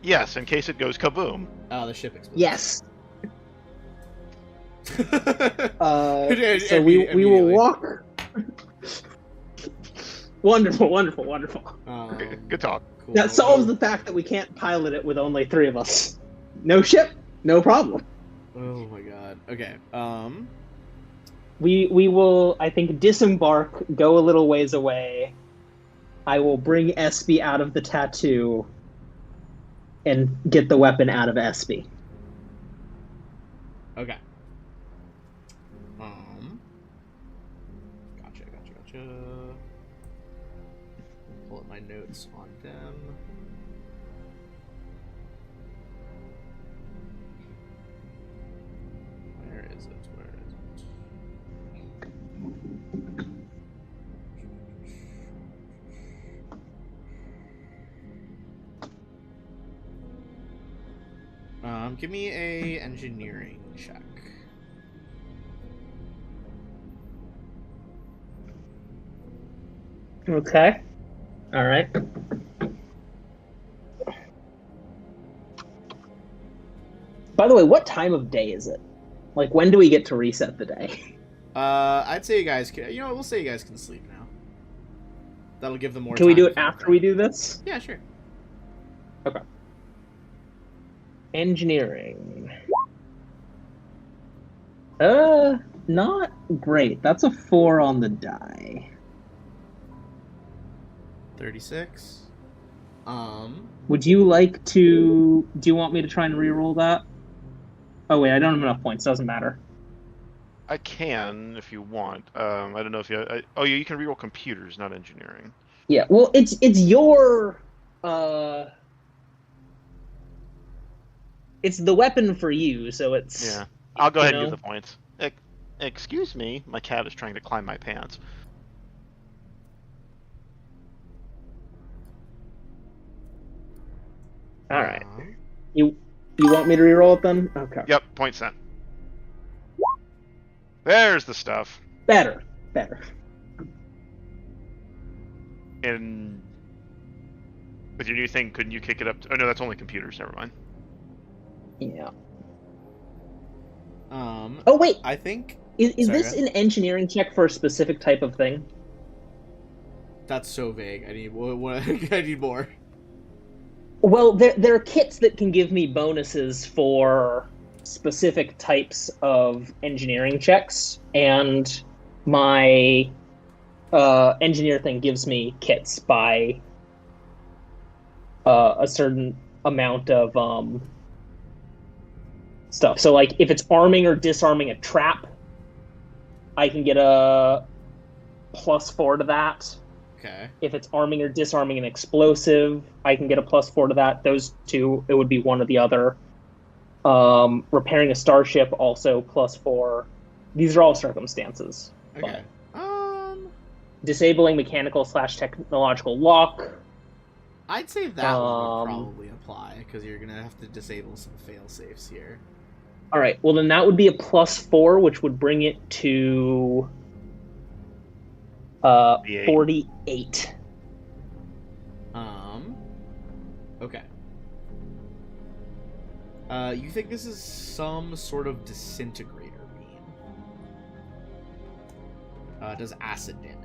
Yes, in case it goes kaboom. Oh, the ship explodes. Yes. So we will walk. Wonderful. Good talk. Cool. That solves the fact that we can't pilot it with only 3 of us. No ship, no problem. Oh my god. Okay. We will, I think, disembark, go a little ways away. I will bring Espy out of the tattoo and get the weapon out of Espy. Okay. Gotcha. Pull up my notes on them. Where is it? Give me a engineering check. Okay. All right. By the way, what time of day is it? Like, when do we get to reset the day? I'd say you guys can. You know, we'll say you guys can sleep now. That'll give them more. Can we do it after we do this? Yeah, sure. Okay. Engineering. Not great. That's a 4 on the die. 36. Would you like to... Do you want me to try and re-roll that? Oh, wait, I don't have enough points. Doesn't matter. I can, if you want. I don't know if you... Oh, yeah, you can reroll computers, not engineering. Yeah, well, it's your... It's the weapon for you, so it's... Yeah, I'll go ahead and give the points. Excuse me, my cat is trying to climb my pants. All right. You want me to reroll it then? Okay. Yep, point sent. There's the stuff. Better. And with your new thing, couldn't you kick it up to... Oh, no, that's only computers. Never mind. Yeah. Oh, wait. I think... Is this an engineering check for a specific type of thing? That's so vague. I need what I need more. Well, there are kits that can give me bonuses for specific types of engineering checks, and my engineer thing gives me kits by a certain amount of stuff. So like if it's arming or disarming a trap, I can get a +4 to that. Okay. If it's arming or disarming an explosive, I can get a +4 to that. Those two, it would be one or the other. Repairing a starship, also +4. These are all circumstances. Okay. Disabling mechanical/technological lock. I'd say that one would Um, probably apply because you're gonna have to disable some fail safes here. All right. Well, then that would be a +4, which would bring it to 48. Okay. You think this is some sort of disintegrator beam? Does acid damage.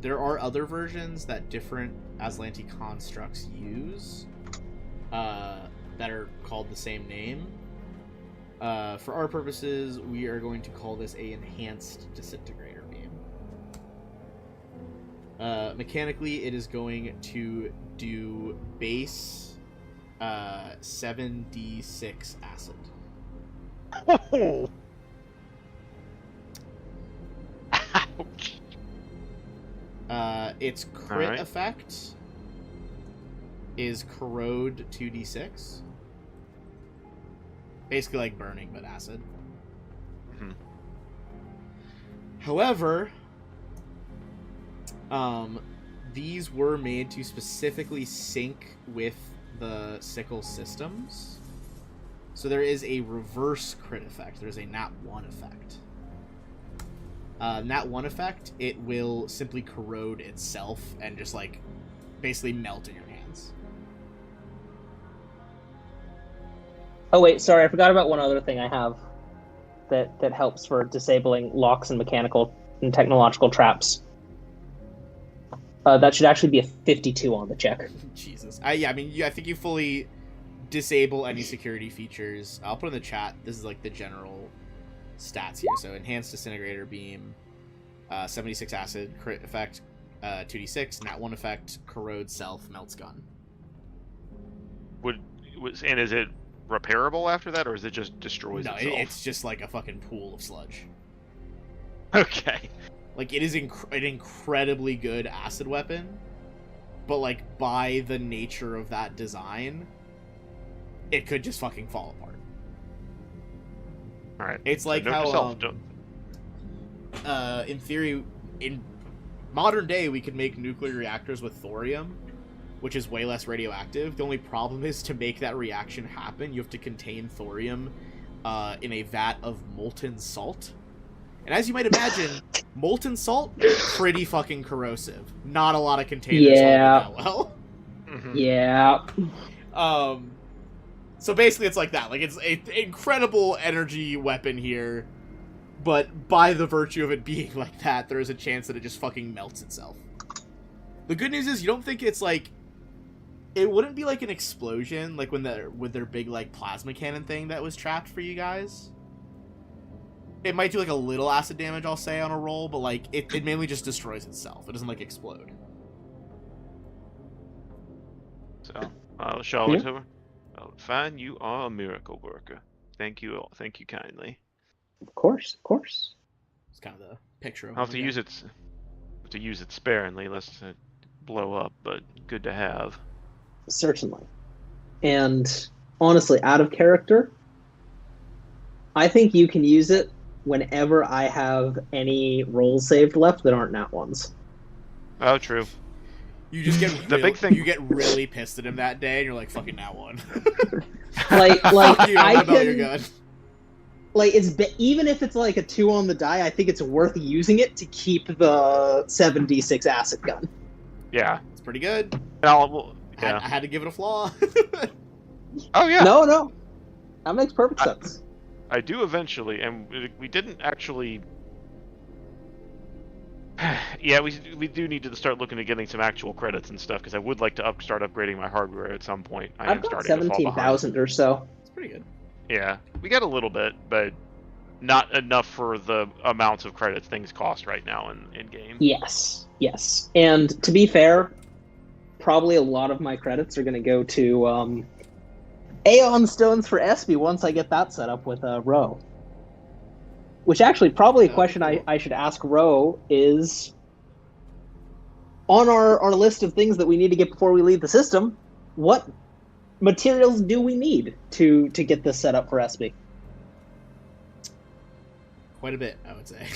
There are other versions that different Aslanti constructs use, that are called the same name. For our purposes, we are going to call this a enhanced disintegrator beam. Mechanically, it is going to do base 7d6 acid. Oh. Ouch. Its crit Alright. effect is corrode 2d6. Basically like burning, but acid. Mhm. However, these were made to specifically sync with the sickle systems. So there is a reverse crit effect. There's a nat 1 effect. Nat 1 effect, it will simply corrode itself and just like basically melt in your hands. Oh wait, sorry, I forgot about one other thing I have that helps for disabling locks and mechanical and technological traps. That should actually be a 52 on the check. Jesus. I mean, I think you fully disable any security features. I'll put in the chat. This is like the general stats here. So enhanced disintegrator beam, 76 acid, crit effect, 2d6, nat 1 effect, corrode self, melts gun. And is it repairable after that, or is it just destroys No, itself? it's just like a fucking pool of sludge. Okay. Like, it is an incredibly good acid weapon, but like by the nature of that design, it could just fucking fall apart. All right. It's like Note how to self, don't- in theory, in modern day, we could make nuclear reactors with thorium, which is way less radioactive. The only problem is to make that reaction happen, you have to contain thorium in a vat of molten salt. And as you might imagine, molten salt, pretty fucking corrosive. Not a lot of containers Yeah. hold it that well. Mhm. Yeah. So basically it's like that. Like, it's an incredible energy weapon here, but by the virtue of it being like that, there is a chance that it just fucking melts itself. The good news is you don't think it's like... It wouldn't be like an explosion, like when with their big like plasma cannon thing that was trapped for you guys. It might do like a little acid damage, I'll say, on a roll, but like it mainly just destroys itself. It doesn't like explode. So, Charlotte, Yeah. over. Oh, fine, you are a miracle worker. Thank you kindly. Of course, of course. It's kind of the picture of I'll have him to again. use it sparingly, lest it blow up, but good to have. Certainly. And honestly, out of character, I think you can use it whenever I have any rolls saved left that aren't nat ones. Oh, true. You just get The big thing- You get really pissed at him that day, and you're like, "Fucking now one." Like Fuck you, I'm I gonna belt your can, gun. like even if it's like a 2 on the die, I think it's worth using it to keep the 7d6 acid gun. Yeah. It's pretty good. Yeah. I had to give it a flaw. Oh yeah. No, that makes perfect sense. I do eventually, and we didn't actually. Yeah, we do need to start looking at getting some actual credits and stuff, because I would like to start upgrading my hardware at some point. I I've am got starting to fall behind. 17,000 or so. It's pretty good. Yeah, we got a little bit, but not enough for the amounts of credits things cost right now in game. Yes, yes. And to be fair, probably a lot of my credits are going to go to Aeon Stones for Espy once I get that set up with Ro. Which actually, probably a That'd be question cool. I should ask Ro is on our list of things that we need to get before we leave the system, what materials do we need to get this set up for Espy? Quite a bit, I would say.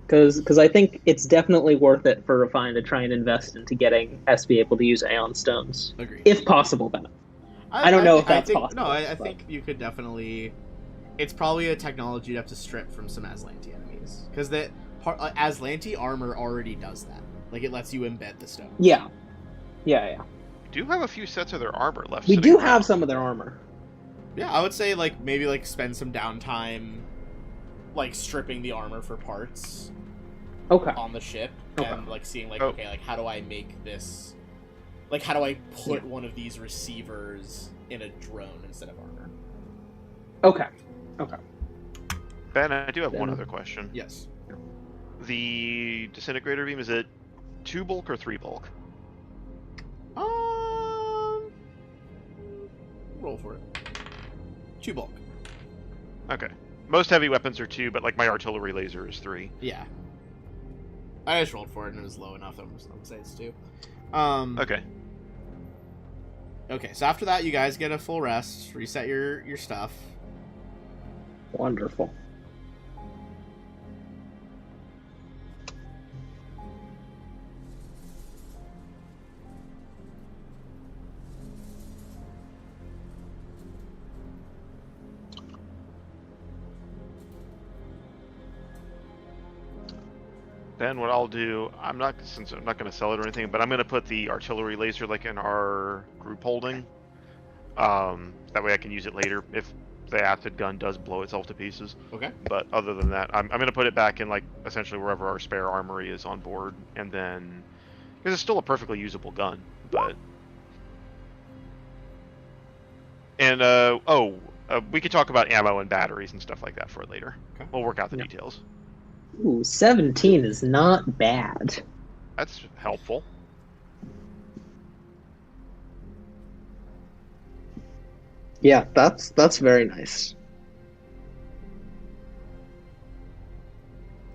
Because I think it's definitely worth it for Refine to try and invest into getting Espy able to use Aeon Stones. Agreed. If possible, Ben. I don't know if that's think, possible. No, I but- think you could definitely. It's probably a technology you'd have to strip from some Aslanti enemies, because that Aslanti armor already does that. Like, it lets you embed the stone. Yeah. Yeah. We do have a few sets of their armor left. We sitting do around. have some of their armor. Yeah, I would say like maybe like spend some downtime, like stripping the armor for parts Okay. on the ship, Okay. and like seeing like Oh. okay, like how do I make this, like how do I put one of these receivers in a drone instead of armor? Okay. Ben, I do have one Then- other question. Yes. The disintegrator beam, is it 2 bulk or 3 bulk? Roll for it. 2 bulk. Okay. Most heavy weapons are 2, but like my artillery laser is 3. Yeah. I just rolled for it and it was low enough. I'm gonna say it's 2. Okay. Okay. So after that, you guys get a full rest, reset your stuff. Wonderful. Then what I'll do, since I'm not going to sell it or anything, but I'm going to put the artillery laser like in our group holding. That way I can use it later if the acid gun does blow itself to pieces. Okay. But other than that, I'm going to put it back in like essentially wherever our spare armory is on board, and then because it's still a perfectly usable gun, but. And we could talk about ammo and batteries and stuff like that for later. Okay. We'll work out the Yeah. details. Ooh, 17 is not bad. That's helpful. Yeah, that's very nice.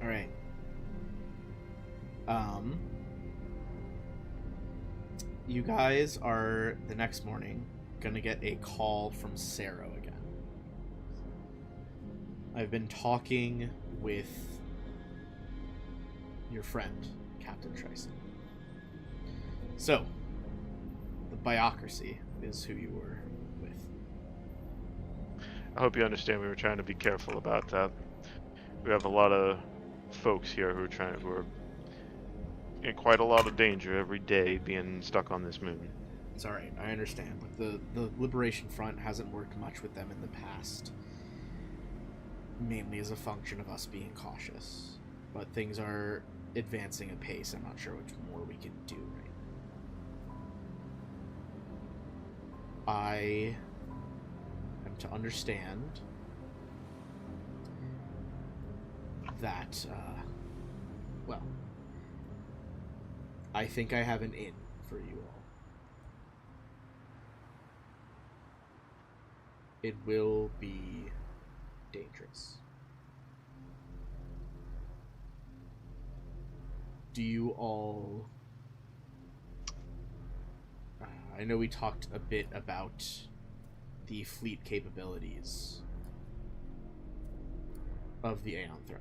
All right. You guys are the next morning gonna get a call from Saro again. I've been talking with your friend, Captain Trison. So, the Biocracy is who you were with. I hope you understand we were trying to be careful about that. We have a lot of folks here who are in quite a lot of danger every day being stuck on this moon. It's alright, I understand. Like the Liberation Front hasn't worked much with them in the past. Mainly as a function of us being cautious. But things are advancing apace. I'm not sure which more we can do right now. I am to understand that, well, I think I have an in for you all. It will be dangerous. Do you all... I know we talked a bit about the fleet capabilities of the Aeon Throne.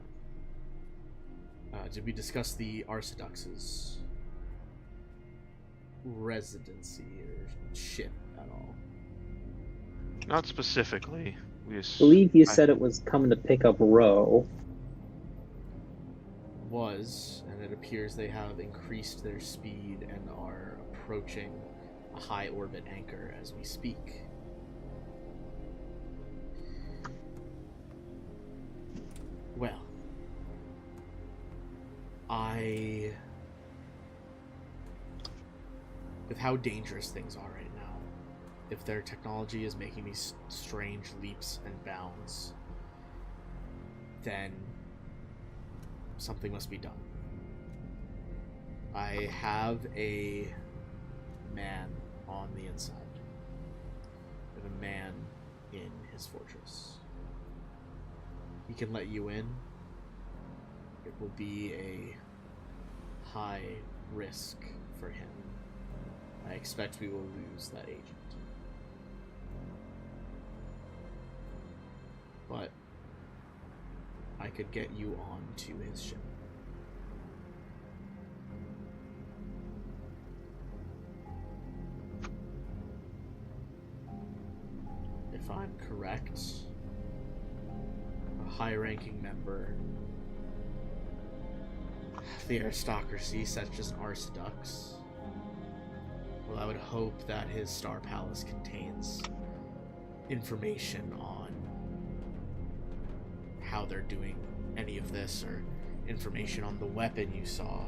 Did we discuss the Arcidux's residency or ship at all? Not specifically. I believe you said I- it was coming to pick up Ro. Was, and it appears they have increased their speed and are approaching a high orbit anchor as we speak. Well, with how dangerous things are right now, if their technology is making these strange leaps and bounds, then something must be done. I have a man on the inside. I have a man in his fortress. He can let you in. It will be a high risk for him. I expect we will lose that agent. But I could get you on to his ship. If I'm correct, a high-ranking member of the aristocracy, such as Archdux, well, I would hope that his Star Palace contains information on how they're doing any of this, or information on the weapon you saw.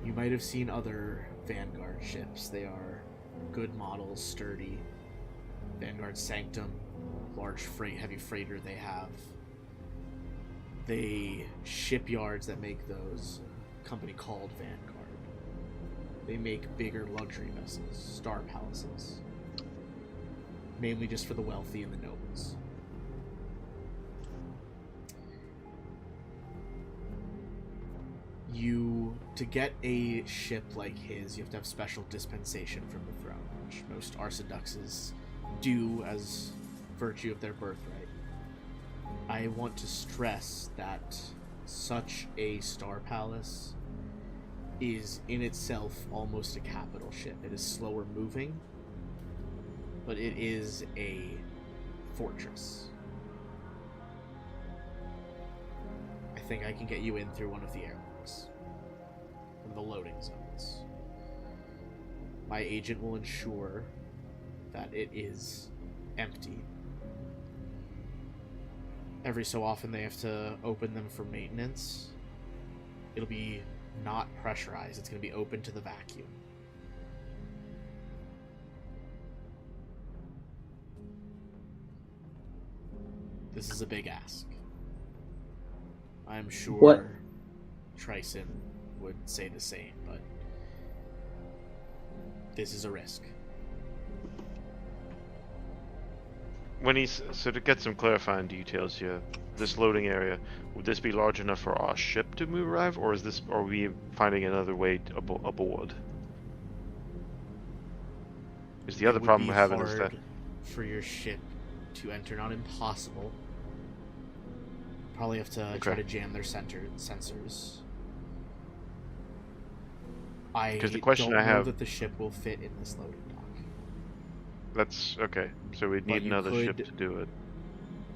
You might have seen other Vanguard ships. They are good models, sturdy. Vanguard Sanctum, large heavy freighter they have. The shipyards that make those, a company called Vanguard. They make bigger luxury vessels, Star Palaces. Mainly just for the wealthy and the nobles. To get a ship like his, you have to have special dispensation from the throne, which most Arciduxes do as virtue of their birthright. I want to stress that such a Star Palace is in itself almost a capital ship. It is slower moving, but it is a fortress. I think I can get you in through one of the airlocks. One of the loading zones. My agent will ensure that it is empty. Every so often they have to open them for maintenance. It'll be not pressurized. It's going to be open to the vacuum. This is a big ask. I'm sure What? Tryson would say the same, but this is a risk. So to get some clarifying details here, this loading area, would this be large enough for our ship to arrive, or are we finding another way aboard? Is the other problem we're having is that for your ship to enter, not impossible. Probably have to try to jam their sensors. Because the question don't I have know that the ship will fit in this loading dock. That's okay. So we'd need another ship to do it.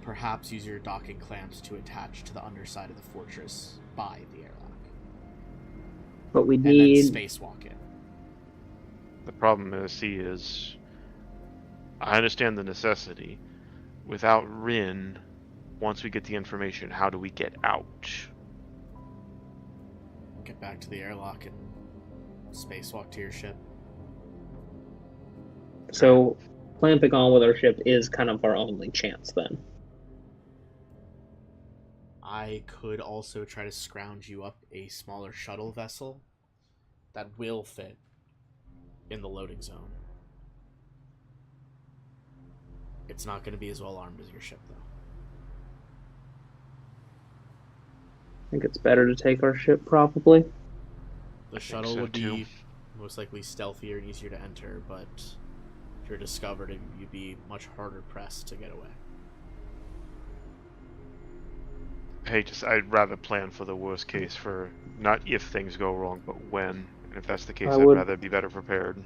Perhaps use your docking clamps to attach to the underside of the fortress by the airlock. But we And need then spacewalk it. The problem I see is, I understand the necessity. Without Rin, once we get the information, how do we get out? Get back to the airlock and spacewalk to your ship. so clamping on with our ship is kind of our only chance then. I could also try to scrounge you up a smaller shuttle vessel that will fit in the loading zone. It's not going to be as well armed as your ship, though. I think it's better to take our ship, probably. The shuttle so, would too. be most likely stealthier and easier to enter, but if you're discovered, you'd be much harder pressed to get away. Hey, I'd rather plan for the worst case, for not if things go wrong, but when. And if that's the case, I'd rather be better prepared.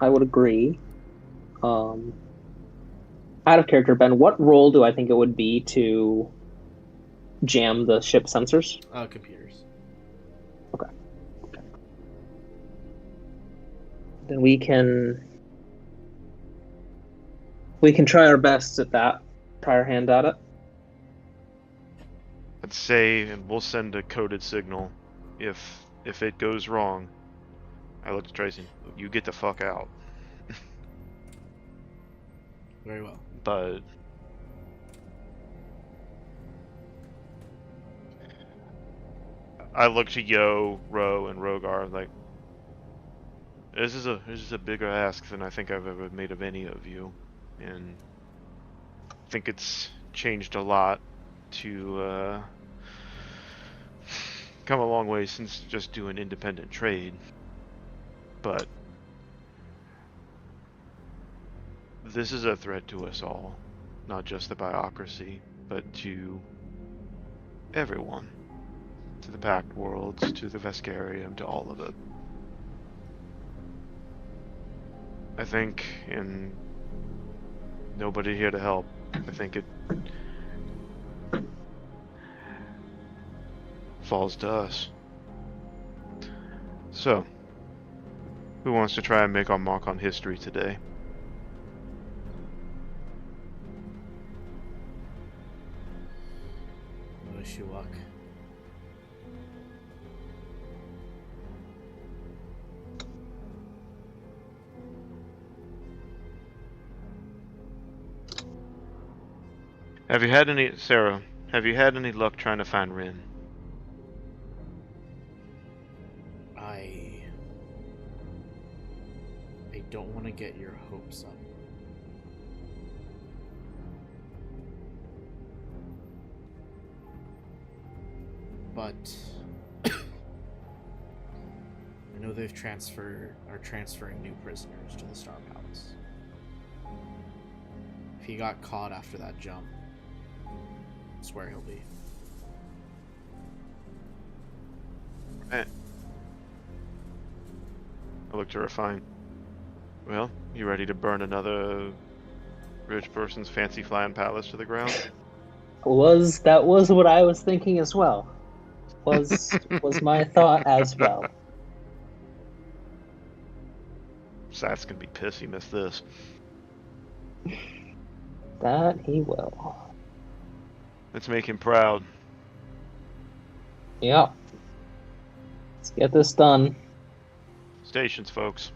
I would agree. Out of character, Ben, what role do I think it would be to jam the ship sensors? Computers. Okay. Then we can try our best at that. Try our hand at it. I'd say, and we'll send a coded signal. If it goes wrong, I look to Tracy. You get the fuck out. Very well. But I look to Yo, Ro, and Rogar like, this is a bigger ask than I think I've ever made of any of you, and I think it's changed a lot to come a long way since just doing independent trade. But this is a threat to us all, not just the Biocracy, but to everyone. To the Pact Worlds, to the Vescarium, to all of it. I think, and nobody here to help, I think it falls to us. So, who wants to try and make our mark on history today? Wish you luck. Have you had any, Sarah, have you had any luck trying to find Rin? I don't want to get your hopes up. But I know they've are transferring new prisoners to the Star Palace. If he got caught after that jump, that's where he'll be. Right. I look to Refine. Well, you ready to burn another rich person's fancy flying palace to the ground? That was what I was thinking as well. Was my thought as well. Sat's gonna be pissed he missed this. That he will. Let's make him proud. Yeah. Let's get this done. Stations, folks.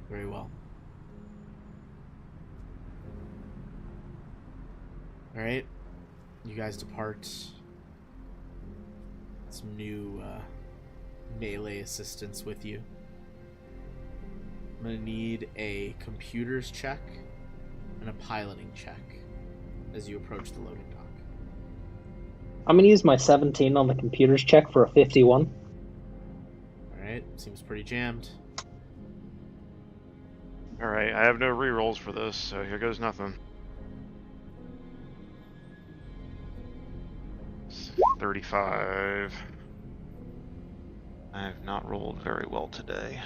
Very well. Alright. You guys depart. Some new melee assistants with you. I'm gonna need a computers check and a piloting check as you approach the loading dock. I'm gonna use my 17 on the computers check for a 51. Alright, seems pretty jammed. Alright, I have no rerolls for this, so here goes nothing. 35. I have not rolled very well today.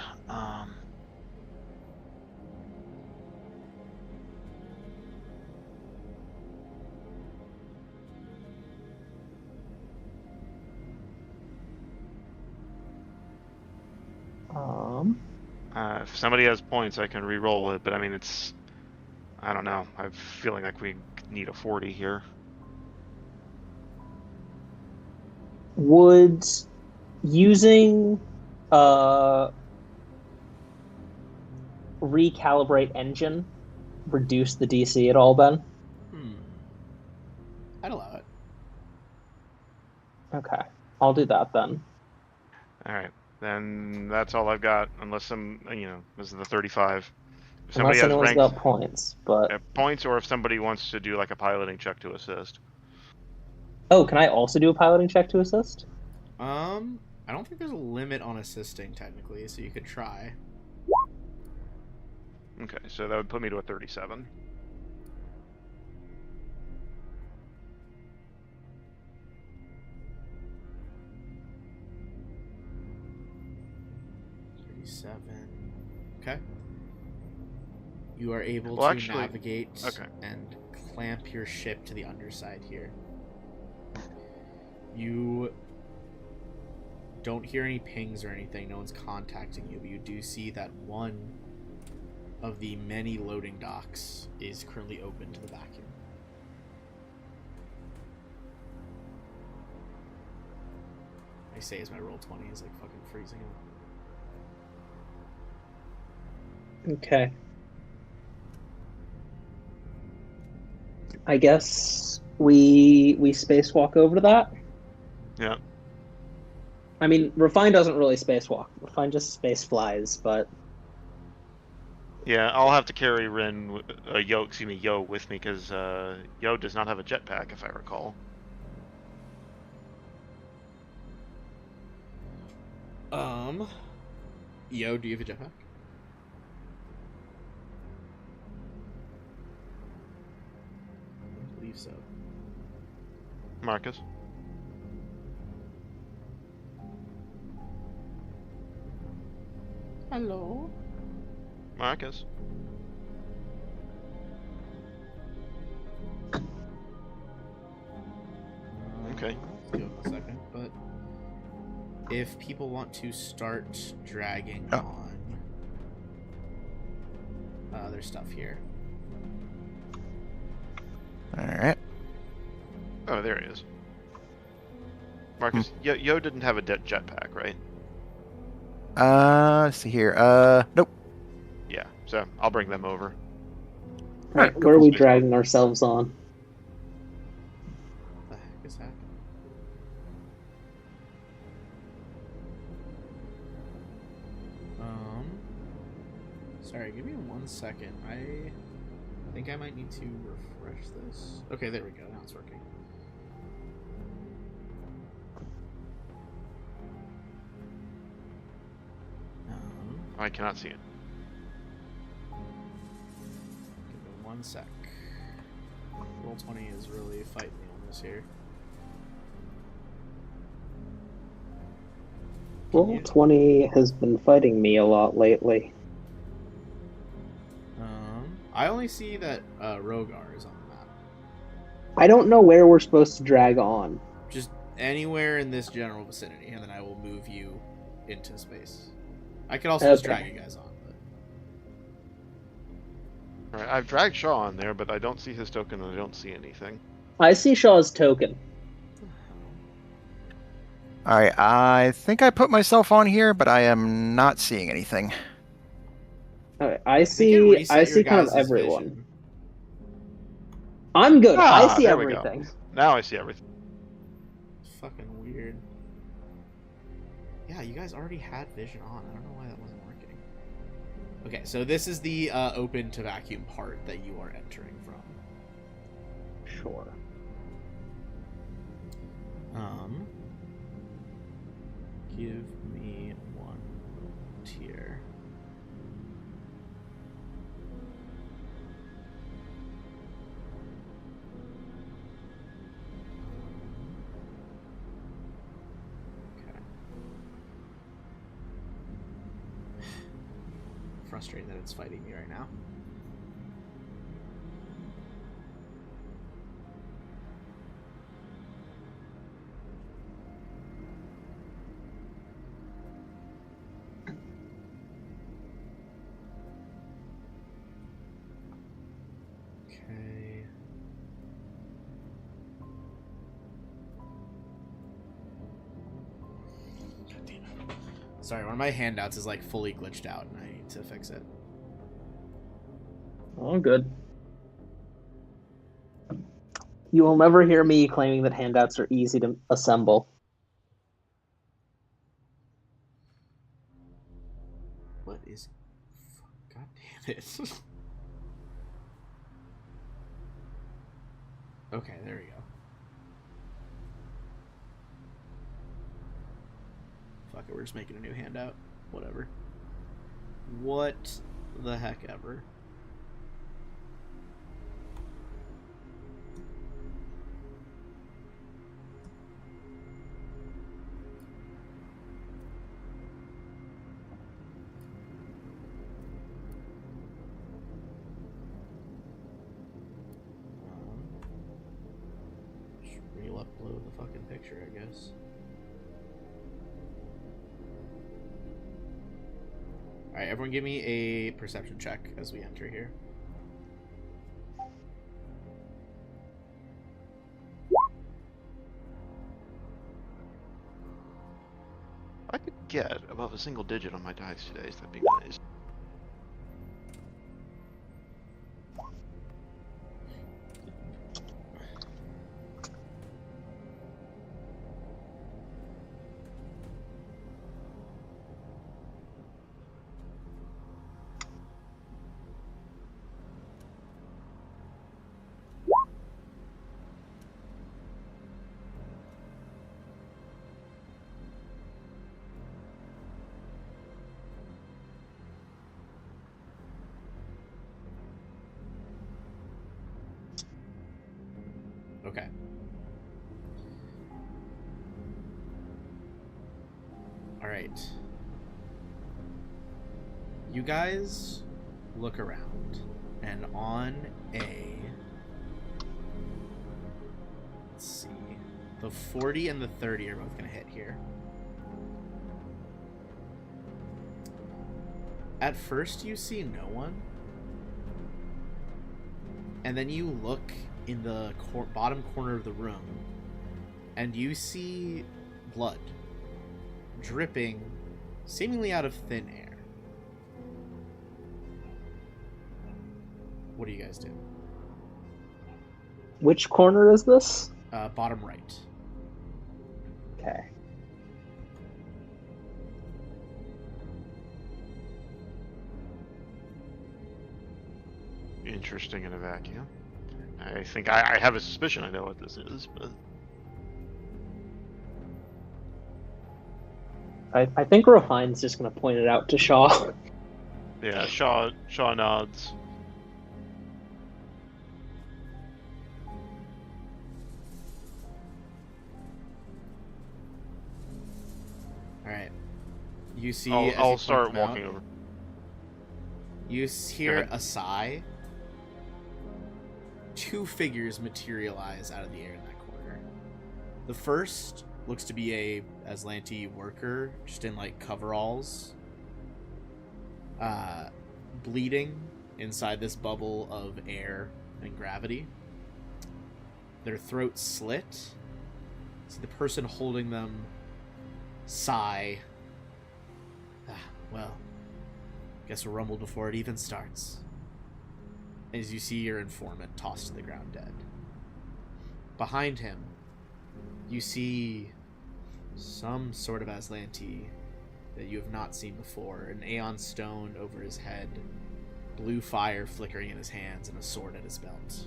If somebody has points, I can re-roll it, but I mean, it's... I don't know. I'm feeling like we need a 40 here. Would using recalibrate engine reduce the DC at all, Ben? I'd allow it. Okay, I'll do that then. Alright, then that's all I've got, unless this is the 35. If Unless has anyone's ranked got points, but... points, or if somebody wants to do like a piloting check to assist. Oh, can I also do a piloting check to assist? I don't think there's a limit on assisting, technically, so you could try. Okay, so that would put me to a 37. Okay. You are able Well, to actually, navigate okay. and clamp your ship to the underside here. You don't hear any pings or anything. No one's contacting you, but you do see that one of the many loading docks is currently open to the vacuum. say is my roll 20 is like fucking freezing up. Okay. I guess we spacewalk over to that. Yeah. I mean, Refine doesn't really spacewalk. Refine just space flies, but Yeah, I'll have to carry Yo with me because Yo does not have a jetpack, if I recall. Yo, do you have a jetpack? I believe so. Marcus? Hello. Marcus? Okay. Give it a second, but if people want to start dragging Oh. on their stuff here. All right. Oh, there he is. Marcus, Yo didn't have a jetpack, right? Let's see here. Nope. Yeah, so I'll bring them over. right, where are we dragging ourselves on? What the heck is happening? Sorry, give me 1 second. I think I might need to refresh this. Okay, there we go. Now it's working. I cannot see it. Give me 1 sec. Roll 20 is really fighting me on this here. Roll 20 has been fighting me a lot lately. I only see that Rogar is on the map. I don't know where we're supposed to drag on. Just anywhere in this general vicinity, and then I will move you into space. I could also just drag you guys on, but Alright, I've dragged Shaw on there, but I don't see his token and I don't see anything. I see Shaw's token. All right. I think I put myself on here, but I am not seeing anything. I think it see. I reset see your kind of guys' everyone. vision. I'm good. I see there we go. everything. Now I see everything. It's fucking weird. Yeah, you guys already had vision on. I don't know why that wasn't working. Okay, so this is the open to vacuum part that you are entering from. Sure. Give me 1 tier. Okay. Frustrating that it's fighting me right now. Okay. God damn it. Sorry, one of my handouts is like fully glitched out and I need to fix it. All good. You will never hear me claiming that handouts are easy to assemble. What is... God damn it. Okay, there we go. Fuck it, we're just making a new handout. Whatever. What the heck ever. Just re-upload the fucking picture, I guess. Alright, everyone give me a perception check as we enter here. I could get above a single digit on my dice today, so that'd be nice. Okay. Alright. You guys look around, and on a... Let's see. The 40 and the 30 are both going to hit here. At first, you see no one. And then you look in the bottom corner of the room, and you see blood dripping seemingly out of thin air. What do you guys do? Which corner is this? Bottom right. Okay. Interesting in a vacuum. I think I have a suspicion I know what this is, but I think Refine's just gonna point it out to Shaw. yeah, Shaw nods. Alright. You see... as I'll he start points it out, walking over. You hear ahead. a sigh. Two figures materialize out of the air in that corner. The first looks to be a Aslanti worker, just in like coveralls, bleeding inside this bubble of air and gravity. Their throats slit. See the person holding them sigh. Well, guess we're rumbled before it even starts. As you see your informant tossed to the ground dead. Behind him, you see some sort of Aslanti that you have not seen before. An Aeon stone over his head, blue fire flickering in his hands, and a sword at his belt.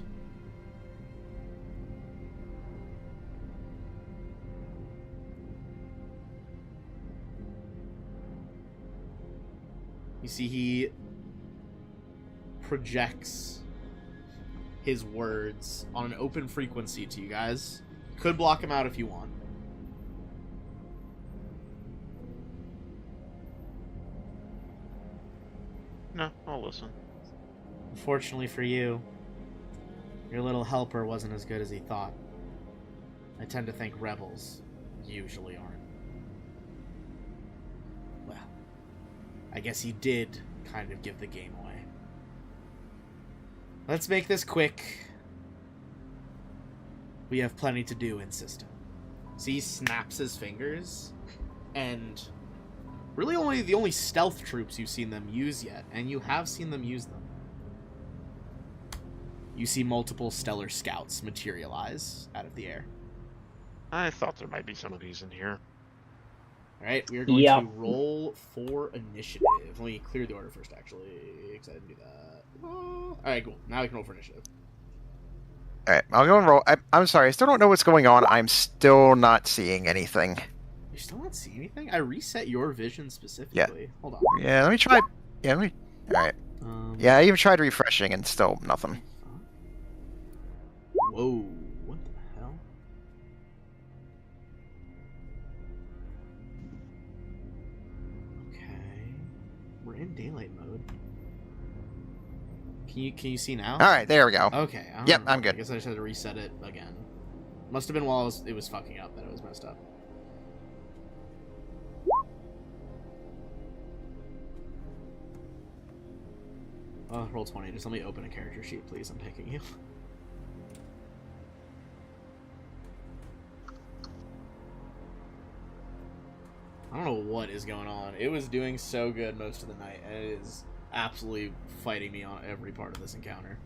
You see he projects his words on an open frequency to you guys. Could block him out if you want. No, I'll listen. Unfortunately for you, your little helper wasn't as good as he thought. I tend to think rebels usually aren't. Well, I guess he did kind of give the game away. Let's make this quick. We have plenty to do in system. So he snaps his fingers, and really the only stealth troops you've seen them use yet, and you have seen them use them. You see multiple stellar scouts materialize out of the air. I thought there might be some of these in here. Alright, we are going Yep. to roll for initiative. Let me clear the order first, actually, because I didn't do that. Alright, cool. Now we can roll for initiative. All right, I'll go and roll. I'm sorry, I still don't know what's going on. I'm still not seeing anything. You still not see anything? I reset your vision specifically. Hold on. Yeah, let me try. Yeah, let me. All right. Yeah, I even tried refreshing and still nothing. Whoa. What the hell? Okay. We're in daylight mode. Can you see now? All right, there we go. Okay. I don't Yep, know. I'm good. I guess I just had to reset it again. Must have been while it was fucking up that it was messed up. Roll 20. Just let me open a character sheet, please. I'm picking you. I don't don't know what is going on. It was doing so good most of the night, and it is absolutely fighting me on every part of this encounter.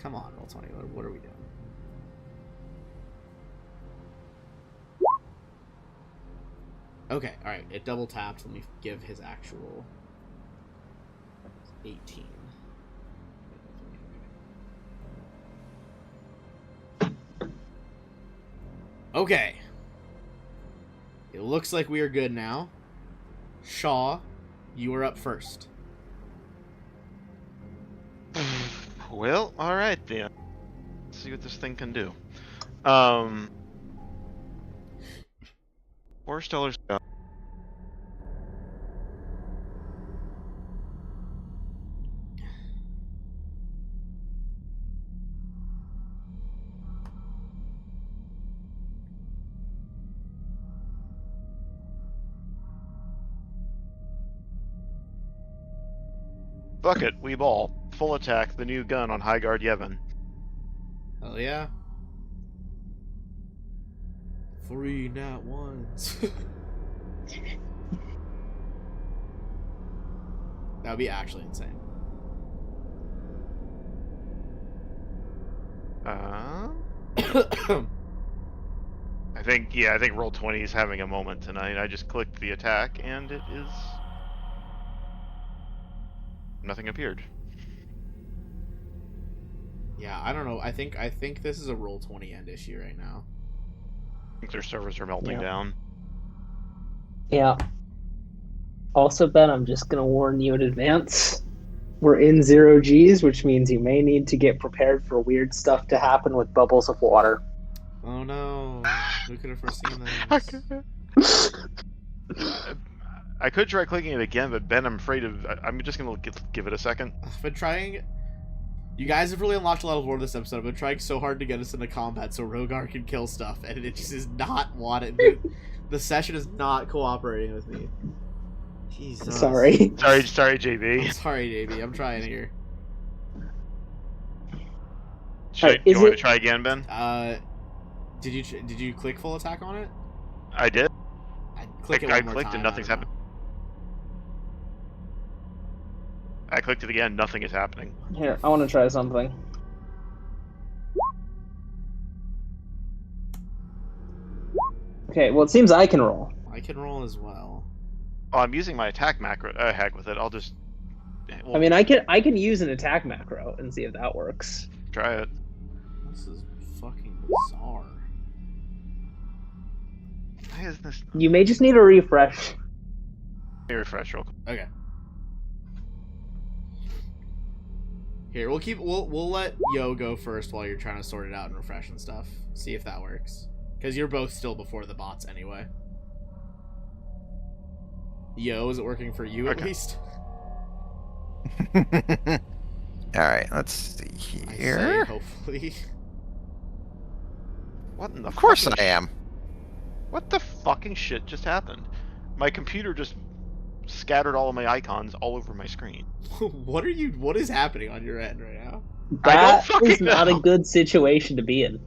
Come on, Roll20. What are we doing? Okay, alright. It double tapped. Let me give his actual 18. Okay. It looks like we are good now. Shaw, you are up first. Well, alright then. Let's see what this thing can do. $4 go. Fuck it, we ball. Full attack, the new gun on High Guard Yevon. Hell yeah. 3 nat ones. That would be actually insane. I think Roll20 is having a moment tonight. I just clicked the attack and it is... nothing appeared. Yeah, I don't know. I think this is a Roll20 end issue right now. I think their servers are melting Yeah. down. Yeah. Also, Ben, I'm just gonna warn you in advance. We're in 0Gs, which means you may need to get prepared for weird stuff to happen with bubbles of water. Oh no. Who could have foreseen this? I could try clicking it again, but Ben, I'm afraid of... I'm just gonna give it a second. I've been trying... You guys have really unlocked a lot of lore this episode. I've been trying so hard to get us into combat so Rogar can kill stuff, and it just is not wanting. The session is not cooperating with me. Jesus. Sorry. Sorry, I'm JB. sorry, JB. I'm trying here. You want to try again, Ben? Did you click full attack on it? I did. I clicked it one more clicked time, and nothing's I don't happened. I clicked it again, nothing is happening. Here, I want to try something. Okay, well, it seems I can roll. know. I can roll as well. Oh, I'm using my attack macro. Heck with it. I'll just... I mean, I can use an attack macro and see if that works. try it. This is fucking bizarre. Why is this... You may just need a refresh. Let me refresh real quick. Okay. Here, we'll let Yo go first while you're trying to sort it out and refresh and stuff. See if that works. Because you're both still before the bots anyway. Yo, is it working for you at Okay. least? Alright, let's see I here. say, hopefully. What in the Of course fucking I am. What the fucking shit just happened? My computer just scattered all of my icons all over my screen. What is happening on your end right now? I don't That fucking is not know. a good situation to be in.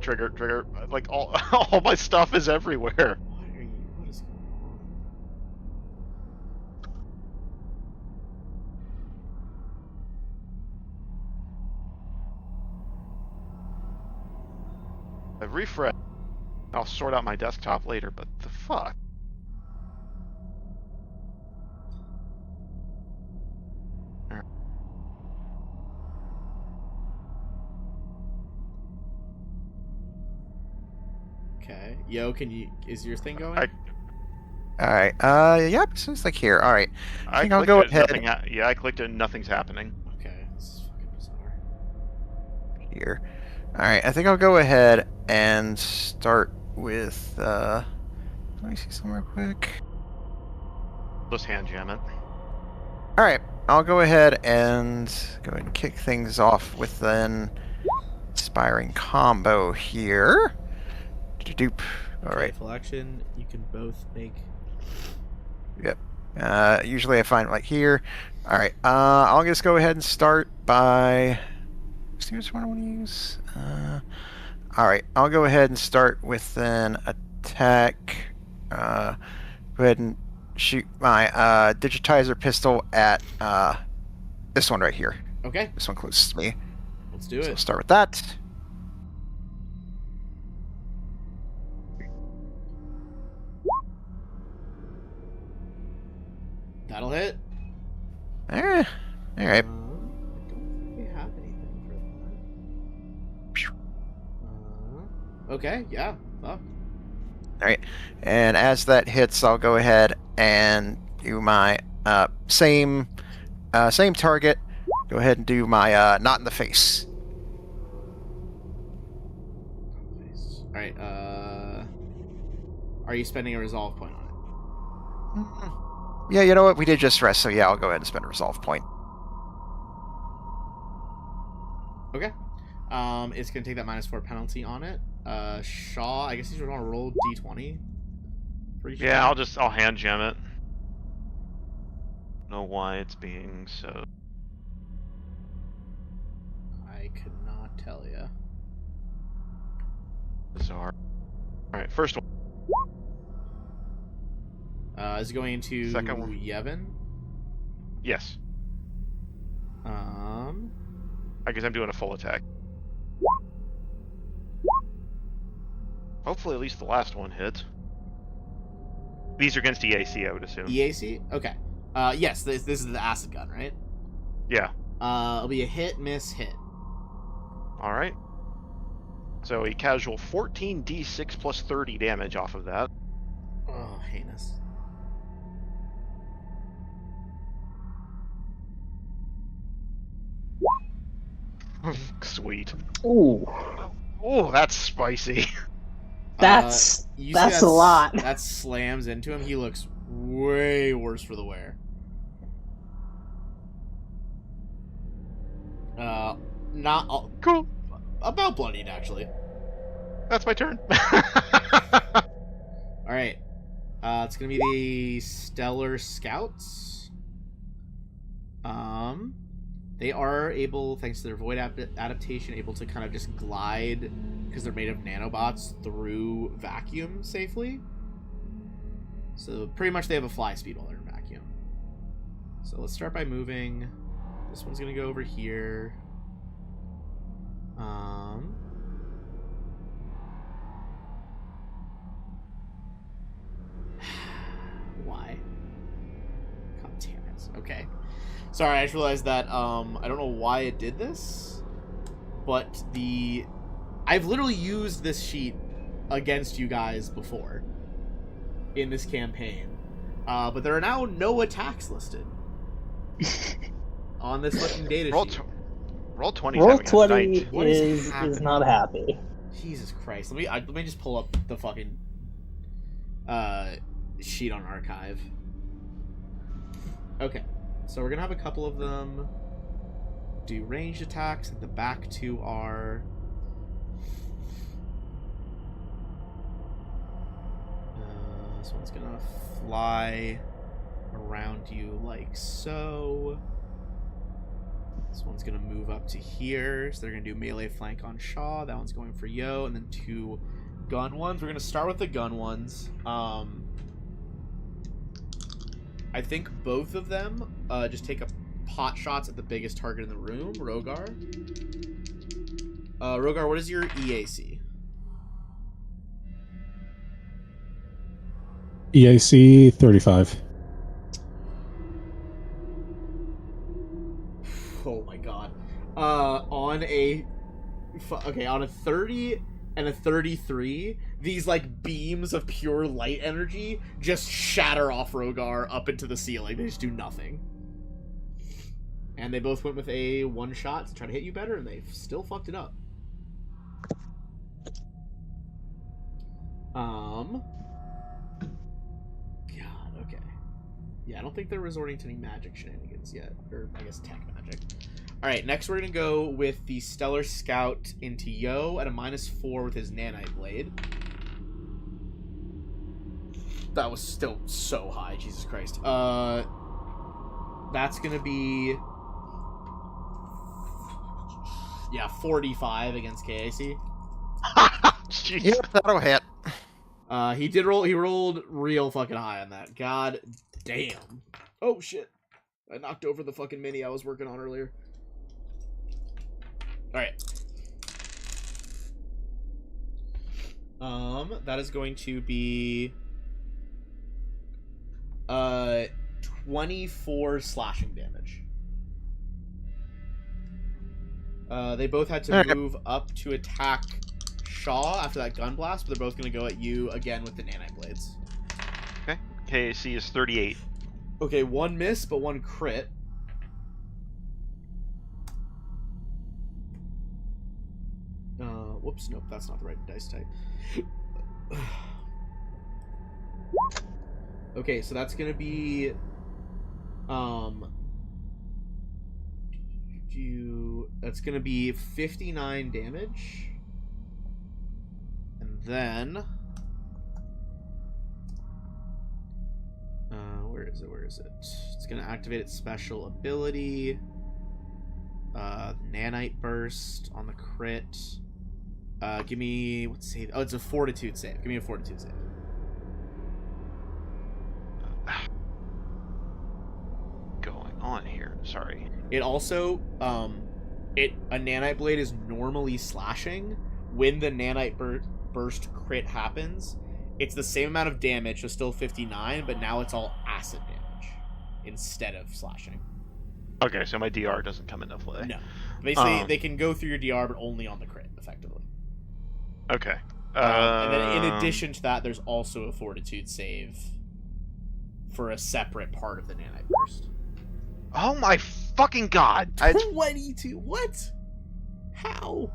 Trigger. Like, all my stuff is everywhere. What is going on? I've refreshed. I'll sort out my desktop later, but the fuck? Okay. Yo, is your thing going? Alright, yep, so it's like here. Alright, I think I'll clicked go it, ahead. nothing yeah, I clicked it and nothing's happening. Okay, this is fucking bizarre. here. Alright, I think I'll go ahead and start with, let me see somewhere quick. Just hand jam it. Alright, I'll go ahead and kick things off with an inspiring combo here. Doop. Alright. Full action. You can both make. Usually I find like here. Alright, I'll just go ahead and start by see which one I want to use. All right, I'll go ahead and start with an attack. Go ahead and shoot my digitizer pistol at this one right here. Okay, This one closest to me. let's do So it. we'll start with that. That'll hit. All right. I don't think we have anything for that. Okay, yeah. Fuck. All right, and as that hits, I'll go ahead and do my same target. Go ahead and do my not in the face. All right. Are you spending a resolve point on it? Yeah, you know what? We did just rest, so yeah, I'll go ahead and spend a resolve point. Okay. It's gonna take that -4 penalty on it. Shaw, I guess he's gonna roll d20 for each Yeah, attack. I'll hand gem it. Know why it's being so. I could not tell you. Bizarre. Alright, first one. Is it going to Second one. Yevon? Yes. I guess I'm doing a full attack. Hopefully at least the last one hits. These are against EAC, I would assume. EAC? Okay. Yes, this is the acid gun, right? Yeah. It'll be a hit, miss, hit. Alright. So a casual 14d6 plus 30 damage off of that. Oh, heinous. Sweet. Ooh, Oh, that's spicy. that's You see that's a lot. That slams into him. He looks way worse for the wear. Not Cool. about bloodied actually. That's my turn. All right. It's gonna be the Stellar Scouts. They are able, thanks to their void adaptation, able to kind of just glide because they're made of nanobots through vacuum safely. So pretty much they have a fly speed while they're in vacuum. So let's start by moving. This one's gonna go over here. Why? God damn it. Okay. Sorry, I just realized that I don't know why it did this, but I've literally used this sheet against you guys before in this campaign. But there are now no attacks listed on this fucking data Roll sheet. Roll 20. Roll 20 What is is happening? not happy. Jesus Christ. Let me just pull up the fucking sheet on archive. Okay. So we're gonna have a couple of them do ranged attacks. The back two are this one's gonna fly around you like so. This one's gonna move up to here, so they're gonna do melee flank on Shaw. That one's going for Yo, and then two gun ones. We're gonna start with the gun ones. I think both of them just take a pot shots at the biggest target in the room, Rogar. Rogar, what is your EAC? EAC 35. Oh my god. On a 30 and a 33, these like beams of pure light energy just shatter off Rogar up into the ceiling. They just do nothing. And they both went with a one shot to try to hit you better, and they still fucked it up. God, okay. Yeah, I don't think they're resorting to any magic shenanigans yet. Or, I guess, tech magic. Alright, next we're going to go with the Stellar Scout into Yo at a -4 with his Nanite Blade. That was still so high, Jesus Christ. That's going to be... Yeah, 45 against KAC. Jeez. Yeah, that'll hit. He did roll. He rolled real fucking high on that. God damn. Oh shit! I knocked over the fucking mini I was working on earlier. All right. That is going to be 24 slashing damage. They both had to move up to attack Shaw after that gun blast, but they're both going to go at you again with the nanite blades. Okay. KAC is 38. Okay, one miss, but one crit. Whoops, nope, that's not the right dice type. Okay, so that's gonna be that's gonna be 59 damage. And then where is it? It's gonna activate its special ability. Nanite burst on the crit. Give me what's save? Oh, it's a fortitude save. Give me a fortitude save. Going on here. Sorry. It also a nanite blade is normally slashing. When the nanite burst crit happens, it's the same amount of damage, so still 59, but now it's all acid damage instead of slashing. Okay, so my DR doesn't come into play. No. Basically, they can go through your DR, but only on the crit, effectively. Okay. And then in addition to that, there's also a fortitude save for a separate part of the nanite burst. Oh my fucking god! I 22? What? How?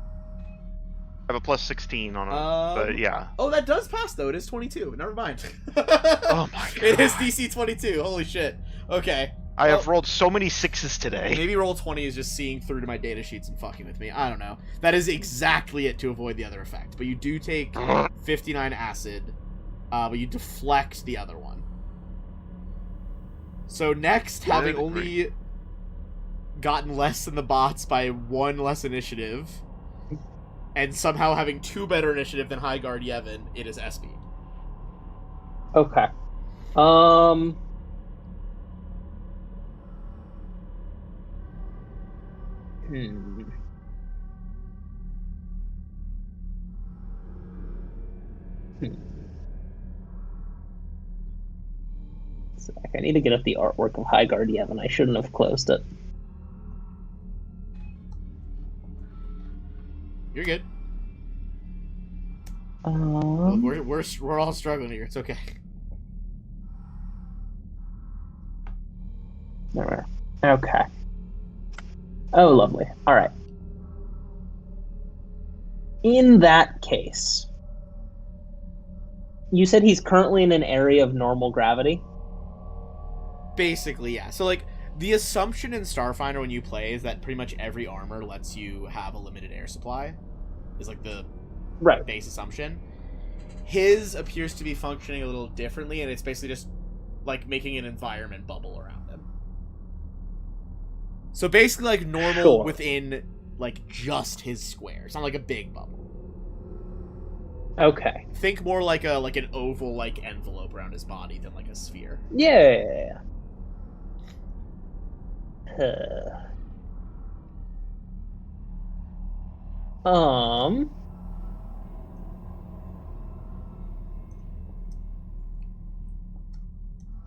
have a plus 16 on it, but yeah. Oh, that does pass, though. It is 22. Never mind. Oh my god. It is DC 22. Holy shit. Okay. I have rolled so many 6s today. Maybe roll 20 is just seeing through to my data sheets and fucking with me. I don't know. That is exactly it to avoid the other effect. But you do take 59 acid, but you deflect the other one. So next, having only gotten less than the bots by 1 less initiative, and somehow having 2 better initiative than High Guard Yevon, it is SB. Okay. So I need to get up the artwork of High Guard Yevon. I shouldn't have closed it. You're good. We're all struggling here. It's okay. There. Okay. Oh, lovely. All right. In that case, you said he's currently in an area of normal gravity? Basically, yeah. So, like, the assumption in Starfinder when you play is that pretty much every armor lets you have a limited air supply. Is, like, the base assumption. His appears to be functioning a little differently, and it's basically just, like, making an environment bubble around him. So basically, like, normal within, like, just his square. It's not like a big bubble. Okay. Think more like an oval, like, envelope around his body than, like, a sphere. Yeah.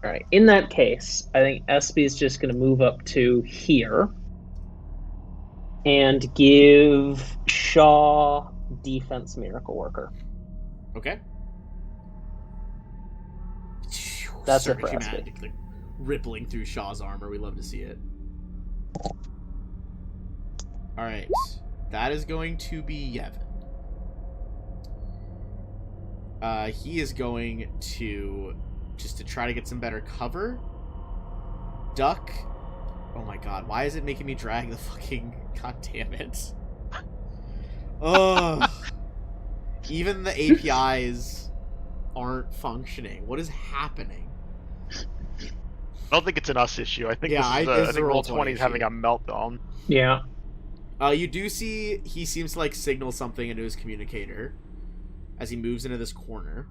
Alright, in that case, I think SB is just going to move up to here and give Shaw Defense Miracle Worker. Okay. That's Surge it for humanity, like, rippling through Shaw's armor. We love to see it. Alright. That is going to be Yevon. He is going to, just to try to get some better cover, duck. Oh my god, why is it making me drag the fucking... God damn it. Ugh. Even the APIs aren't functioning. What is happening? I don't think it's an us issue. I think Yeah, this is this is I a think Roll20 Roll20 is having issue. a meltdown. Yeah. You do see he seems to like signal something into his communicator as he moves into this corner.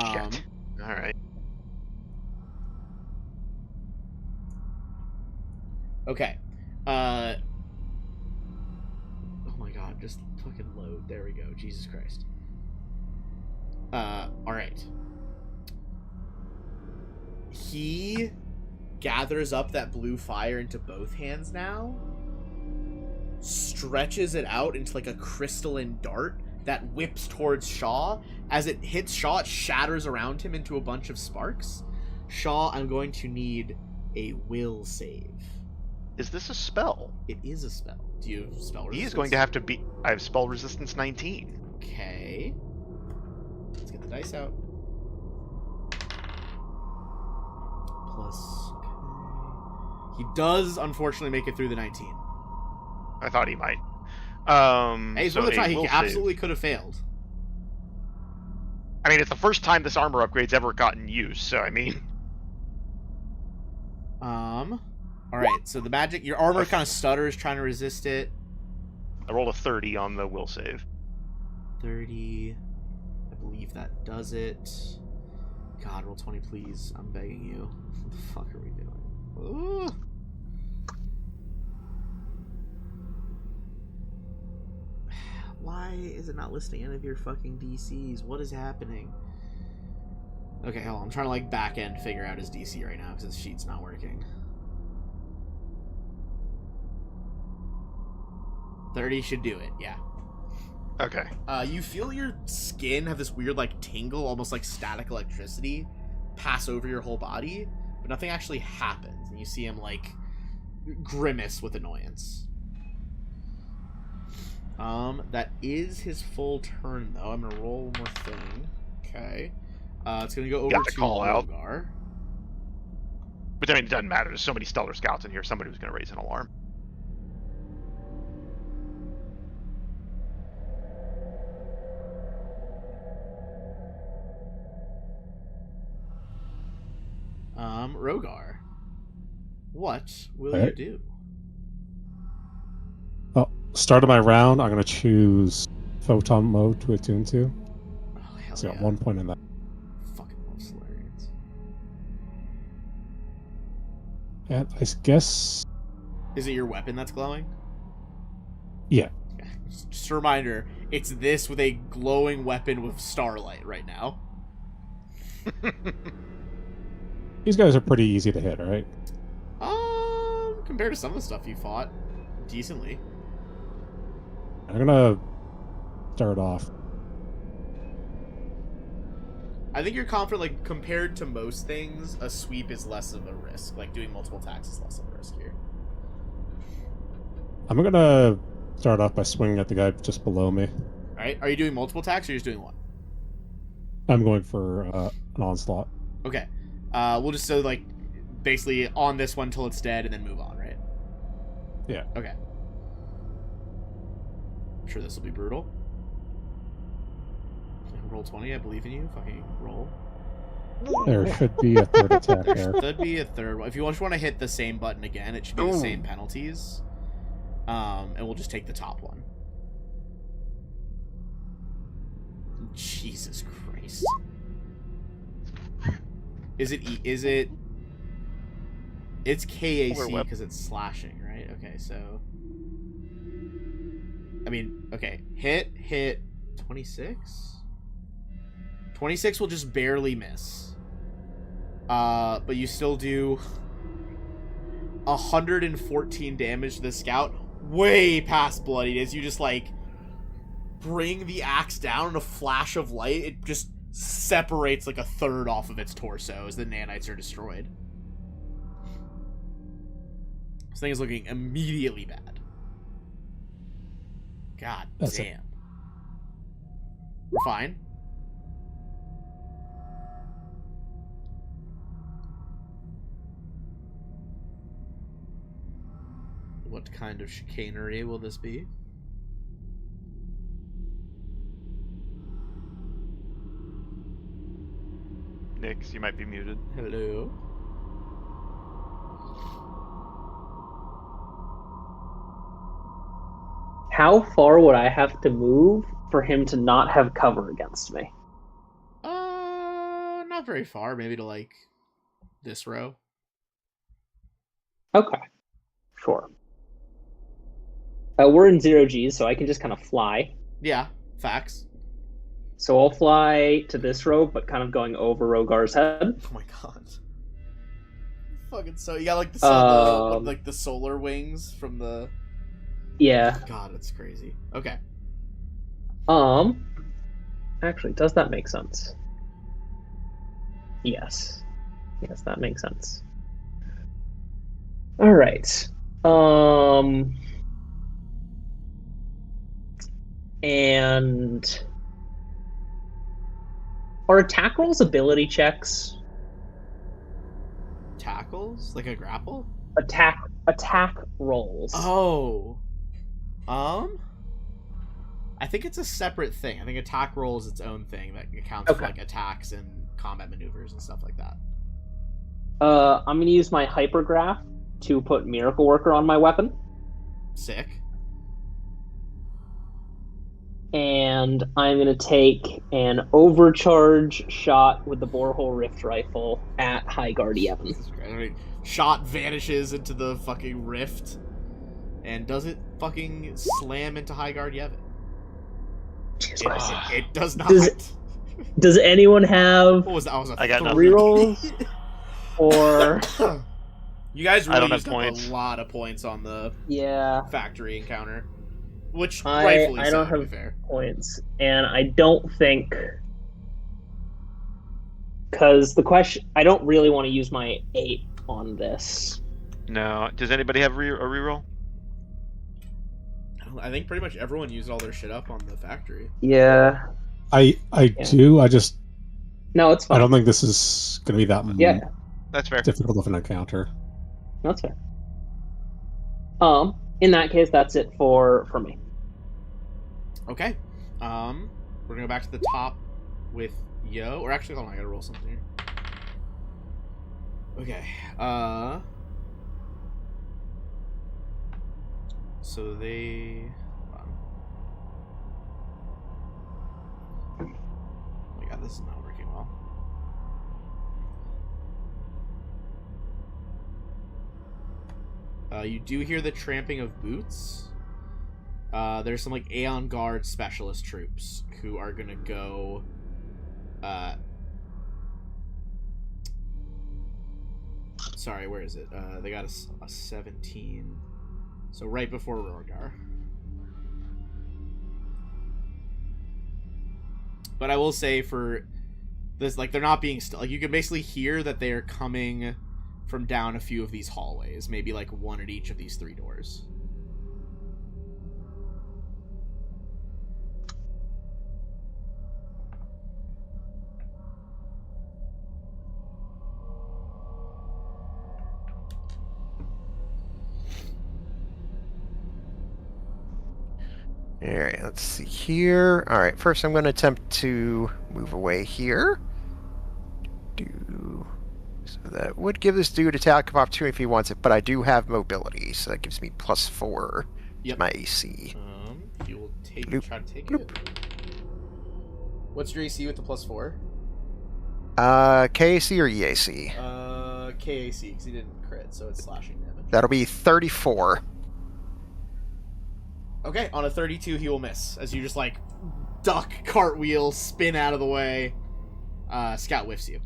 Shit. All right. Okay. Oh my god, just fucking load. There we go. Jesus Christ. Alright. He gathers up that blue fire into both hands now, stretches it out into like a crystalline dart that whips towards Shaw. As it hits Shaw, it shatters around him into a bunch of sparks. Shaw, I'm going to need a will save. Is this a spell? It is a spell. Do you have spell resistance? He is going to have to be. I have spell resistance 19. Okay. Let's get the dice out. Plus. Okay. He does unfortunately make it through the 19. I thought he might. Hey, he's so worth a try. a He will absolutely save. could have failed. I mean, it's the first time this armor upgrade's ever gotten used, so I mean. Alright, so the magic. Your armor kind of stutters trying to resist it. I rolled a 30 on the will save. 30. I believe that does it. God, roll 20, please. I'm begging you. What the fuck are we doing? Ooh. Why is it not listing any of your fucking DCs? What is happening? Okay, hold on. I'm trying to like back end figure out his DC right now because his sheet's not working. 30 should do it, yeah. Okay. You feel your skin have this weird like tingle, almost like static electricity, pass over your whole body, but nothing actually happens, and you see him like grimace with annoyance. That is his full turn though. I'm gonna roll one more thing. Okay. It's gonna go over Got to to call out. Rogar. But I mean, it doesn't matter. There's so many Stellar Scouts in here. Somebody was going to raise an alarm. Rogar. What will you Alright. do? Well, start of my round, I'm going to choose Photon Mode to attune to. Oh, hell So I yeah. got 1 point in that. Fucking love Solarians. And I guess. Is it your weapon that's glowing? Yeah. Just a reminder, it's this with a glowing weapon with starlight right now. These guys are pretty easy to hit, right? Compared to some of the stuff you fought, decently. I'm going to start off. I think you're confident, like, compared to most things, a sweep is less of a risk. Like, doing multiple attacks is less of a risk here. I'm going to start off by swinging at the guy just below me. Alright, are you doing multiple attacks or you're just doing one? I'm going for an onslaught. Okay. We'll just, so, like, basically on this one till it's dead and then move on, right? Yeah. Okay. I'm sure this will be brutal. Roll 20, I believe in you. Fucking roll. There should be a third attack there. Should be a third one. If you just want to hit the same button again, it should be the same penalties. And we'll just take the top one. Jesus Christ. Is it it's KAC because it's slashing, right? Okay, so I mean, okay. Hit 26? 26 will just barely miss. But you still do 114 damage to the scout. Way past bloodied as you just like bring the axe down in a flash of light. It just separates like a third off of its torso as the nanites are destroyed. This thing is looking immediately bad. God That's damn. We're fine. What kind of chicanery will this be? Nix, you might be muted. How far would I have to move for him to not have cover against me? Not very far. Maybe to like this row. Okay, sure. We're in 0Gs, so I can just kind of fly. Yeah, facts. So I'll fly to this row, but kind of going over Rogar's head. Oh my god. Fucking so you got like the like the solar wings from the. Yeah. God, it's crazy. Okay. Actually, does that make sense? Yes. Yes, that makes sense. All right. And are attack rolls ability checks? Tackles like a grapple. Attack rolls. Oh. I think it's a separate thing. I think attack roll is its own thing that accounts for like attacks and combat maneuvers and stuff like that. I'm gonna use my hypergraph to put Miracle Worker on my weapon. Sick. And I'm gonna take an overcharge shot with the Borehole Rift Rifle at High Guard Yevon. I mean, shot vanishes into the fucking rift, and does it fucking slam into High Guard Yevon? It does not. Does anyone have? What was that? I got nothing. Rerolls? Or you guys really I don't have used up points. a lot of points on the factory encounter, which rightfully I so, don't to be have fair. points, and I don't think because the question I don't really want to use my 8 on this. No. Does anybody have a reroll? I think pretty much everyone used all their shit up on the factory. Yeah. I do. I just No, it's fine. I don't think this is going to be that That's fair. difficult of an encounter. That's fair. In that case, that's it for me. Okay. We're gonna go back to the top with Yo. Or actually, hold on, I gotta roll something here. Okay. So they. Hold on. Oh my god, this is not working well. You do hear the tramping of boots. There's some like Aeon Guard specialist troops who are gonna go. Sorry, where is it? They got a 17. So right before Rorgar. But I will say for this, like, they're not being like, you can basically hear that they are coming from down a few of these hallways, maybe like one at each of these 3 doors. Alright, let's see here. Alright, first I'm going to attempt to move away here. So that would give this dude attack of opportunity if he wants it, but I do have mobility, so that gives me +4 to my AC. He will try to take Bloop. it. What's your AC with the +4? KAC or EAC? KAC, because he didn't crit, so it's slashing damage. That'll be 34. Okay, on a 32, he will miss as you just like duck, cartwheel, spin out of the way. Scout whiffs you.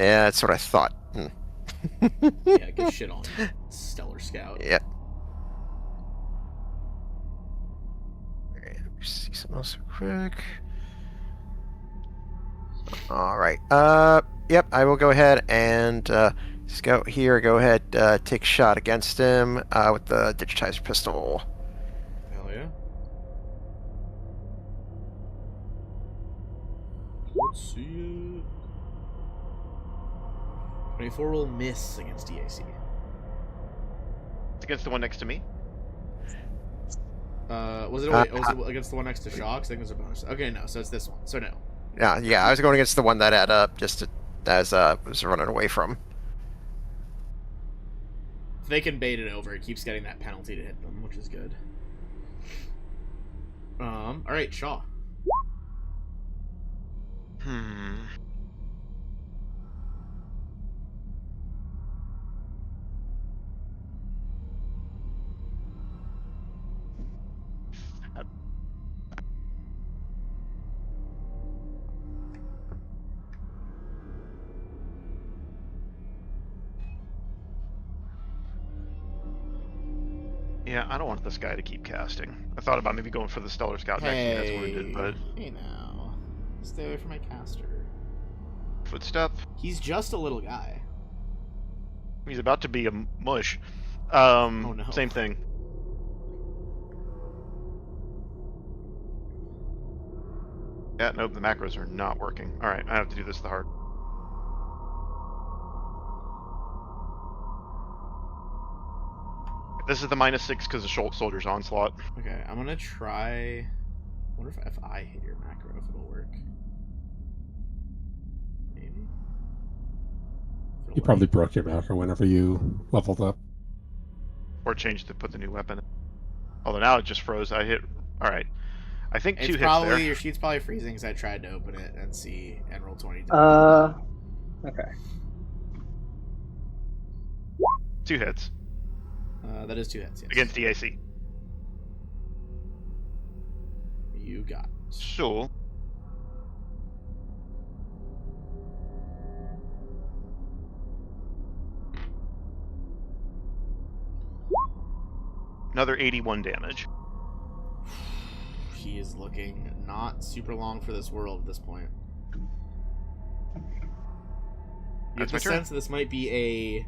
Yeah, that's what I thought. Yeah, good shit on you, Stellar Scout. Yeah. Alright, let me see something else real quick. Alright, yep, I will go ahead and, Scout here, go ahead, take a shot against him, with the digitizer pistol. Hell yeah. Let's see it. 24 will miss against DAC. It's against the one next to me. Was it against the one next to Shaw? 'Cause I think it was a bonus. Okay, no, so it's this one. So no. Yeah, I was going against the one that had, just as, was running away from. If they can bait it over, it keeps getting that penalty to hit them, which is good. Alright, Shaw. Yeah, I don't want this guy to keep casting. I thought about maybe going for the Stellar Scout next to me that's wounded, but Hey now. Stay away from my caster. footstep. He's just a little guy. He's about to be a mush. Oh no. Same thing. Yeah, nope, the macros are not working. Alright, I have to do this the hard. This is the -6 because of Soldier's Onslaught. Okay, I'm gonna try... I wonder if I hit your macro, if it'll work. Maybe? If it'll You probably work. broke your macro whenever you leveled up. Or put the new weapon in. Although now it just froze. I hit... Alright. I think It's 2 hits probably, there. your sheet's probably freezing because I tried to open it and see and roll 20. Okay. 2 hits. That is 2 hits, yes. Against DAC. You got it. So... Another 81 damage. He is looking not super long for this world at this point. You have That's the my turn. sense that this might be a...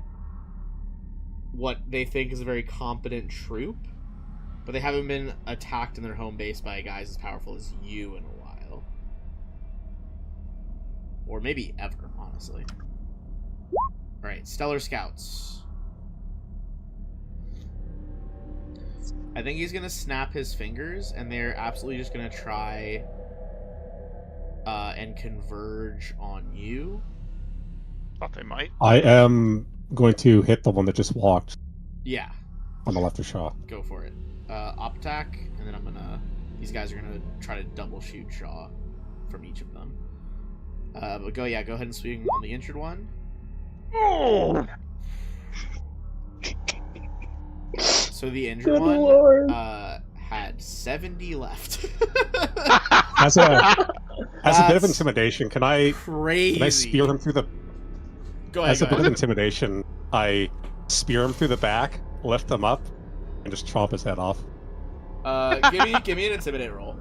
what they think is a very competent troop, but they haven't been attacked in their home base by guys as powerful as you in a while. Or maybe ever, honestly. Alright, Stellar Scouts. I think he's gonna snap his fingers, and they're absolutely just gonna try and converge on you. Thought they might. I am going to hit the one that just walked Yeah, on the left of Shaw. go for it. Op attack, and then I'm gonna... These guys are gonna try to double shoot Shaw from each of them. But go ahead and swing on the injured one. Oh! So the injured Good one lord. had 70 left. As a bit of That's intimidation, can I crazy. spear him through the? Go ahead. As a Go bit of ahead. intimidation, I spear him through the back, lift him up, and just chomp his head off. Give me an intimidate roll.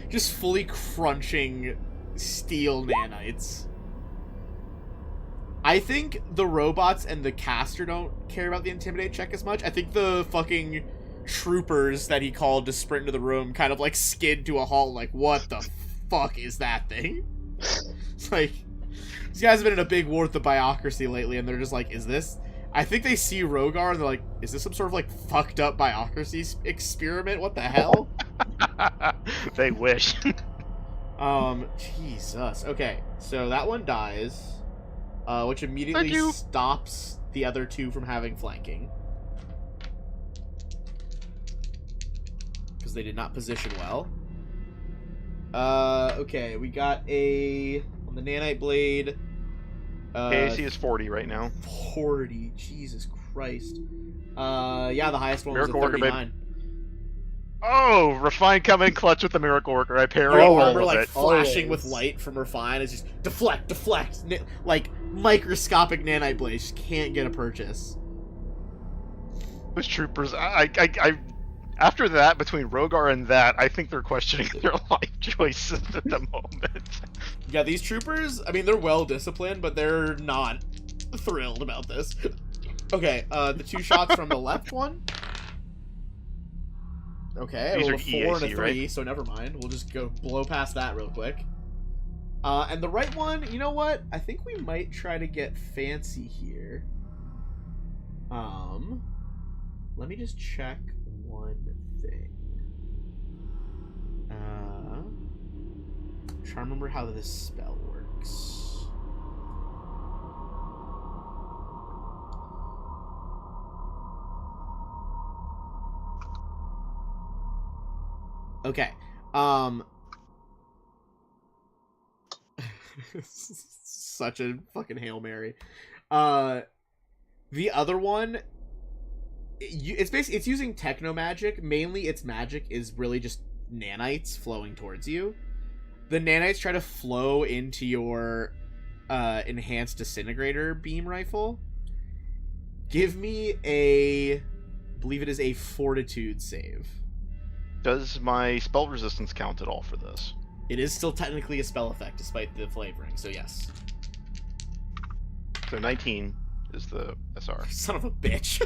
Just fully crunching steel nanites. I think the robots and the caster don't care about the intimidate check as much. I think the fucking troopers that he called to sprint into the room kind of like skid to a halt, like, what the fuck is that thing? It's like, these guys have been in a big war with the Biocracy lately, and they're just like, is this... I think they see Rogar, and they're like, is this some sort of, like, fucked up Biocracy experiment? What the hell? They wish. Jesus. Okay, so that one dies, which immediately Thank you. stops the other two from having flanking. Because they did not position well. Okay, we got a... on the Nanite Blade... KAC is 40 right now. 40. Jesus Christ. Yeah, the highest one Miracle was a Worker, babe. 39. Oh, Refine coming in clutch with the Miracle Worker. I parry Her all armor, of like, it. flashing Always. with light from Refine is just deflect. Like, microscopic nanite blades just can't get a purchase. Those troopers, I after that, between Rogar and that, I think they're questioning their life choices at the moment. Yeah, these troopers, I mean, they're well disciplined, but they're not thrilled about this. Okay, the two shots from the left one. Okay, I These rolled are a 4 and a EAC, 3, right? so never mind. We'll just go blow past that real quick. And the right one, you know what? I think we might try to get fancy here. Let me just check one thing. I'm trying to remember how this spell works. Okay. Such a fucking Hail Mary. The other one, it's using techno magic. Mainly, its magic is really just nanites flowing towards you. The nanites try to flow into your enhanced disintegrator beam rifle. Give me I believe it is a fortitude save. Does my spell resistance count at all for this? It is still technically a spell effect, despite the flavoring, so yes. So 19 is the SR. Son of a bitch.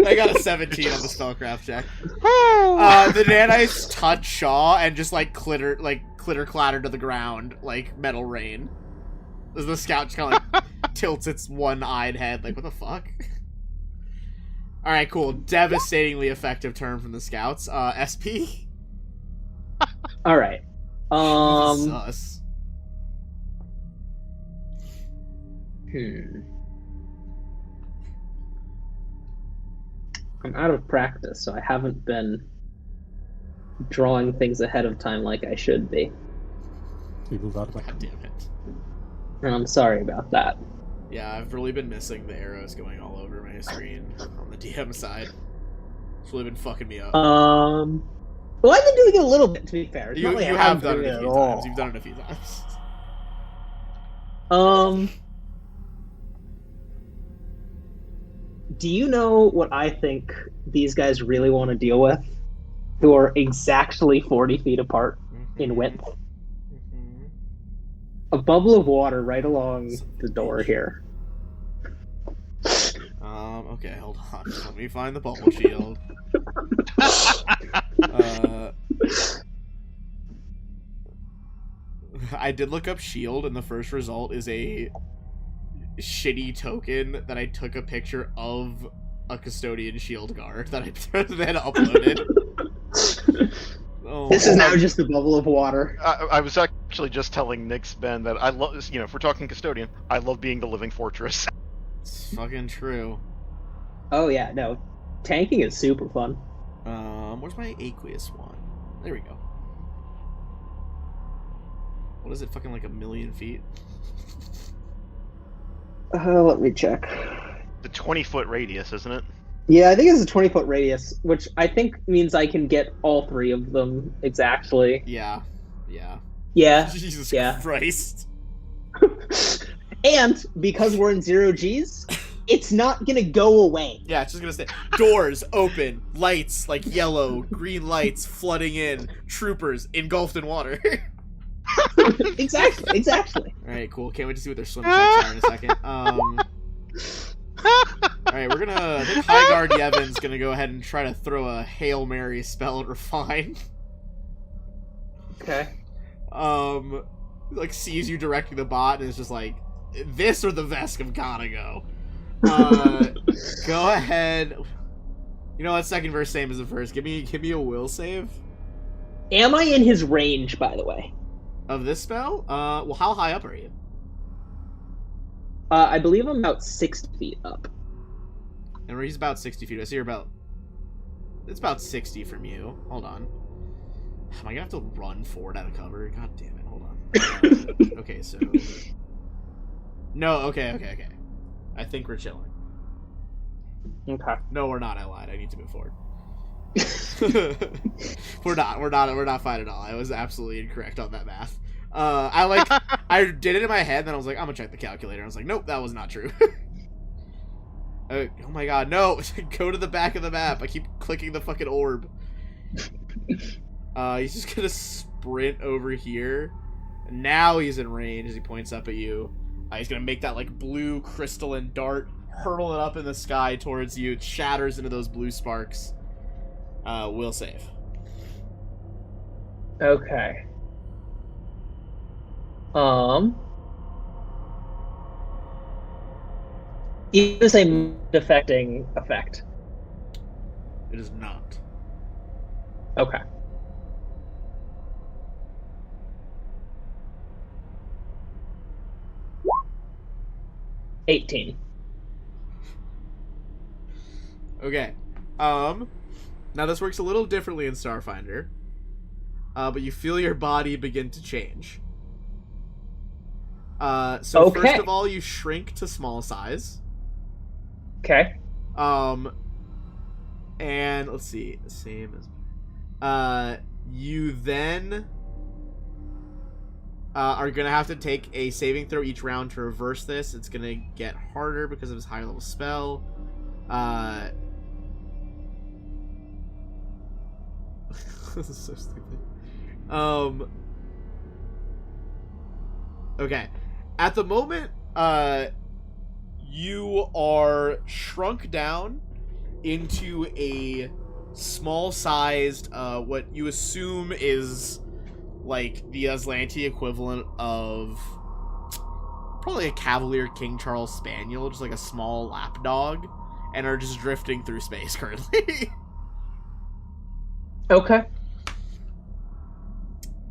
I got a 17 on the spellcraft check. The nanites touch Shaw and just clitter clatter to the ground like metal rain. As the scout just kind of tilts its one-eyed head, like, what the fuck? Alright, cool. Devastatingly effective turn from the scouts. SP? Alright. Sus. I'm out of practice, so I haven't been drawing things ahead of time like I should be. So you move out of my God damn it. And I'm sorry about that. Yeah, I've really been missing the arrows going all over my screen on the DM side. It's really been fucking me up. Well, I've been doing it a little bit, to be fair. It's You not like I have haven't done been it a doing few at all. times. You've done it a few times. Do you know what I think these guys really want to deal with? Who are exactly 40 feet apart in width? Mm-hmm. A bubble of water right along the door here. Okay, hold on. Let me find the bubble shield. I did look up shield, and the first result is a shitty token that I took a picture of a custodian shield guard that I then uploaded. Oh, This is now just a bubble of water. I was actually just telling Nyx, Ben, that I love, if we're talking custodian, I love being the living fortress. it's fucking true. Oh yeah, no. Tanking is super fun. Where's my aqueous one? There we go. What is it, fucking like 1,000,000 feet? Let me check. The 20-foot radius, isn't it? Yeah, I think it's a 20-foot radius, which I think means I can get all three of them exactly. Yeah. Yeah. Yeah. Jesus Yeah. Christ. And because we're in 0 Gs, it's not gonna go away. Yeah, it's just gonna stay. Doors open, lights like yellow, green lights flooding in, troopers engulfed in water. Exactly. Alright, cool. Can't wait to see what their swim checks are in a second. Alright, we're gonna. I think Highguard Yevon's gonna go ahead and try to throw a Hail Mary spell at Refine. Okay. Sees you directing the bot and is just like, this or the Vesk have gotta go. Go ahead. You know what? Second verse, same as the first. Give me a will save Am I in his range, by the way? of this spell. Well, how high up are you? I believe I'm about 60 feet up. And he's about 60 feet. I see you're about. It's about 60 from you. Hold on. Am I gonna have to run forward out of cover? God damn it! Hold on. Okay, so. No. Okay. I think we're chilling. Okay. No, we're not. I lied. I need to move forward. We're not fine at all. I was absolutely incorrect on that math. I did it in my head, and then I was like, I'm gonna check the calculator. I was like, nope, that was not true. Oh my god, no! Go to the back of the map. I keep clicking the fucking orb. He's just gonna sprint over here. And now he's in range as he points up at you. He's gonna make that blue crystalline dart, hurtle it up in the sky towards you. It shatters into those blue sparks. Will save. Okay. It is a affecting effect. It is not. Okay. $18. Okay. Now this works a little differently in Starfinder, but you feel your body begin to change. So Okay. first of all, you shrink to small size. Okay. And let's see, same as. You then are gonna have to take a saving throw each round to reverse this. It's gonna get harder because of his higher level spell. This is so stupid. Okay. At the moment, you are shrunk down into a small-sized, what you assume is like the Aslanti equivalent of probably a Cavalier King Charles Spaniel, just like a small lapdog, and are just drifting through space currently. Okay.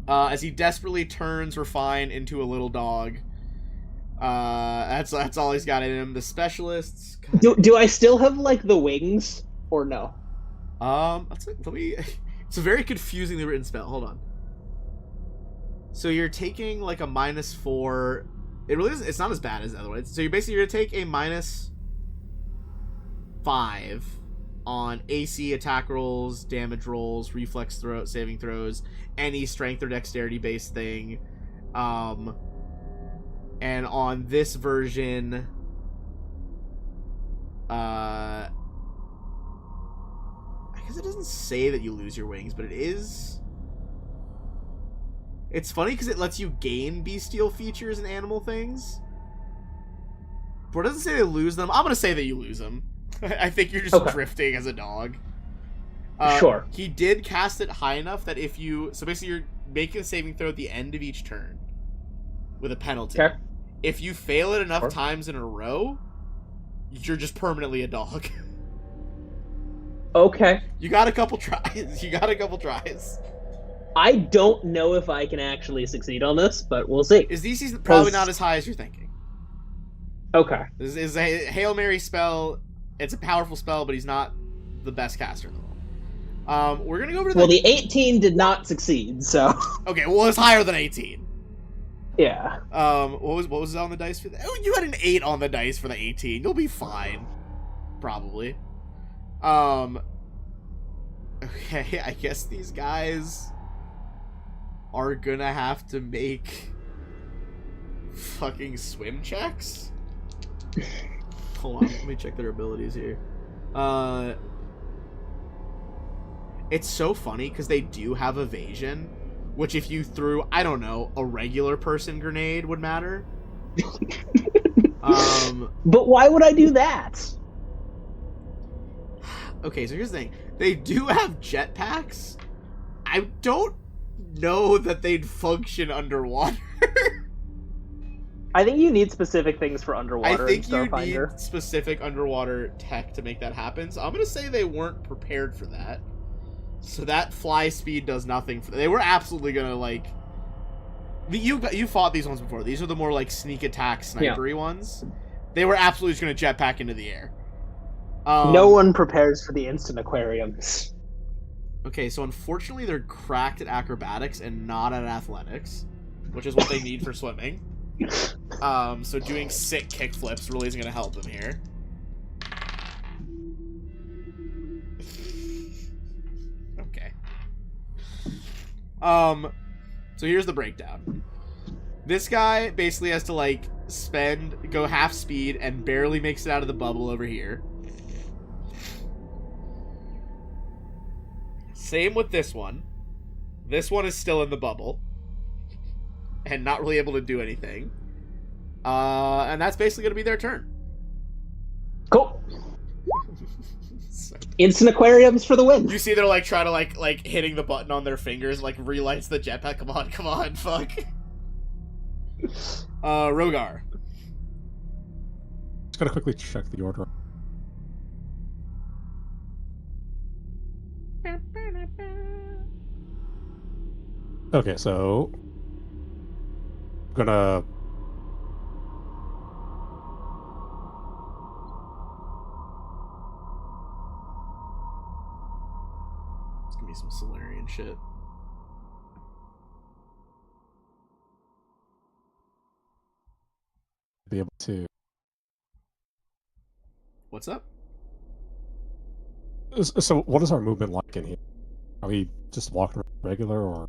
As he desperately turns Refine into a little dog. That's all he's got in him. The specialists. Do I still have like the wings or no? It's a very confusingly written spell. Hold on. So you're taking like a -4. It really isn't. It's not as bad as the other ones. So you're gonna take a -5 on AC attack rolls, damage rolls, reflex saving throws, any strength or dexterity based thing. And on this version, I guess it doesn't say that you lose your wings, but it is. It's funny because it lets you gain bestial features and animal things, but it doesn't say they lose them. I'm gonna say that you lose them. I think you're just drifting as a dog. Sure. He did cast it high enough that if you... So basically you're making a saving throw at the end of each turn with a penalty. Okay. If you fail it enough times in a row, you're just permanently a dog. Okay. You got a couple tries. I don't know if I can actually succeed on this, but we'll see. His DC's probably not as high as you're thinking. Okay. This is a Hail Mary spell. It's a powerful spell, but he's not the best caster in the world. We're gonna go over to Well, the 18 did not succeed, so... Okay, well, it's higher than 18. Yeah. What was on the dice for that? Oh, you had an 8 on the dice for the 18. You'll be fine. Probably. Okay, I guess these guys are gonna have to make fucking swim checks? Hold on, let me check their abilities here. It's so funny because they do have evasion, which if you threw, I don't know, a regular person grenade would matter. But why would I do that? Okay, so here's the thing. They do have jetpacks. I don't know that they'd function underwater. I think you need specific things for underwater. I think in you Starfinder. need specific underwater tech to make that happen. So I'm gonna say they weren't prepared for that. So that fly speed does nothing for them. They were absolutely gonna like. You fought these ones before. These are the more like sneak attack snipery ones. They were absolutely just gonna jetpack into the air. No one prepares for the instant aquariums. Okay, so unfortunately they're cracked at acrobatics and not at athletics, which is what they need for swimming. So doing sick kickflips really isn't gonna help them here. Okay. So here's the breakdown. This guy basically has to like go half speed and barely makes it out of the bubble over here. Same with this one. This one is still in the bubble and not really able to do anything. And that's basically going to be their turn. Cool. So, Instant aquariums for the win. you see they're like trying to like hitting the button on their fingers, like relights the jetpack. Come on, fuck. Rogar. Just gotta quickly check the order. Okay, so I'm gonna give me some Solarian shit. Be able to. What's up? So, what is our movement like in here? Are we just walking around regular, or?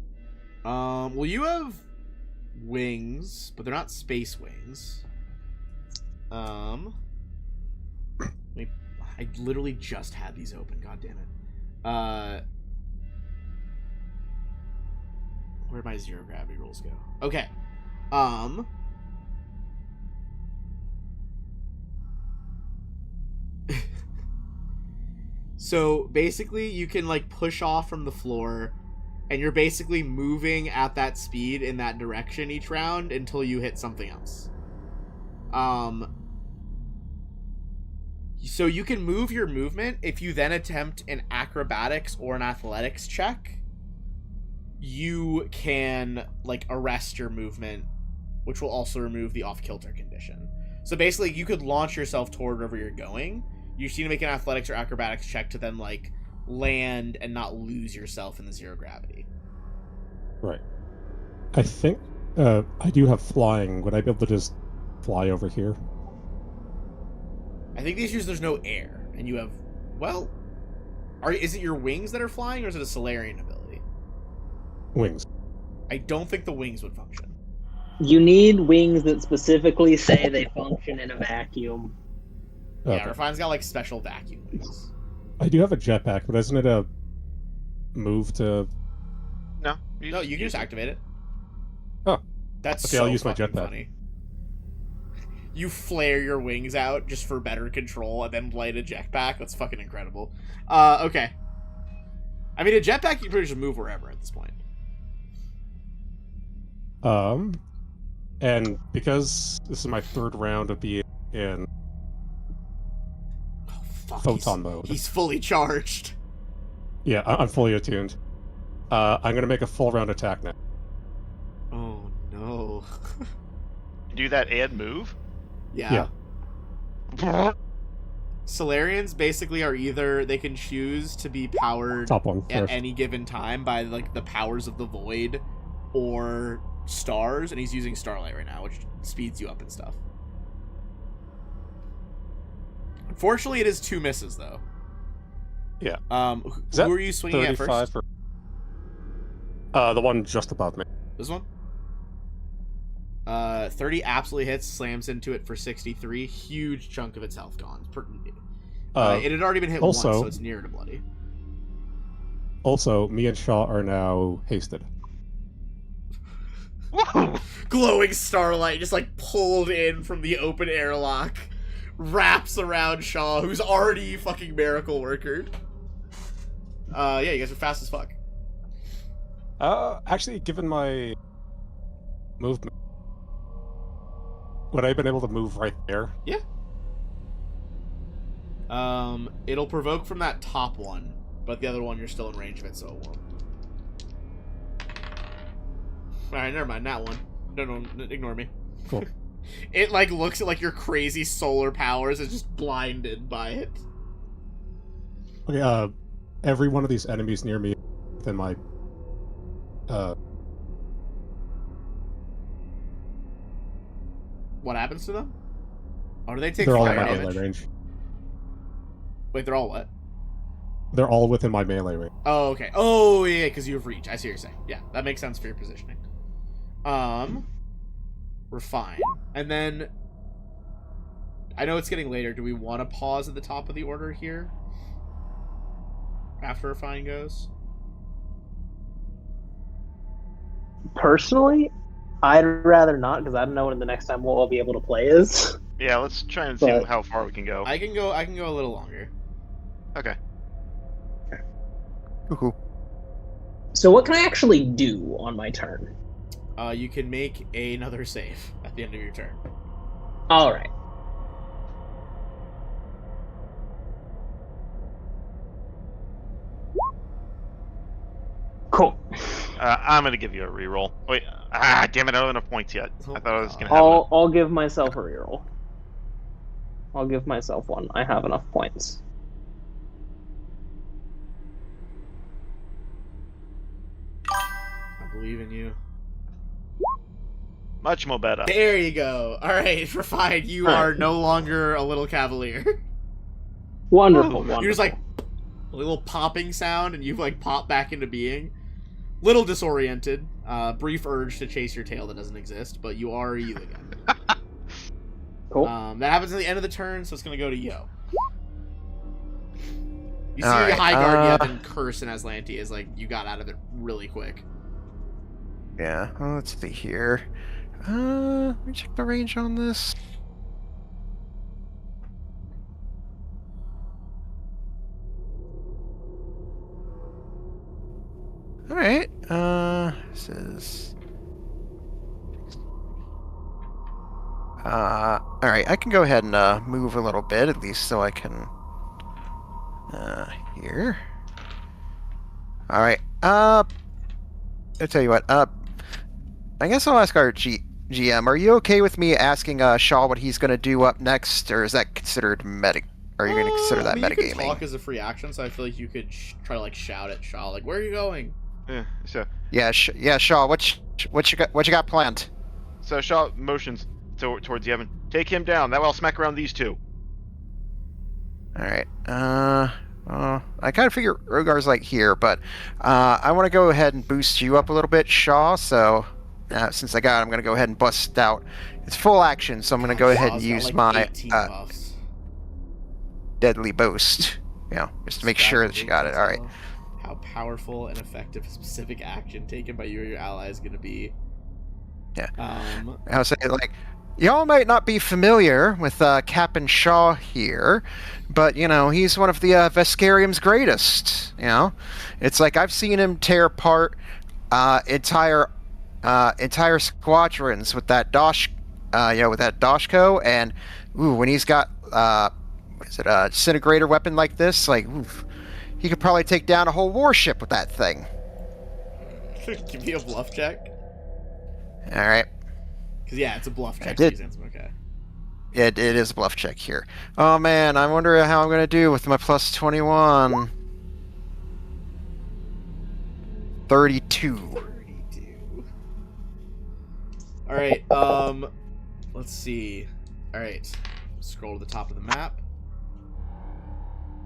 Well, you have wings, but they're not space wings. I literally just had these open. God damn it. Where'd my zero gravity rules go? Okay. So basically, you can like push off from the floor, and you're basically moving at that speed in that direction each round until you hit something else. So you can move your movement. If you then attempt an acrobatics or an athletics check, you can like arrest your movement, which will also remove the off-kilter condition. So basically, you could launch yourself toward wherever you're going. You just need to make an athletics or acrobatics check to then like land and not lose yourself in the zero gravity. Right. I think I do have flying. Would I be able to just fly over here? I think the issue is there's no air, and you have, well, is it your wings that are flying, or is it a Solarian ability? Wings. I don't think the wings would function. You need wings that specifically say they function in a vacuum. Yeah, Okay. Refine's got like special vacuum wings. I do have a jetpack, but isn't it a move to? No. No, you can just activate it. Oh. That's Okay, so I'll use my fucking jetpack. funny. You flare your wings out just for better control and then light a jetpack. That's fucking incredible. Okay. I mean, a jetpack, you can pretty much move wherever at this point. And because this is my third round of being in Oh, fuck. photon mode, He's fully charged. yeah, I'm fully attuned. I'm gonna make a full round attack now. Oh, no. Do that and move? Yeah. Solarians basically are either they can choose to be powered Top one at first. any given time by like the powers of the void or stars, and he's using starlight right now, which speeds you up and stuff. Unfortunately, it is 2 misses though. Yeah. Is Who that are you swinging at 35 first? for? The one just above me. This one. 30 absolutely hits, slams into it for 63. Huge chunk of its health gone. It had already been hit also- once, so it's near to bloody. Also, me and Shaw are now hasted. Whoa! Glowing starlight just like pulled in from the open airlock, wraps around Shaw, who's already fucking miracle workered. Yeah, you guys are fast as fuck. Actually, given my movement, would I have been able to move right there? It'll provoke from that top one, but the other one you're still in range of it, so it won't. Alright, never mind, that one. No, ignore me. Cool. It like looks at like your crazy solar powers and is just blinded by it. Okay, every one of these enemies near me within my What happens to them? Oh, do they take they're all in fire my damage? melee range. Wait, they're all what? They're all within my melee range. Oh, okay. Oh, yeah, because you have reach. I see what you're saying. Yeah, that makes sense for your positioning. We're fine. And then, I know it's getting later. Do we want to pause at the top of the order here? After Refine goes? Personally, I'd rather not, because I don't know when the next time we'll all be able to play is. Yeah, let's try and see But- how far we can go. I can go a little longer. Okay. Woohoo. So what can I actually do on my turn? You can make another save at the end of your turn. Alright. Cool. I'm gonna give you a reroll. Wait, damn it! I don't have enough points yet. I thought I was gonna have. I'll give myself a reroll. I'll give myself one. I have enough points. believe in you. Much more better. There you go. All right, Refine, you are no longer a little cavalier. Wonderful, Ooh, wonderful. You're just like a little popping sound, and you like pop back into being. Little disoriented. Brief urge to chase your tail that doesn't exist, but you are you again. Cool. That happens at the end of the turn, so it's gonna go to Yo. You see All right, Highguard Yevon curse in Aslanti as like you got out of it really quick. Yeah, well, let's see here. Let me check the range on this. Alright, this is... alright, I can go ahead and, move a little bit, at least so I can... here. Alright, I'll tell you what, I guess I'll ask our GM, are you okay with me asking, Shaw what he's gonna do up next, or is that considered meta? Are you gonna consider that I mean, you metagaming? could talk as a free action, so I feel like you could try to like shout at Shaw, like, "Where are you going?" Yeah, Yeah, Shaw, what you got planned? so Shaw motions towards Yevon. Take him down. That way I'll smack around these two. Alright, I kind of figure Rogar's like here, but I want to go ahead and boost you up a little bit, Shaw, so since I got it, I'm going to go ahead and bust out. It's full action, so I'm going to go ahead and Shaw's got, use like, my 18 buffs. deadly boost. Just to make sure that you got it. Alright. How powerful and effective a specific action taken by you or your ally is going to be. Yeah. I was saying, like, y'all might not be familiar with Captain Shaw here, but, he's one of the Veskarium's greatest, It's like I've seen him tear apart entire squadrons with that Dashko, and when he's got a disintegrator weapon like this, like, oof, he could probably take down a whole warship with that thing. Give me a bluff check. All right. Because yeah, it's a bluff check. I did. So okay. It is a bluff check here. Oh man, I wonder how I'm gonna do with my plus 21. 32. 32. All right. Let's see. All right. Scroll to the top of the map.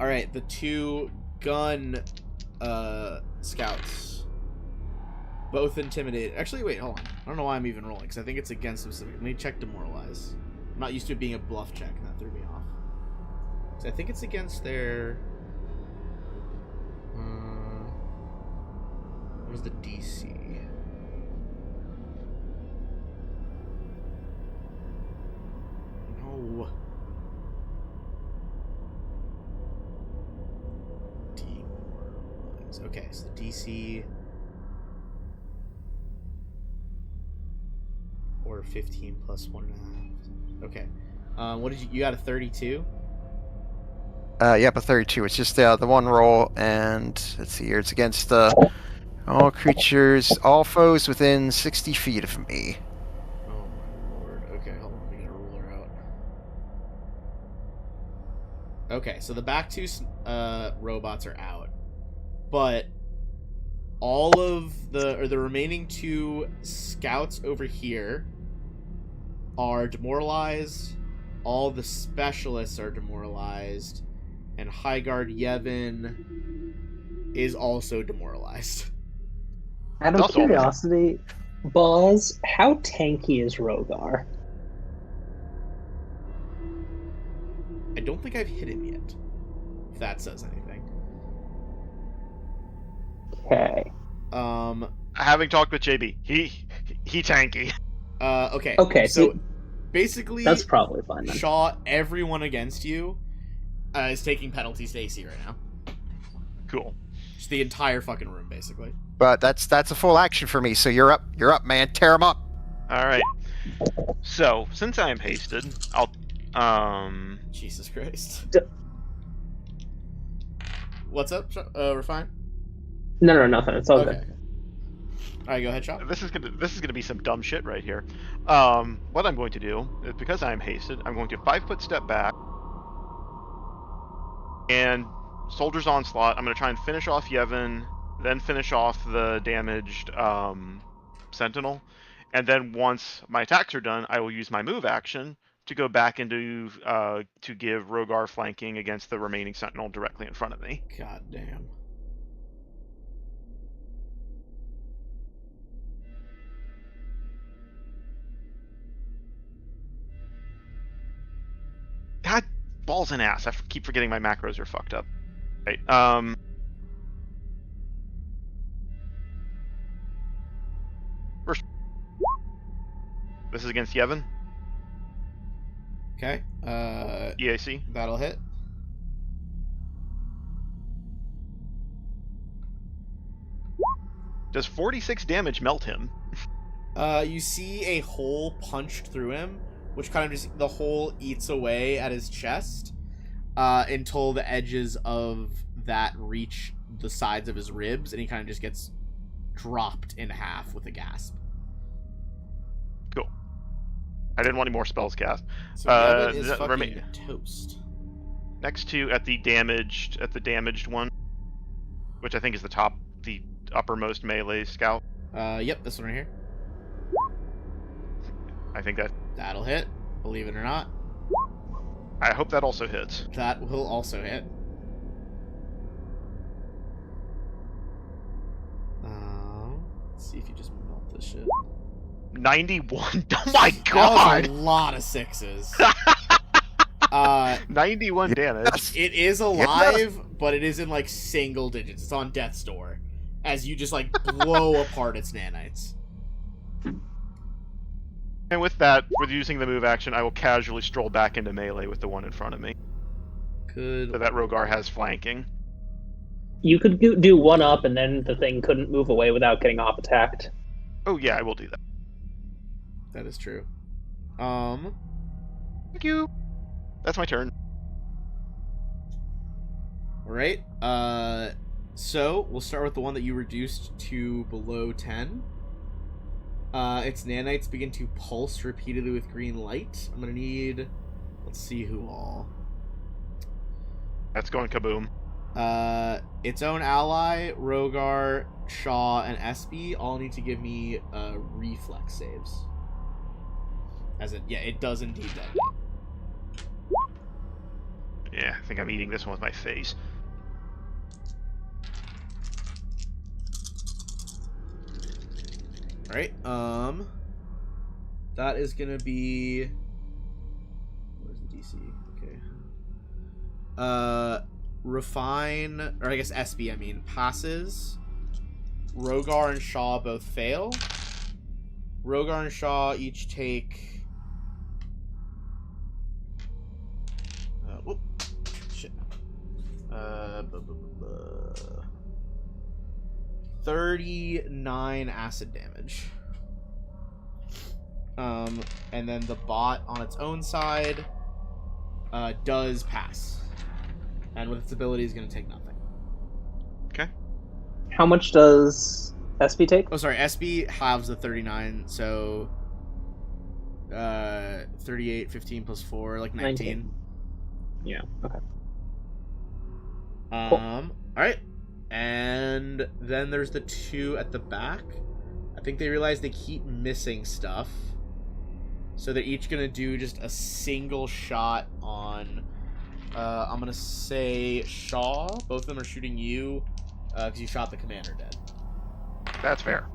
All right. The two gun scouts. Both intimidated. Actually, wait, hold on. I don't know why I'm even rolling, because I think it's against specific. Let me check Demoralize. I'm not used to it being a bluff check, and that threw me off. So I think it's against their... what was the DC? No. Demoralize. Okay, so the DC... Or 15 plus 1.5. Okay. What did you got a 32? Yep, a 32. It's just the one roll, and let's see here. It's against all creatures, all foes within 60 feet of me. Oh my lord. Okay, hold on. Let me get a ruler out. Okay, so the back two robots are out, but all of the remaining two scouts over here are demoralized. All the specialists are demoralized, and Highguard Yevon is also demoralized. Out of That's all. curiosity, Buzz, how tanky is Rogar? I don't think I've hit him yet, if that says anything. Okay. Having talked with JB, he tanky. Okay. Okay, So see, basically, that's probably fine then. Shaw, everyone against you is taking penalties to AC right now. Cool. Just the entire fucking room, basically. But that's a full action for me. So you're up, man. Tear him up. All right. So since I am hasted, I'll Jesus Christ. D- What's up, Refine? No, nothing. It's all Okay. good. Alright, go ahead, Shaw. This is gonna be some dumb shit right here. What I'm going to do is, because I am hasted, I'm going to 5-foot step back and Soldier's Onslaught. I'm gonna try and finish off Yevon then finish off the damaged sentinel, and then once my attacks are done, I will use my move action to go back into to give Rogar flanking against the remaining sentinel directly in front of me. God damn. God, balls and ass. I keep forgetting my macros are fucked up. Right. First, this is against Yevon. Okay. EAC. That'll hit. Does 46 damage melt him? You see a hole punched through him, which kind of just the hole eats away at his chest until the edges of that reach the sides of his ribs, and he kind of just gets dropped in half with a gasp. Cool. I didn't want any more spells cast. So Yevon is the fucking toast. Next to at the damaged one, which I think is the uppermost melee scout. Yep, this one right here. I think That'll hit, believe it or not. I hope that also hits. That will also hit. Let's see if you just melt this shit. 91. Oh my That was god! a lot of sixes. 91 damage. It is alive, but it is in like single digits. It's on death's door as you just like blow apart its nanites. And with that, with using the move action, I will casually stroll back into melee with the one in front of me. Good. So that Rogar has flanking. You could do one up, and then the thing couldn't move away without getting off attacked. Oh yeah, I will do that. That is true. Thank you. That's my turn. Alright. So we'll start with the one that you reduced to below 10. Its nanites begin to pulse repeatedly with green light. I'm gonna need... Let's see who all. That's going kaboom. Its own ally, Rogar, Shaw, and Espy all need to give me reflex saves. It does indeed detonate. Yeah, I think I'm eating this one with my face. Alright, that is gonna be... Where's the DC? Okay. Refine, or I guess Espy, passes. Rogar and Shaw both fail. Rogar and Shaw each take... whoop. Shit. 39 acid damage. And then the bot on its own side does pass. And with its ability is going to take nothing. Okay. How much does Espy take? Oh, sorry. Espy halves the 39, so 38, 15 plus 4, like 19. Yeah, okay. Alright. And then there's the two at the back. I think they realize they keep missing stuff. So they're each going to do just a single shot on... I'm going to say Shaw. Both of them are shooting you because you shot the commander dead. That's fair.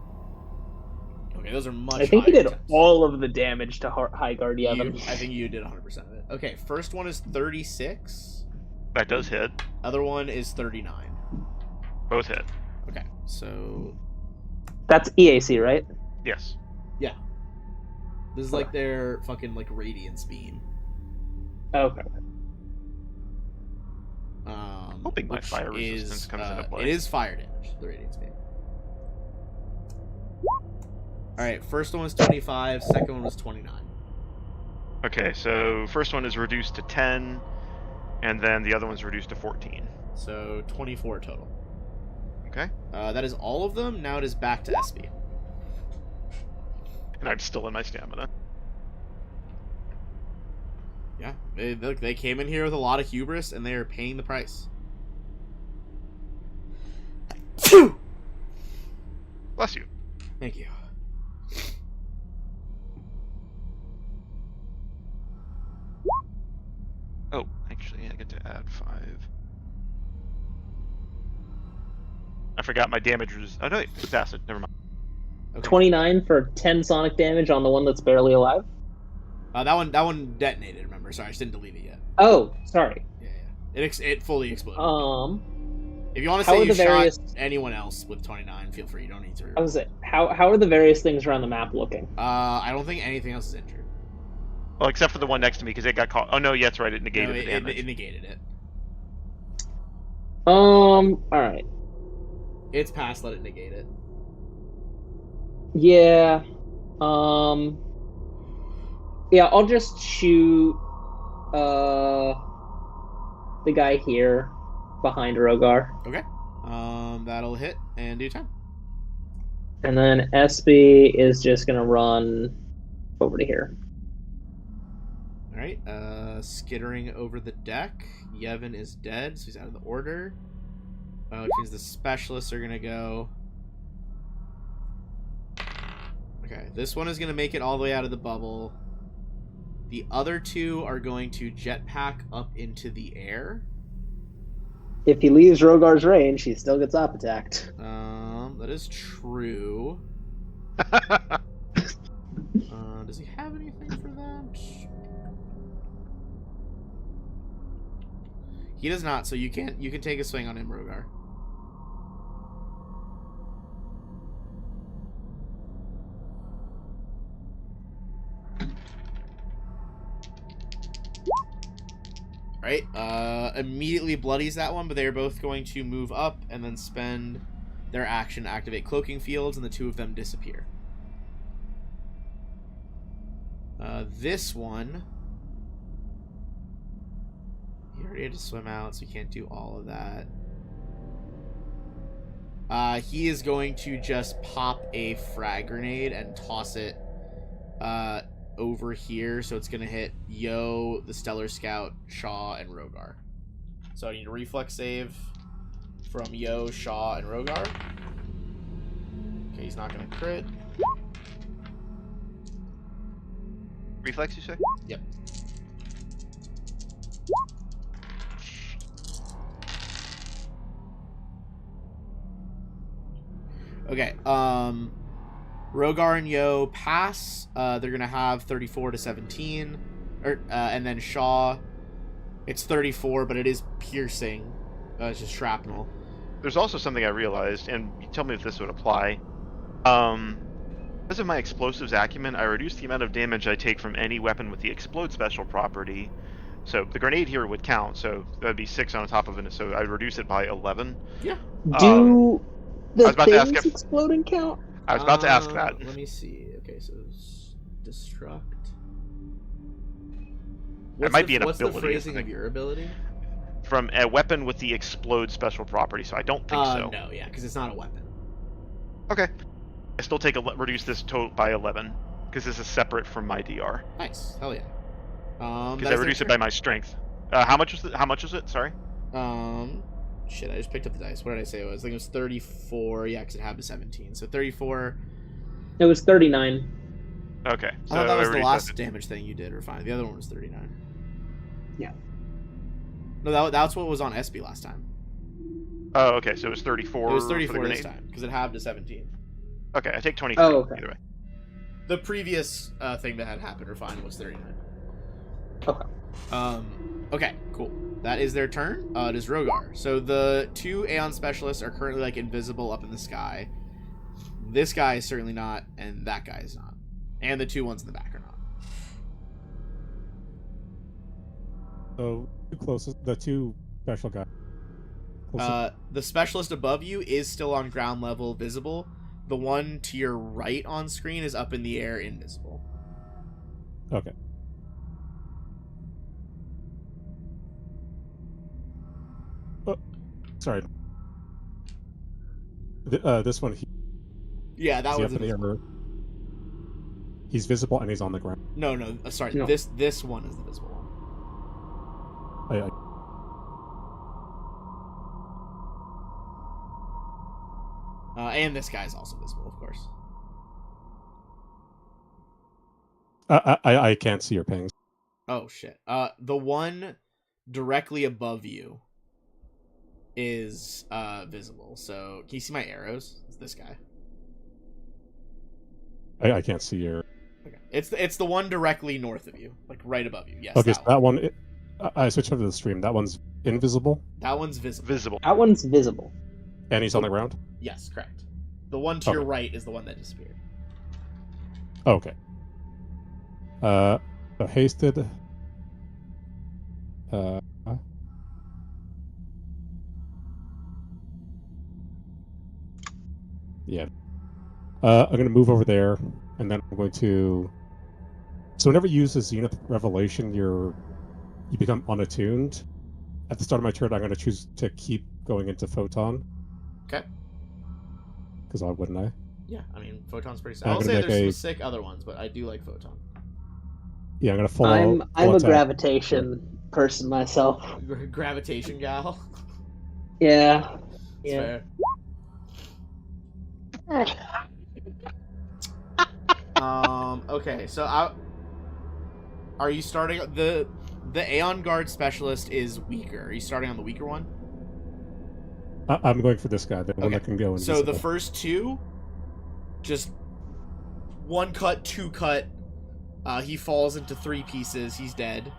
Okay, those are much I think you higher did attempts. all of the damage to High Guard Yevon. I think you did 100% of it. Okay, first one is 36. That does hit. Other one is 39. Both hit. Okay, so... That's EAC, right? Yes. Yeah. This is like their fucking, like, Radiance Beam. Okay. Hoping my which fire resistance comes into play. It is fire damage, the Radiance Beam. Alright, first one was 25, second one was 29. Okay, so first one is reduced to 10, and then the other one's reduced to 14. So 24 total. Okay. That is all of them. Now it is back to Espy. And I'm still in my stamina. Yeah, they came in here with a lot of hubris, and they are paying the price. Bless you. Thank you. Oh, actually, I get to add 5. I forgot my damage was. Oh no, it's acid. Never mind. Okay. 29 for 10 sonic damage on the one that's barely alive. That one detonated. Remember? Sorry, I just didn't delete it yet. Oh, sorry. Yeah. It fully exploded. If you want to how say are you the various- shot anyone else with 29, feel free. You don't need to. I was it. How are the various things around the map looking? I don't think anything else is injured. Well, except for the one next to me because it got caught. Oh no, yeah, that's right. It negated No, the damage. it negated it. All right. It's past. Let it negate it. Yeah. Yeah, I'll just shoot the guy here behind Rogar. Okay. That'll hit and do 10. And then SB is just gonna run over to here. All right. Skittering over the deck. Yevon is dead, so he's out of the order. Which means the specialists are gonna go. Okay, this one is gonna make it all the way out of the bubble. The other two are going to jetpack up into the air. If he leaves Rogar's range, he still gets op attacked. That is true. Does he have anything for that? He does not, so you can take a swing on him, Rogar. Right, immediately bloodies that one, but they're both going to move up and then spend their action to activate cloaking fields, and the two of them disappear. This one, he already had to swim out, so he can't do all of that. He is going to just pop a frag grenade and toss it over here, so it's going to hit Yo, the Stellar Scout, Shaw, and Rogar. So I need a reflex save from Yo, Shaw, and Rogar. Okay, he's not going to crit. Reflex, you say? Yep. Okay, Rogar and Yo pass. They're gonna have 34 to 17, and then Shaw, it's 34, but it is piercing. It's just shrapnel. There's also something I realized, and you tell me if this would apply. Because of my explosives acumen, I reduce the amount of damage I take from any weapon with the explode special property. So the grenade here would count, so that'd be 6 on top of it, so I reduce it by 11. Yeah. Do I was the about to ask things if- exploding count? I was about to ask that. Let me see. Okay, so destruct. might be an what's ability, the phrasing isn't of it? your ability? From a weapon with the explode special property, so I don't think so. No, yeah, because it's not a weapon. Okay. I still reduce this total by 11, because this is separate from my DR. Nice, hell yeah. Because I reduce it by my strength. How much was it? Sorry. Shit, I just picked up the dice. What did I say it was? I think it was 34. Yeah, because it had to 17. So 34. It was 39. Okay. So I thought that was the reduced last that. damage thing you did. Or fine. The other one was 39. Yeah. No, that's what was on SB last time. Oh, okay. So it was 34. It was for the 34 this grenade? time because it halved to 17. Okay, I take 23. Oh, okay. Either way. The previous thing that had happened or fine was 39. Okay. Okay, cool. That is their turn. It is Rogar. So the two Aeon specialists are currently like invisible up in the sky. This guy is certainly not, and that guy is not. And the two ones in the back are not. So the two special guys. The specialist above you is still on ground level visible. The one to your right on screen is up in the air invisible. Okay. Oh, sorry. This one. Yeah, that Is he one's up in the invisible. air? He's visible and he's on the ground. No, sorry. No. This one is the visible one. And this guy's also visible, of course. I can't see your pings. Oh shit. The one directly above you is visible. So can you see my arrows? It's this guy. I can't see your. Okay. It's the one directly north of you, like right above you. Yes. Okay, so that one. I switched over to the stream. That one's invisible, That one's visible. Visible. That one's visible. and he's on the ground. Yes, correct. The one to your Okay. right is the one that disappeared. Okay. So hasted. Yeah. I'm gonna move over there, and then I'm going to. So whenever you use the Zenith Revelation, you become unattuned. At the start of my turn, I'm gonna choose to keep going into Photon. Okay. Because why wouldn't I? Yeah, I mean, Photon's pretty sick. I'm I'll gonna say make there's some a- sick other ones, but I do like Photon. Yeah, I'm gonna full. I'm full a attack. gravitation person myself. Gravitation gal. Yeah. It's Yeah. fair. Okay, so are you starting the Aeon Guard specialist is weaker. Are you starting on the weaker one? I'm going for this guy, the one Okay. that can go. So the invisible. first two, just one cut, two cut. He falls into 3 pieces. He's dead.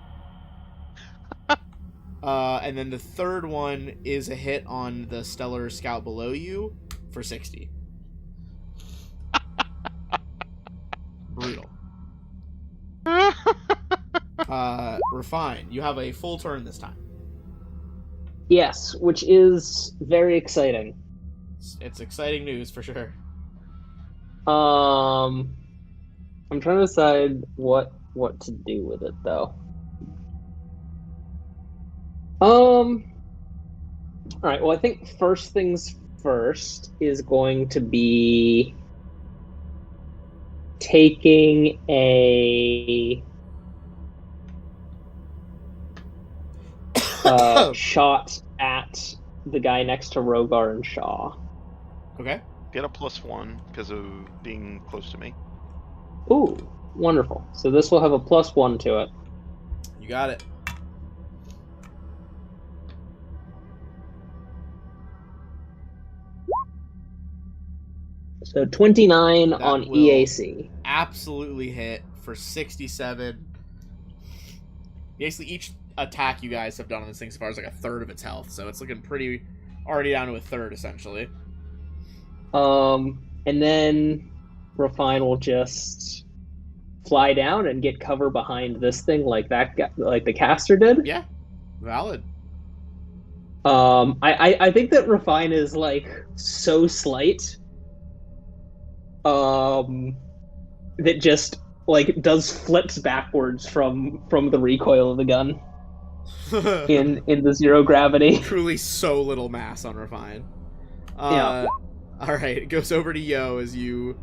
And then the third one is a hit on the Stellar Scout below you for 60. Brutal. Refine. You have a full turn this time. Yes, which is very exciting. It's exciting news for sure. I'm trying to decide what to do with it though. All right. Well, I think first things first is going to be taking a shot at the guy next to Rogar and Shaw. Okay. Get a +1 because of being close to me. Ooh, wonderful. So this will have a +1 to it. You got it. So 29 That on will- EAC. Absolutely hit for 67. Basically, each attack you guys have done on this thing so far is like a third of its health, so it's looking pretty already down to a third essentially. And then Refine will just fly down and get cover behind this thing like that guy, like the caster did. Yeah, valid. I think that Refine is like so slight. That just like does flips backwards from the recoil of the gun in the zero gravity. Truly so little mass on Refine. Yeah. Alright, it goes over to Yo as you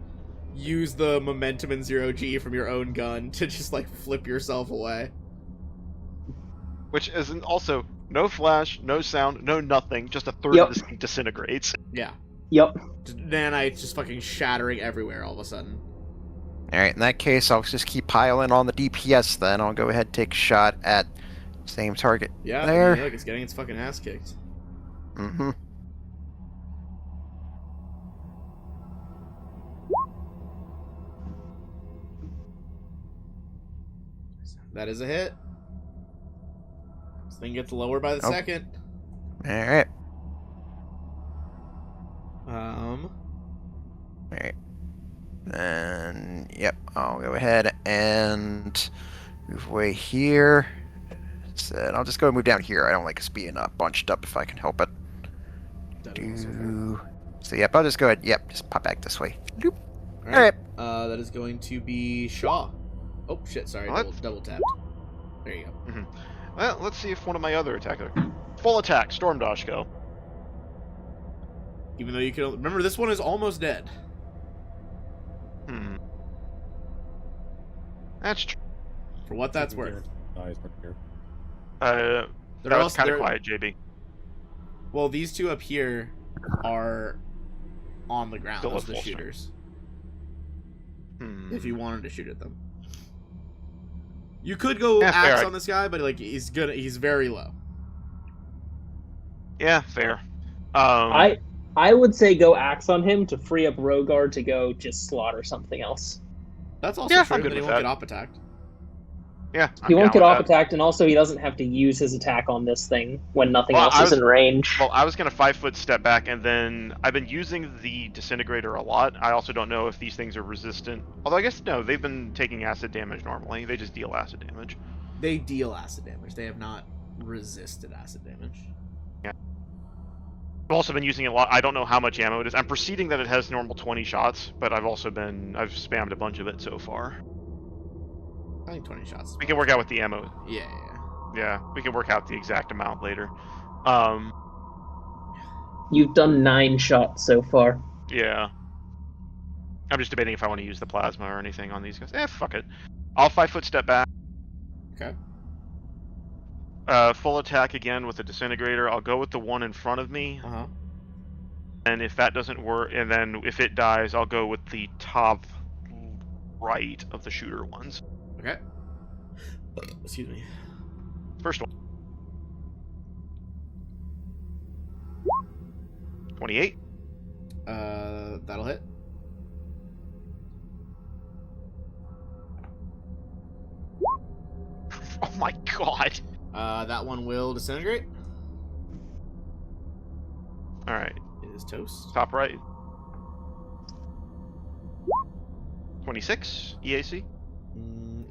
use the momentum in 0G from your own gun to just like flip yourself away. Which isn't also no flash, no sound, no nothing. Just a third Yep. of this thing disintegrates. Yeah. Yep. Nanites just fucking shattering everywhere all of a sudden. Alright, in that case, I'll just keep piling on the DPS then. I'll go ahead and take a shot at same target. Yeah, There. I mean, look, it's getting its fucking ass kicked. Mm-hmm. That is a hit. This thing gets lower by the Oh. second. Alright. Alright. And, yep, I'll go ahead and move away here. And I'll just go move down here. I don't like us being bunched up if I can help it. That'd be also fair. So, yep, I'll just go ahead. Yep, just pop back this way. Doop. Alright. That is going to be Shaw. Oh shit! Sorry, What? double tapped. There you go. Well, let's see if one of my other attackers. Full attack, Storm Dash go. Even though you can remember, this one is almost dead. That's true. For what that's worth. Eyes right here. They're That was kind of they're- quiet, JB. Well, these two up here are on the ground Still as at the full strength. shooters. Hmm. If you wanted to shoot at them, you could go Yeah, fair. axe on this guy, but like he's very low. Yeah, fair. I would say go axe on him to free up Rogar to go just slaughter something else. That's also Yeah, true. I'm good Then he with won't that. get op attacked. Yeah, He I'm won't down get with off that. attacked, and also he doesn't have to use his attack on this thing when nothing Well, else I is was- in range. Well, I was gonna 5-foot step back, and then I've been using the disintegrator a lot. I also don't know if these things are resistant. Although I guess no, they've been taking acid damage normally. They just deal acid damage. They deal acid damage. They have not resisted acid damage. I've also been using it a lot. I don't know how much ammo it is. I'm proceeding that it has normal 20 shots, but I've spammed a bunch of it so far. I think 20 shots. We can work out with the ammo. Yeah. Yeah, we can work out the exact amount later. You've done 9 shots so far. Yeah. I'm just debating if I want to use the plasma or anything on these guys. Fuck it. I'll 5-foot step back. Okay. Full attack again with the disintegrator. I'll go with the one in front of me, Uh huh. and if that doesn't work, and then if it dies, I'll go with the top right of the shooter ones. Okay. Excuse me. First one. 28. That'll hit. Oh my god. That one will disintegrate. Alright, It is toast. top right. 26 EAC.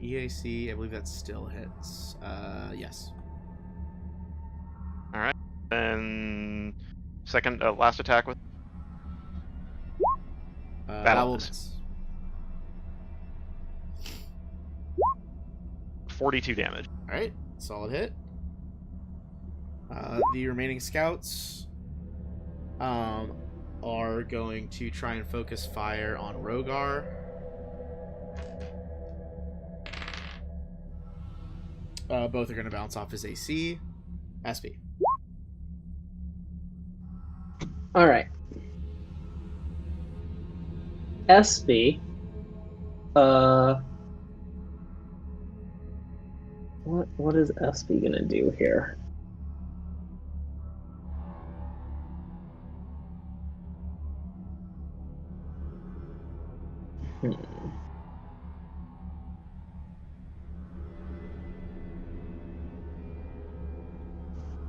EAC, I believe that still hits. Yes. And second, last attack with That Battle will miss. miss. 42 damage. Alright, solid hit. The remaining scouts are going to try and focus fire on Rogar. Both are going to bounce off his AC. SP. Alright. SB. What is SB gonna do here?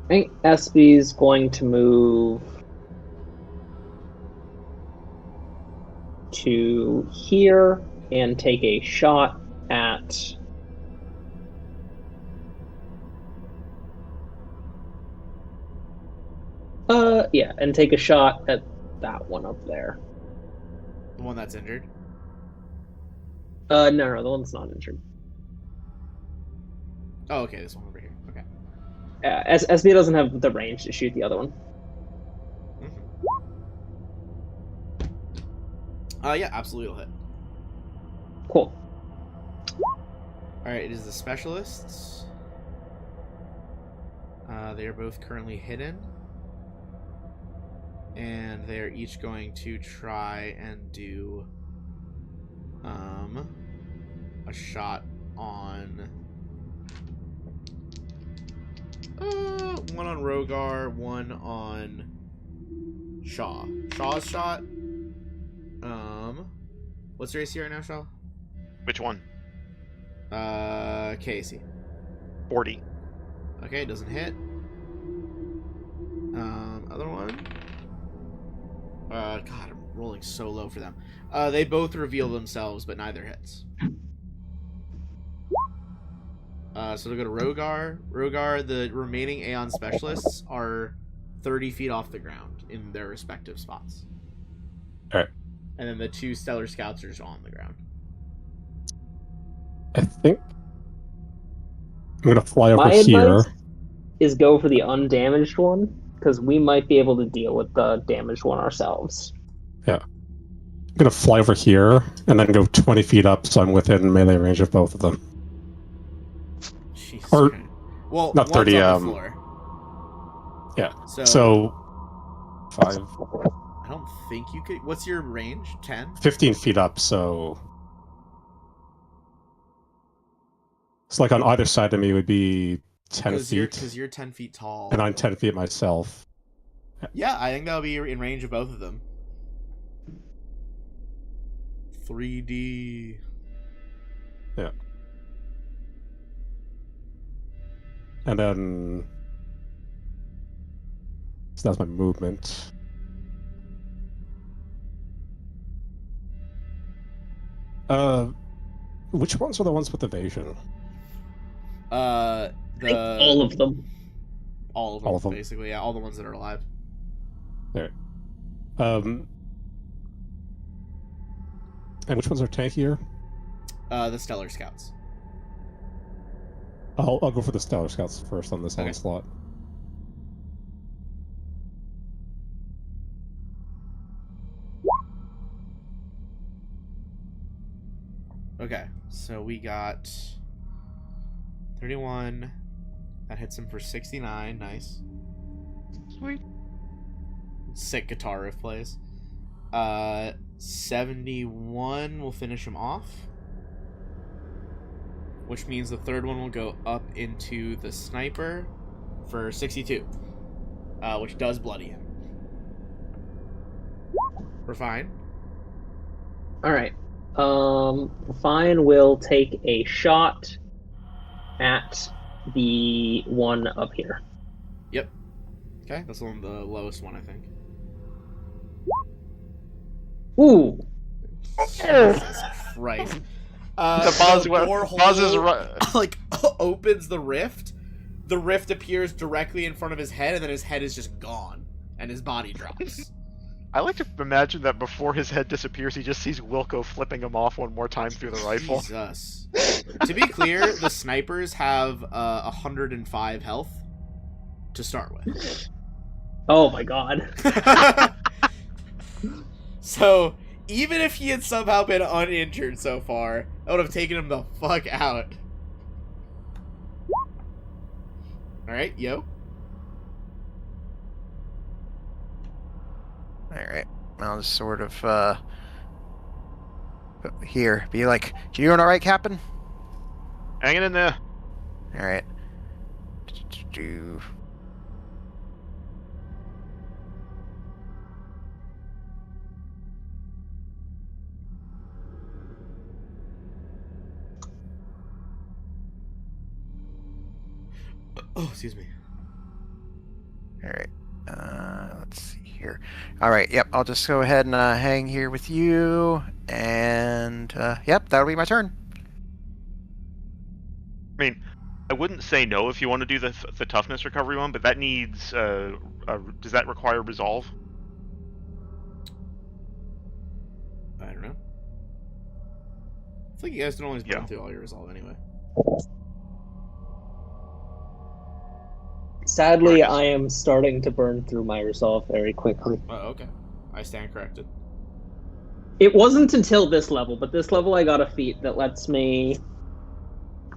I think SB's going to move to here and take a shot at yeah, and take a shot at that one up there. The one that's injured. No, the one that's not injured. Oh, okay, this one over here. Okay. SB doesn't have the range to shoot the other one. Yeah, absolutely will hit. Cool. Alright, it is the specialists. They are both currently hidden. And they are each going to try and do a shot on one on Rogar, one on Shaw. Shaw's shot. What's your AC right now, Shaw? Which one? Casey. 40. Okay, it doesn't hit. Other one. God, I'm rolling so low for them. They both reveal themselves, but neither hits. So they'll go to Rogar. Rogar, the remaining Aeon specialists are 30 feet off the ground in their respective spots. Alright. And then the 2 Stellar Scouts are just on the ground. I think I'm gonna fly over My here. advice is go for the undamaged one, because we might be able to deal with the damaged one ourselves. I'm gonna fly over here and then go 20 feet up, so I'm within melee range of both of them. Jesus Or- Christ. Well, not one's 30, on the floor. yeah. So, So 5. I don't think you could. What's your range? 10? 15 feet up, so... It's like on either side of me would be 10 feet, Because you're 10 feet tall. and I'm 10 feet myself. Yeah, I think that'll be in range of both of them. 3D. Yeah. And then... So that's my movement. Which ones are the ones with evasion? I think all of them. All All of of them, them. basically. Yeah, all the ones that are alive. There. And which ones are tankier? The Stellar Scouts. I'll go for the Stellar Scouts first on this Okay. onslaught. Okay, so we got 31. That hits him for 69. Nice. Sweet. Sick guitar riff plays. 71 will finish him off. Which means the third one will go up into the sniper for 62. Which does bloody him. We're fine. Alright. Fine will take a shot at the one up here. Yep. Okay, that's the lowest one, I think. Ooh! Jesus Christ. The Boz is like opens the rift. The rift appears directly in front of his head, and then his head is just gone, and his body drops. I like to imagine that before his head disappears, he just sees Wilco flipping him off one more time through the rifle. Jesus. To be clear, the snipers have 105 health to start with. Oh my god. So, even if he had somehow been uninjured so far, I would have taken him the fuck out. Alright, yo. Alright. I'll just sort of, here, be like, you doing alright, Captain? Hanging in there. Alright. Do. Oh, excuse me. Alright. Let's see here. Alright, yep, I'll just go ahead and hang here with you. And, yep, that'll be my turn. I mean, I wouldn't say no if you want to do the toughness recovery one, but that needs. Does that require resolve? I don't know. I think you guys can always burn Yeah. through all your resolve anyway. Sadly, Alright. I am starting to burn through my resolve very quickly. Oh, okay. I stand corrected. It wasn't until this level, but this level I got a feat that lets me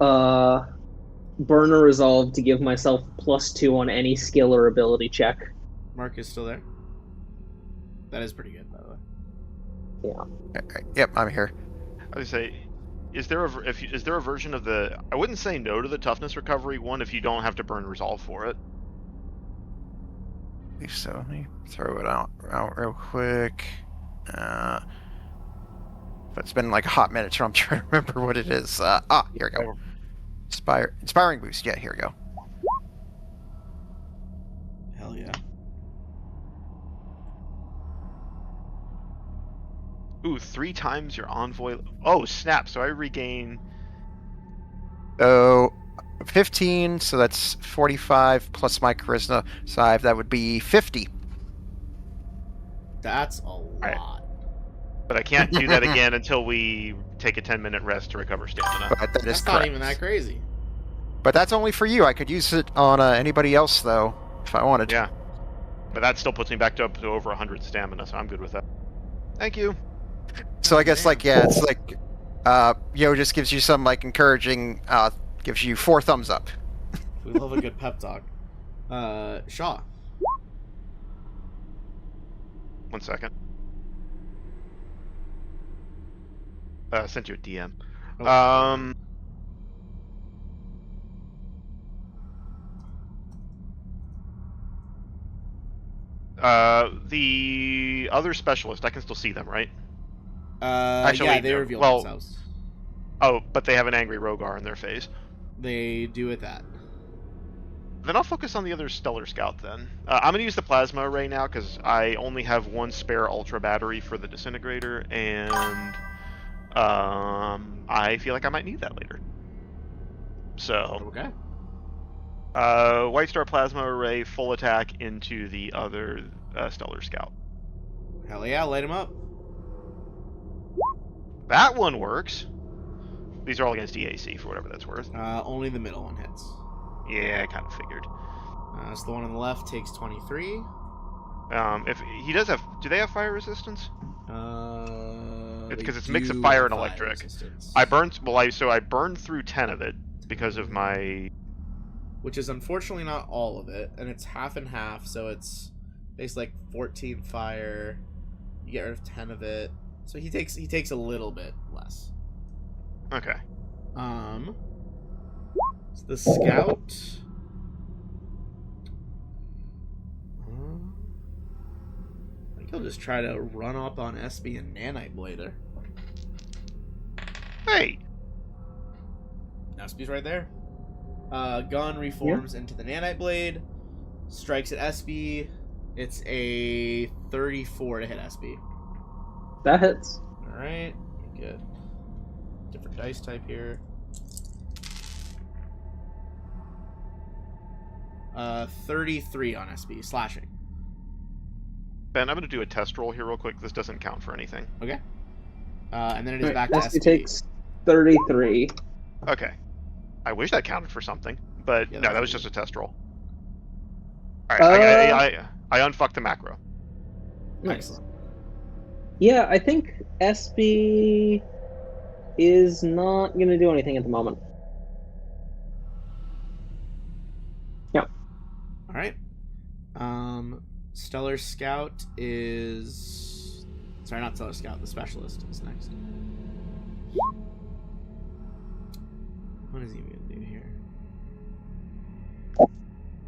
burn a resolve to give myself +2 on any skill or ability check. Mark is still there? That is pretty good, by the way. Alright, yep, I'm here. I would say, is there a version of the? I wouldn't say no to the toughness recovery one if you don't have to burn resolve for it. So let me throw it out real quick. But it's been like a hot minute, so I'm trying to remember what it is. Here we go. Inspiring boost. Yeah, here we go. Hell yeah. Ooh, 3 times your envoy. Oh snap! So I regain. So 15, so that's 45 plus my charisma 5. That would be 50. That's a lot. Right. But I can't do that again until we take a 10-minute rest to recover stamina. But that is That's not correct. even that crazy. But that's only for you. I could use it on anybody else though, if I wanted. Yeah. But that still puts me back up to over 100 stamina, so I'm good with that. Thank you. So I guess like it's like just gives you some like encouraging gives you 4 thumbs up. We love a good pep talk. Shaw. 1 second. Sent you a DM. Oh. The other specialist, I can still see them, right? Actually, yeah, they no. reveal Well- themselves. Oh, but they have an angry Rogar in their face. They do it that. Then I'll focus on the other Stellar Scout then. I'm going to use the Plasma Array now because I only have 1 spare Ultra Battery for the Disintegrator, and I feel like I might need that later. So, Okay. White Star Plasma Array, full attack into the other Stellar Scout. Hell yeah, light him up. That one works. These are all against EAC for whatever that's worth. Only the middle one hits. Yeah, I kind of figured. So the one on the left takes 23. If he does have, do they have fire resistance? It's because it's mix of fire and electric. Resistance. I burned I burned through 10 of it because of my. Which is unfortunately not all of it, and it's half and half, so it's basically like 14 fire. You get rid of 10 of it, so he takes a little bit less. Okay. So the scout. I think he'll just try to run up on SB and Nanite Blader. Hey. SB's right there. Gun reforms into the Nanite Blade. Strikes at SB. It's a 34 to hit SB. That hits. Alright. Good. Different dice type here. 33 on SB. Slashing. Ben, I'm going to do a test roll here real quick. This doesn't count for anything. Okay. And then it is Right, back to SB SB. takes 33. Okay. I wish that counted for something, but Yeah, no, that's that was good. just a test roll. Alright, I unfucked the macro. Excellent. Yeah, I think SB is not going to do anything at the moment. Alright. Stellar Scout is... Sorry, not Stellar Scout. The Specialist is next. What is he going to do here?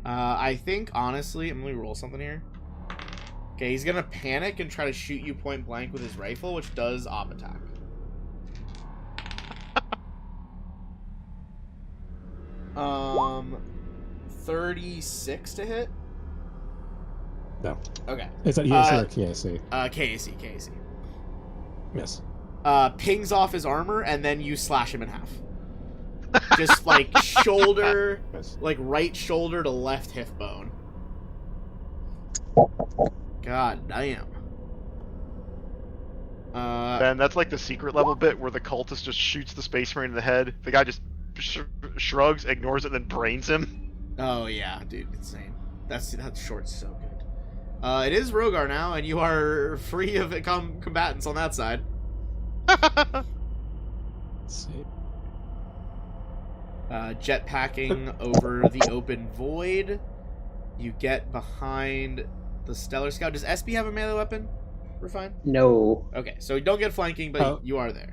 I think, honestly... I'm going to roll something here. Okay, he's going to panic and try to shoot you point blank with his rifle, which does op attack. Um... 36 to hit? No. Okay. Is that EAC or KAC? KAC. Yes. Pings off his armor, and then you slash him in half. Just like shoulder, Yes. like right shoulder to left hip bone. God damn. Ben, that's like the secret level bit where the cultist just shoots the Space Marine in the head. The guy just shrugs, ignores it, and then brains him. Oh yeah, dude, insane. That short's so good. It is Rogar now, and you are free of combatants on that side. Let's see. Jetpacking over the open void. You get behind the Stellar Scout. Does SB have a melee weapon? We're fine. No. Okay, so you don't get flanking, but you are there.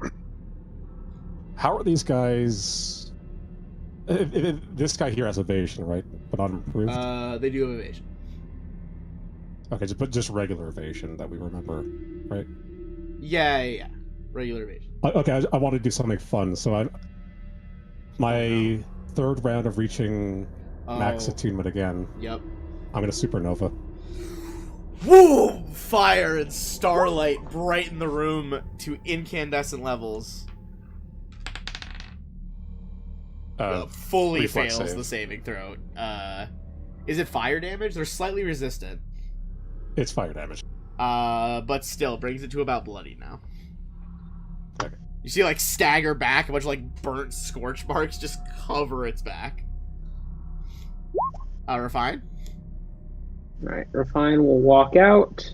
How are these guys? This guy here has evasion, right? But not improved. They do have evasion. Okay, just regular evasion that we remember, right? Yeah. Regular evasion. Okay, I want to do something fun, so my third round of reaching max attunement again. Yep. I'm gonna supernova. Woo! Fire and starlight brighten the room to incandescent levels. Fully reflex fails save. the saving throw. Is it fire damage? They're slightly resistant. It's fire damage. But still brings it to about bloody now. Okay. You see, like, stagger back, a bunch of, like, burnt scorch marks just cover its back. Refine? Alright, Refine will walk out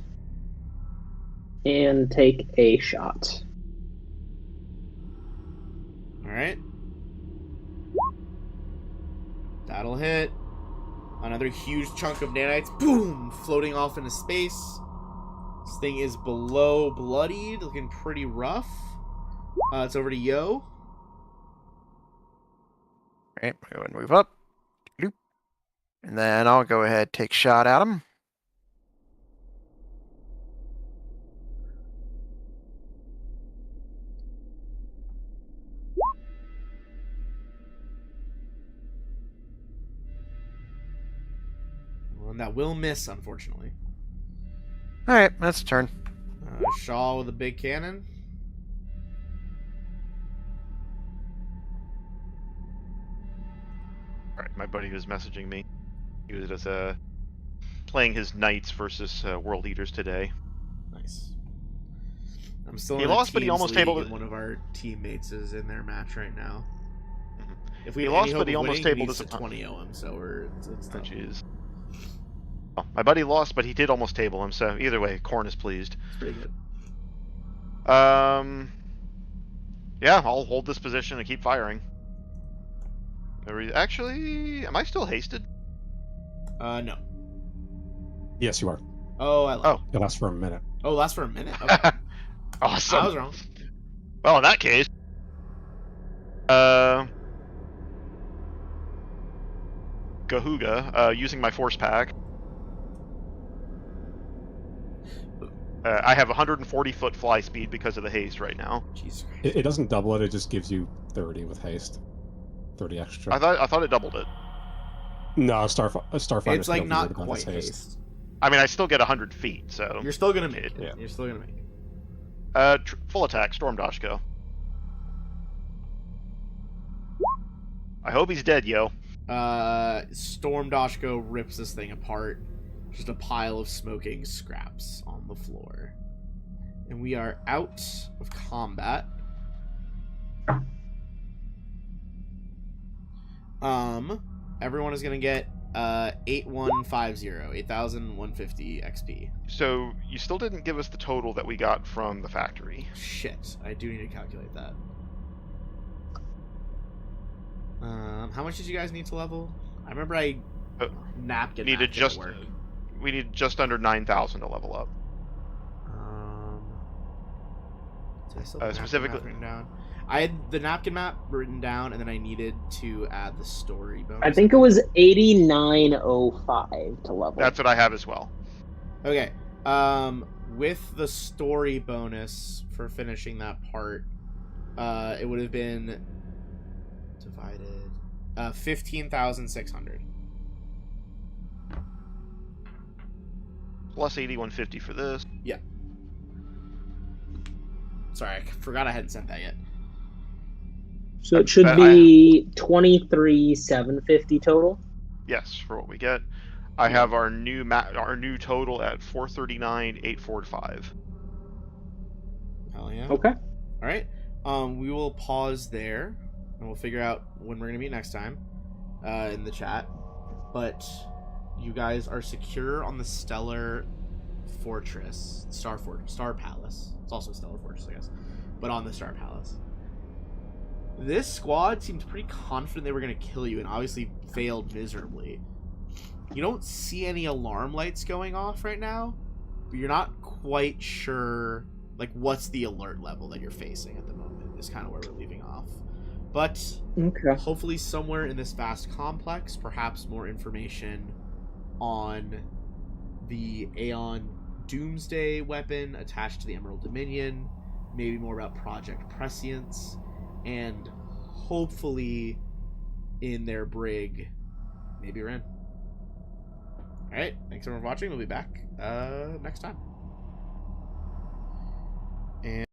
and take a shot. Alright. That'll hit. Another huge chunk of nanites, boom, floating off into space. This thing is below bloodied, looking pretty rough. It's over to Yo. Alright, go ahead and move up. Bloop. And then I'll go ahead take shot at him. And that will miss, unfortunately. Alright, that's a turn. Shaw with a big cannon. Alright, my buddy was messaging me. He was playing his knights versus world eaters today. Nice. I'm still He in a lost, but he teams almost league, tabled and it. one of our teammates is in their match right now. If we He have lost, any but hope he of almost winning, tabled needs his to 20-0 him, so it's Oh, tough. jeez. Well, my buddy lost, but he did almost table him, so either way, Korn is pleased. It's pretty good. Yeah, I'll hold this position and keep firing. Actually, am I still hasted? No. Yes, you are. Oh, I lied. Oh. It lasts for a minute. Oh, lasts for a minute? Okay. Awesome. I was wrong. Well, in that case, Gahuga, using my force pack. I have 140-foot fly speed because of the haste right now. Jesus Christ. It doesn't double it. It just gives you 30 with haste. 30 extra. I thought it doubled it. No, Starfinder. It's like not quite haste. I mean, I still get 100 feet, so You're still gonna make it. Yeah. You're still gonna make it. full attack, Storm Dashko. I hope he's dead, yo. Storm Dashko rips this thing apart. Just a pile of smoking scraps on the floor. And we are out of combat. Everyone is gonna get 8150, 8150 XP. So you still didn't give us the total that we got from the factory. Shit, I do need to calculate that. How much did you guys need to level? I remember I napkin Needed just work. we need just under 9,000 to level up. Did I still have the napkin specifically- map written down? I had the napkin map written down, and then I needed to add the story bonus. I think it was 8905 to level. That's what I have as well. Okay. With the story bonus for finishing that part, it would have been divided 15,600. Plus 8150 for this. Sorry, I forgot I hadn't sent that yet. So it should be 23,750 total. Yes, for what we get. I have our new total at 439,845. Hell yeah. Okay. All right. We will pause there, and we'll figure out when we're gonna meet next time, in the chat. But you guys are secure on the Stellar Fortress, Star Palace. It's also Stellar Fortress, I guess, but on the Star Palace. This squad seemed pretty confident they were gonna kill you, and obviously failed miserably. You don't see any alarm lights going off right now, but you're not quite sure, like, what's the alert level that you're facing at the moment is kind of where we're leaving off. But Okay. hopefully somewhere in this vast complex, perhaps more information on the Aeon Doomsday weapon attached to the Emerald Dominion, maybe more about Project Prescience, and hopefully in their brig, maybe Ren. Alright, thanks everyone for watching. We'll be back next time. And